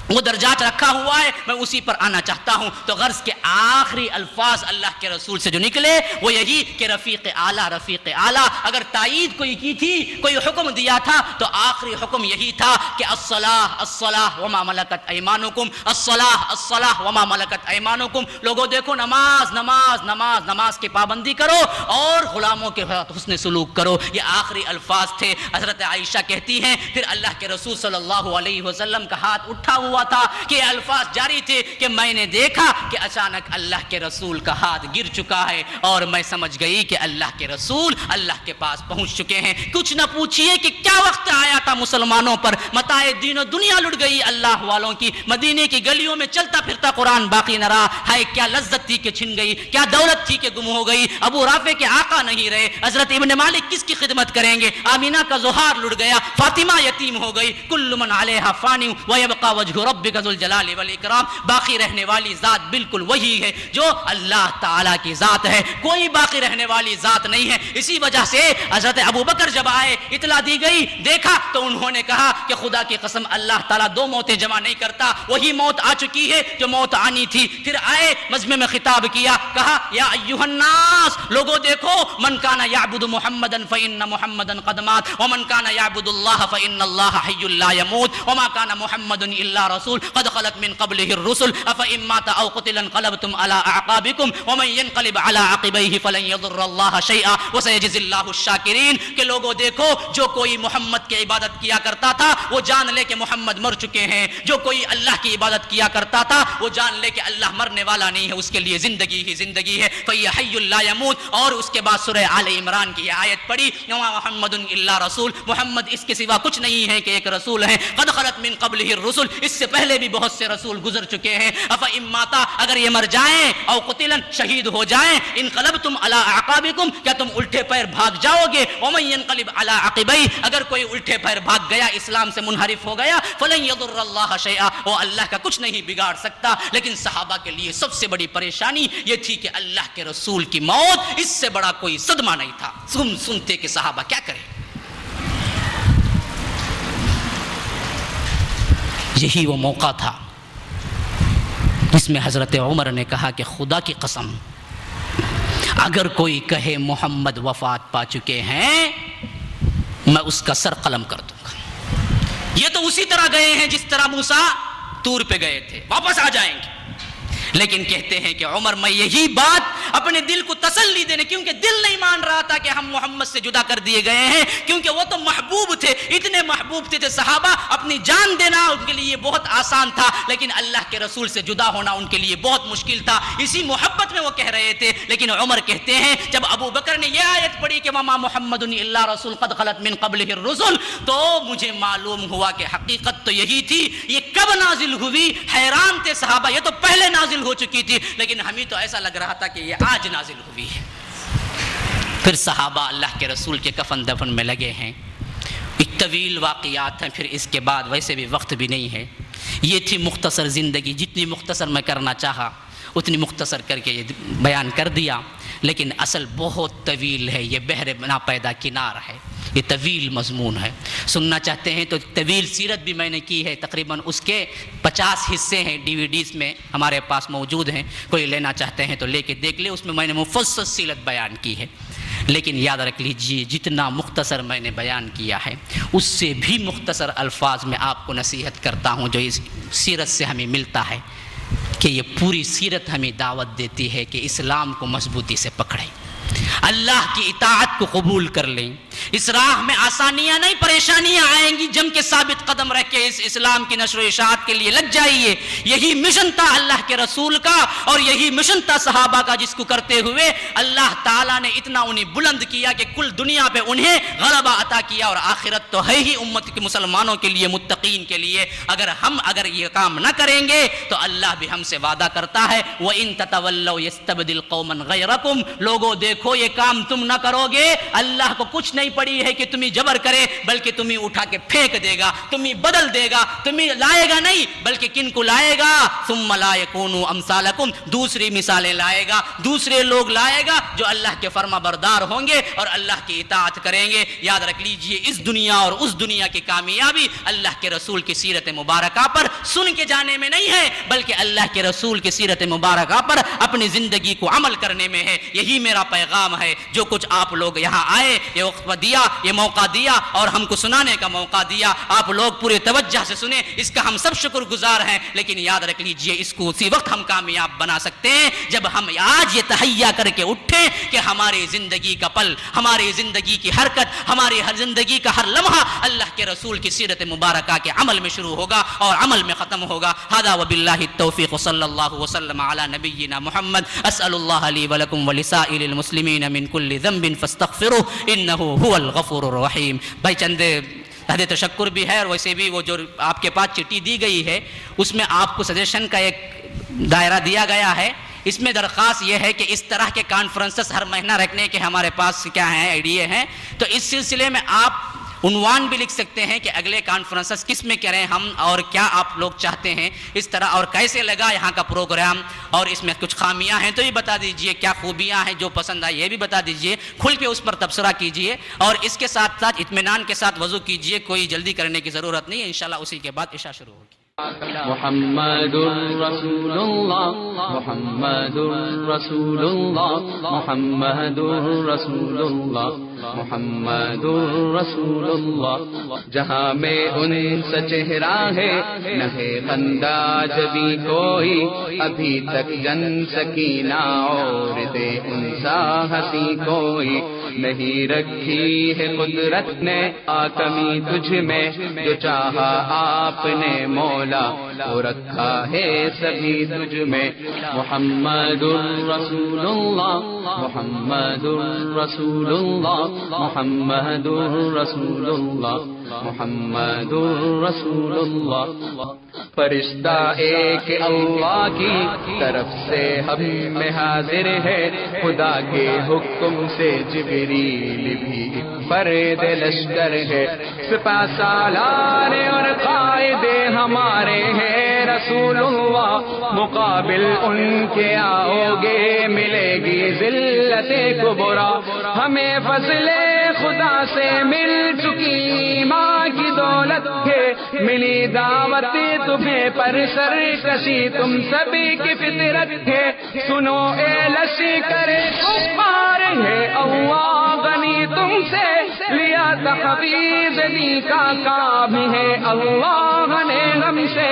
وہ درجات رکھا ہوا ہے، میں اسی پر آنا چاہتا ہوں۔ تو غرض کے آخری الفاظ اللہ کے رسول سے جو نکلے وہ یہی کہ رفیق اعلیٰ، رفیق اعلیٰ۔ اگر تائید کوئی کی تھی، کوئی حکم دیا تھا تو آخری حکم یہی تھا کہ الصلاۃ الصلاۃ وما ملکت ایمانکم، الصلاۃ الصلاۃ وما ملکت ایمانکم۔ لوگوں دیکھو نماز نماز نماز نماز کی پابندی کرو اور غلاموں کے ساتھ حسن سلوک کرو، یہ آخری الفاظ تھے۔ حضرت عائشہ کہتی ہیں پھر اللہ کے رسول صلی اللہ علیہ وسلم کا ہاتھ اٹھا ہوا تھا کہ الفاظ جاری تھے کہ میں نے دیکھا کہ اچانک اللہ کے رسول کا ہاتھ گر چکا ہے، اور میں سمجھ گئی کہ اللہ کے رسول اللہ کے پاس پہنچ چکے ہیں۔ کچھ نہ پوچھئے کہ کیا وقت آیا تھا مسلمانوں پر، متاع دین و دنیا لٹ گئی اللہ والوں کی، مدینے کی گلیوں میں چلتا پھرتا قرآن باقی نہ رہا، ہائے کیا لذت تھی کہ چھن گئی، کیا دولت تھی کہ گم ہو گئی، ابو رافع کے آقا نہیں رہے، حضرت ابن مالک کس کی خدمت کریں گے، آمینہ کا زہار لٹ گیا، فاطمہ یتیم ہو گئی، کل من علیہا فانی ویبقى وجہ ربک ذو الجلال والاکرام، باقی رہنے والی ذات بالکل وہی ہے جو اللہ تعالیٰ کی ذات ہے، کوئی باقی رہنے والی ذات نہیں ہے۔ اسی وجہ سے حضرت ابو بکر جب آئے، اطلاع دی گئی، دیکھا تو انہوں نے کہا کہ خدا کی قسم اللہ تعالیٰ دو موتیں جمع نہیں کرتا، وہی موت آ چکی ہے جو موت آنی تھی۔ پھر آئے مجمع میں خطاب کیا، کہا یا ایھا الناس، لوگوں دیکھو من کان یعبد محمدا فإن محمدا قد مات ومن کان یعبد اللہ فإن اللہ حی لا يموت وما کان محمد الا رسول قد خلت من قبله الرسل افإن مات او قتل انقلبتم على اعقابكم ومن ينقلب على عقبيه فلن يضر الله شيئا وسيجزي الله الشاكرين، کہ لوگوں دیکھو جو کوئی محمد کی عبادت کیا کرتا تھا وہ جان لے کہ محمد مر چکے ہیں، جو کوئی اللہ کی عبادت کیا کرتا تھا وہ جان لے کہ اللہ مرنے والا نہیں ہے، اس کے لیے زندگی ہی زندگی ہے، فَهِيَ حَيٌّ لَا يَمُوتُ۔ اور اس کے بعد سورہ آل عمران کی آیت پڑھی، وَمَا مُحَمَّدٌ إِلَّا رَسُولٌ، محمد اس کے سوا کچھ نہیں ہے کہ ایک رسول ہے، قد خلت من قبلہ الرسل، اس سے پہلے بھی بہت سے رسول گزر چکے ہیں، افإن ماتا، اگر یہ مر جائیں، او قتلا، شہید ہو جائیں، انقلبتم علی اعقابکم، کیا تم الٹے پیر بھاگ جاؤ گے، ومن ينقلب علی عقبیہ، اگر کوئی الٹے پیر بھاگ گیا، اسلام سے منحرف ہو گیا، فلن يضر اللہ شیئا، وہ اللہ کا کچھ نہیں بگاڑ سکتا۔ لیکن صحابہ کے لیے سب سے بڑی پریشانی یہ تھی کہ اللہ کے رسول کی موت، اس سے بڑا کوئی صدمہ نہیں تھا۔ سنتے کہ صحابہ کیا کریں، یہی وہ موقع تھا جس میں حضرت عمر نے کہا کہ خدا کی قسم اگر کوئی کہے محمد وفات پا چکے ہیں میں اس کا سر قلم کر دوں گا. یہ تو اسی طرح گئے ہیں جس طرح موسیٰ طور پہ گئے تھے، واپس آ جائیں گے. لیکن کہتے ہیں کہ عمر میں یہی بات اپنے دل کو تسلی دینے، کیونکہ دل نہیں مان رہا تھا کہ ہم محمد سے جدا کر دیے گئے ہیں، کیونکہ وہ تو محبوب تھے، اتنے محبوب تھے صحابہ، اپنی جان دینا ان کے لیے بہت آسان تھا، لیکن اللہ کے رسول سے جدا ہونا ان کے لیے بہت مشکل تھا. اسی محبت میں وہ کہہ رہے تھے. لیکن عمر کہتے ہیں جب ابو بکر نے یہ آیت پڑھی کہ وما محمد الا رسول قد خلت من قبلہ الرسل، تو مجھے معلوم ہوا کہ حقیقت تو یہی تھی. یہ کب نازل ہوئی؟ حیران تھے صحابہ، یہ تو پہلے نازل ہو چکی تھی، لیکن ہمیں تو ایسا لگ رہا تھا کہ یہ آج نازل ہوئی ہے. پھر صحابہ اللہ کے رسول کے کفن دفن میں لگے ہیں. ایک طویل واقعات ہیں، پھر اس کے بعد ویسے بھی وقت بھی نہیں ہے. یہ تھی مختصر زندگی، جتنی مختصر میں کرنا چاہا اتنی مختصر کر کے یہ بیان کر دیا. لیکن اصل بہت طویل ہے، یہ بحر نا پیدا کنار ہے، یہ طویل مضمون ہے. سننا چاہتے ہیں تو طویل سیرت بھی میں نے کی ہے، تقریباً اس کے 50 حصے ہیں، DVDs میں ہمارے پاس موجود ہیں. کوئی لینا چاہتے ہیں تو لے کے دیکھ لے، اس میں میں نے مفصل سیرت بیان کی ہے. لیکن یاد رکھ لیجئے جتنا مختصر میں نے بیان کیا ہے اس سے بھی مختصر الفاظ میں آپ کو نصیحت کرتا ہوں جو اس سیرت سے ہمیں ملتا ہے، کہ یہ پوری سیرت ہمیں دعوت دیتی ہے کہ اسلام کو مضبوطی سے پکڑیں، اللہ کی اطاعت کو قبول کر لیں. اس راہ میں آسانیاں نہیں، پریشانیاں آئیں گی، جم کے ثابت قدم رہ کے اس اسلام کی نشر و اشاعت کے لیے لگ جائیے. یہی مشن تھا اللہ کے رسول کا، اور یہی مشن تھا صحابہ کا، جس کو کرتے ہوئے اللہ تعالیٰ نے اتنا انہیں بلند کیا کہ کل دنیا پہ انہیں غلبہ عطا کیا. اور آخرت تو ہے ہی امت کے مسلمانوں کے لیے، متقین کے لیے. اگر یہ کام نہ کریں گے تو اللہ بھی ہم سے وعدہ کرتا ہے وَإِن تَتَوَلَّوْا يَسْتَبْدِلْ قَوْمًا غَيْرَكُمْ. لوگوں دیکھو یہ کام تم نہ کرو گے، اللہ کو کچھ نہیں پڑی ہے کہ تمہیں جبر کرے، بلکہ تمہیں اٹھا کے پھینک دے گا، تمہیں بدل دے گا، تمہیں لائے گا نہیں بلکہ کن کو لائے گا؟ ثم لا يكونوا امثالکم، دوسری مثالیں لائے گا، دوسرے لوگ لائے گا جو اللہ کے فرما بردار ہوں گے اور اللہ کی اطاعت کریں گے. یاد رکھ لیجئے اس دنیا اور اس دنیا کی کامیابی اللہ کے رسول کی سیرت مبارکہ پر سن کے جانے میں نہیں ہے، بلکہ اللہ کے رسول کی سیرت مبارکہ پر اپنی زندگی کو عمل کرنے میں ہے. یہی میرا پیغام ہے. جو کچھ آپ لوگ یہاں آئے، یہ وقت دیا، یہ موقع دیا اور ہم کو سنانے کا موقع دیا، آپ لوگ پورے توجہ سے سنیں، اس کا ہم سب شکر گزار ہیں. لیکن یاد رکھ لیجئے اس کو اسی وقت ہم کامیاب بنا سکتے ہیں جب ہم آج یہ تہیا کر کے اٹھیں کہ ہماری زندگی کا پل، ہماری زندگی کی حرکت، ہماری ہر زندگی کا ہر لمحہ اللہ کے رسول کی سیرت مبارکہ کے عمل میں شروع ہوگا اور عمل میں ختم ہوگا. ھذا وباللہ التوفیق، صلی اللہ وسلم علی نبینا محمد. اسأل اللہ لی ولکم ولسائر المسلمین من کل ذنب فاستغفروہ انہ هو الغفور الرحیم. بھائی چند حد تشکر بھی ہے، اور ویسے بھی وہ جو آپ کے پاس چٹھی دی گئی ہے اس میں آپ کو سجیشن کا ایک دائرہ دیا گیا ہے. اس میں درخواست یہ ہے کہ اس طرح کے کانفرنسز ہر مہینہ رکھنے کے ہمارے پاس کیا ہیں آئیڈیا ہیں. تو اس سلسلے میں آپ عنوان بھی لکھ سکتے ہیں کہ اگلے کانفرنسز کس میں کریں ہم، اور کیا آپ لوگ چاہتے ہیں اس طرح، اور کیسے لگا یہاں کا پروگرام، اور اس میں کچھ خامیاں ہیں تو یہ بتا دیجئے، کیا خوبیاں ہیں، جو پسند آئے یہ بھی بتا دیجئے. کھل کے اس پر تبصرہ کیجئے، اور اس کے ساتھ ساتھ اطمینان کے ساتھ وضو کیجئے. کوئی جلدی کرنے کی ضرورت نہیں ہے، انشاءاللہ اسی کے بعد عشاء شروع ہوگی. محمد رسول اللہ، محمد رسول اللہ، محمد رسول اللہ، محمد رسول اللہ. جہاں میں ان سے چہرہ ہے نہ ہے خندہ جبھی کوئی، ابھی تک جن سکینہ اور دے ان سا ہنسی کوئی. نہیں رکھی ہے قدرت نے کمی تجھ میں، جو چاہا آپ نے مولا وہ رکھا ہے سبھی تجھ میں. محمد رسول اللہ، محمد رسول اللہ، محمد رسول اللہ، محمد رسول اللہ. فرشتہ ایک اللہ کی طرف سے ہم میں حاضر ہے، خدا کے حکم سے جبریل بھی ایک فرد لشکر ہے. سپہ سالار اور قائد ہمارے ہیں رسول اللہ، مقابل ان کے آؤ گے ملے گی ذلت کبریٰ. ہمیں فضل خدا سے مل چکی ماں کی دولت ہے، ملی دعوت تمہیں پر سرکشی تم سبھی کی فطرت ہے، سنو اے لشکر کفار ہے اللہ غنی تم سے، لیا تحفیظ دی کا کام ہے اللہ نے ہم سے،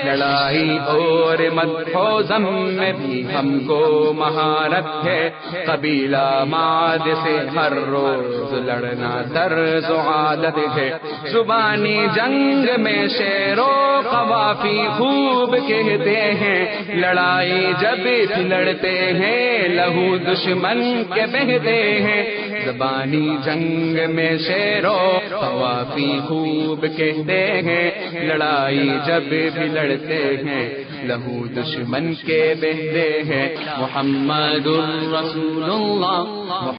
لڑائی اور مدح و ذم میں بھی ہم کو مہارت ہے، قبیلہ ماد سے ہر روز لڑنا طرز و عادت ہے، زبانی جنگ میں شعر و قوافی خوب کہتے ہیں، لڑائی جب لڑتے ہیں لہو دشمن کے بہتے ہیں، زبانی جنگ میں شعر و قوافی خوب کہتے ہیں، لڑائی جب بھی لڑتے ہیں لہو دشمن کے بہتے ہیں، محمد الرسول اللہ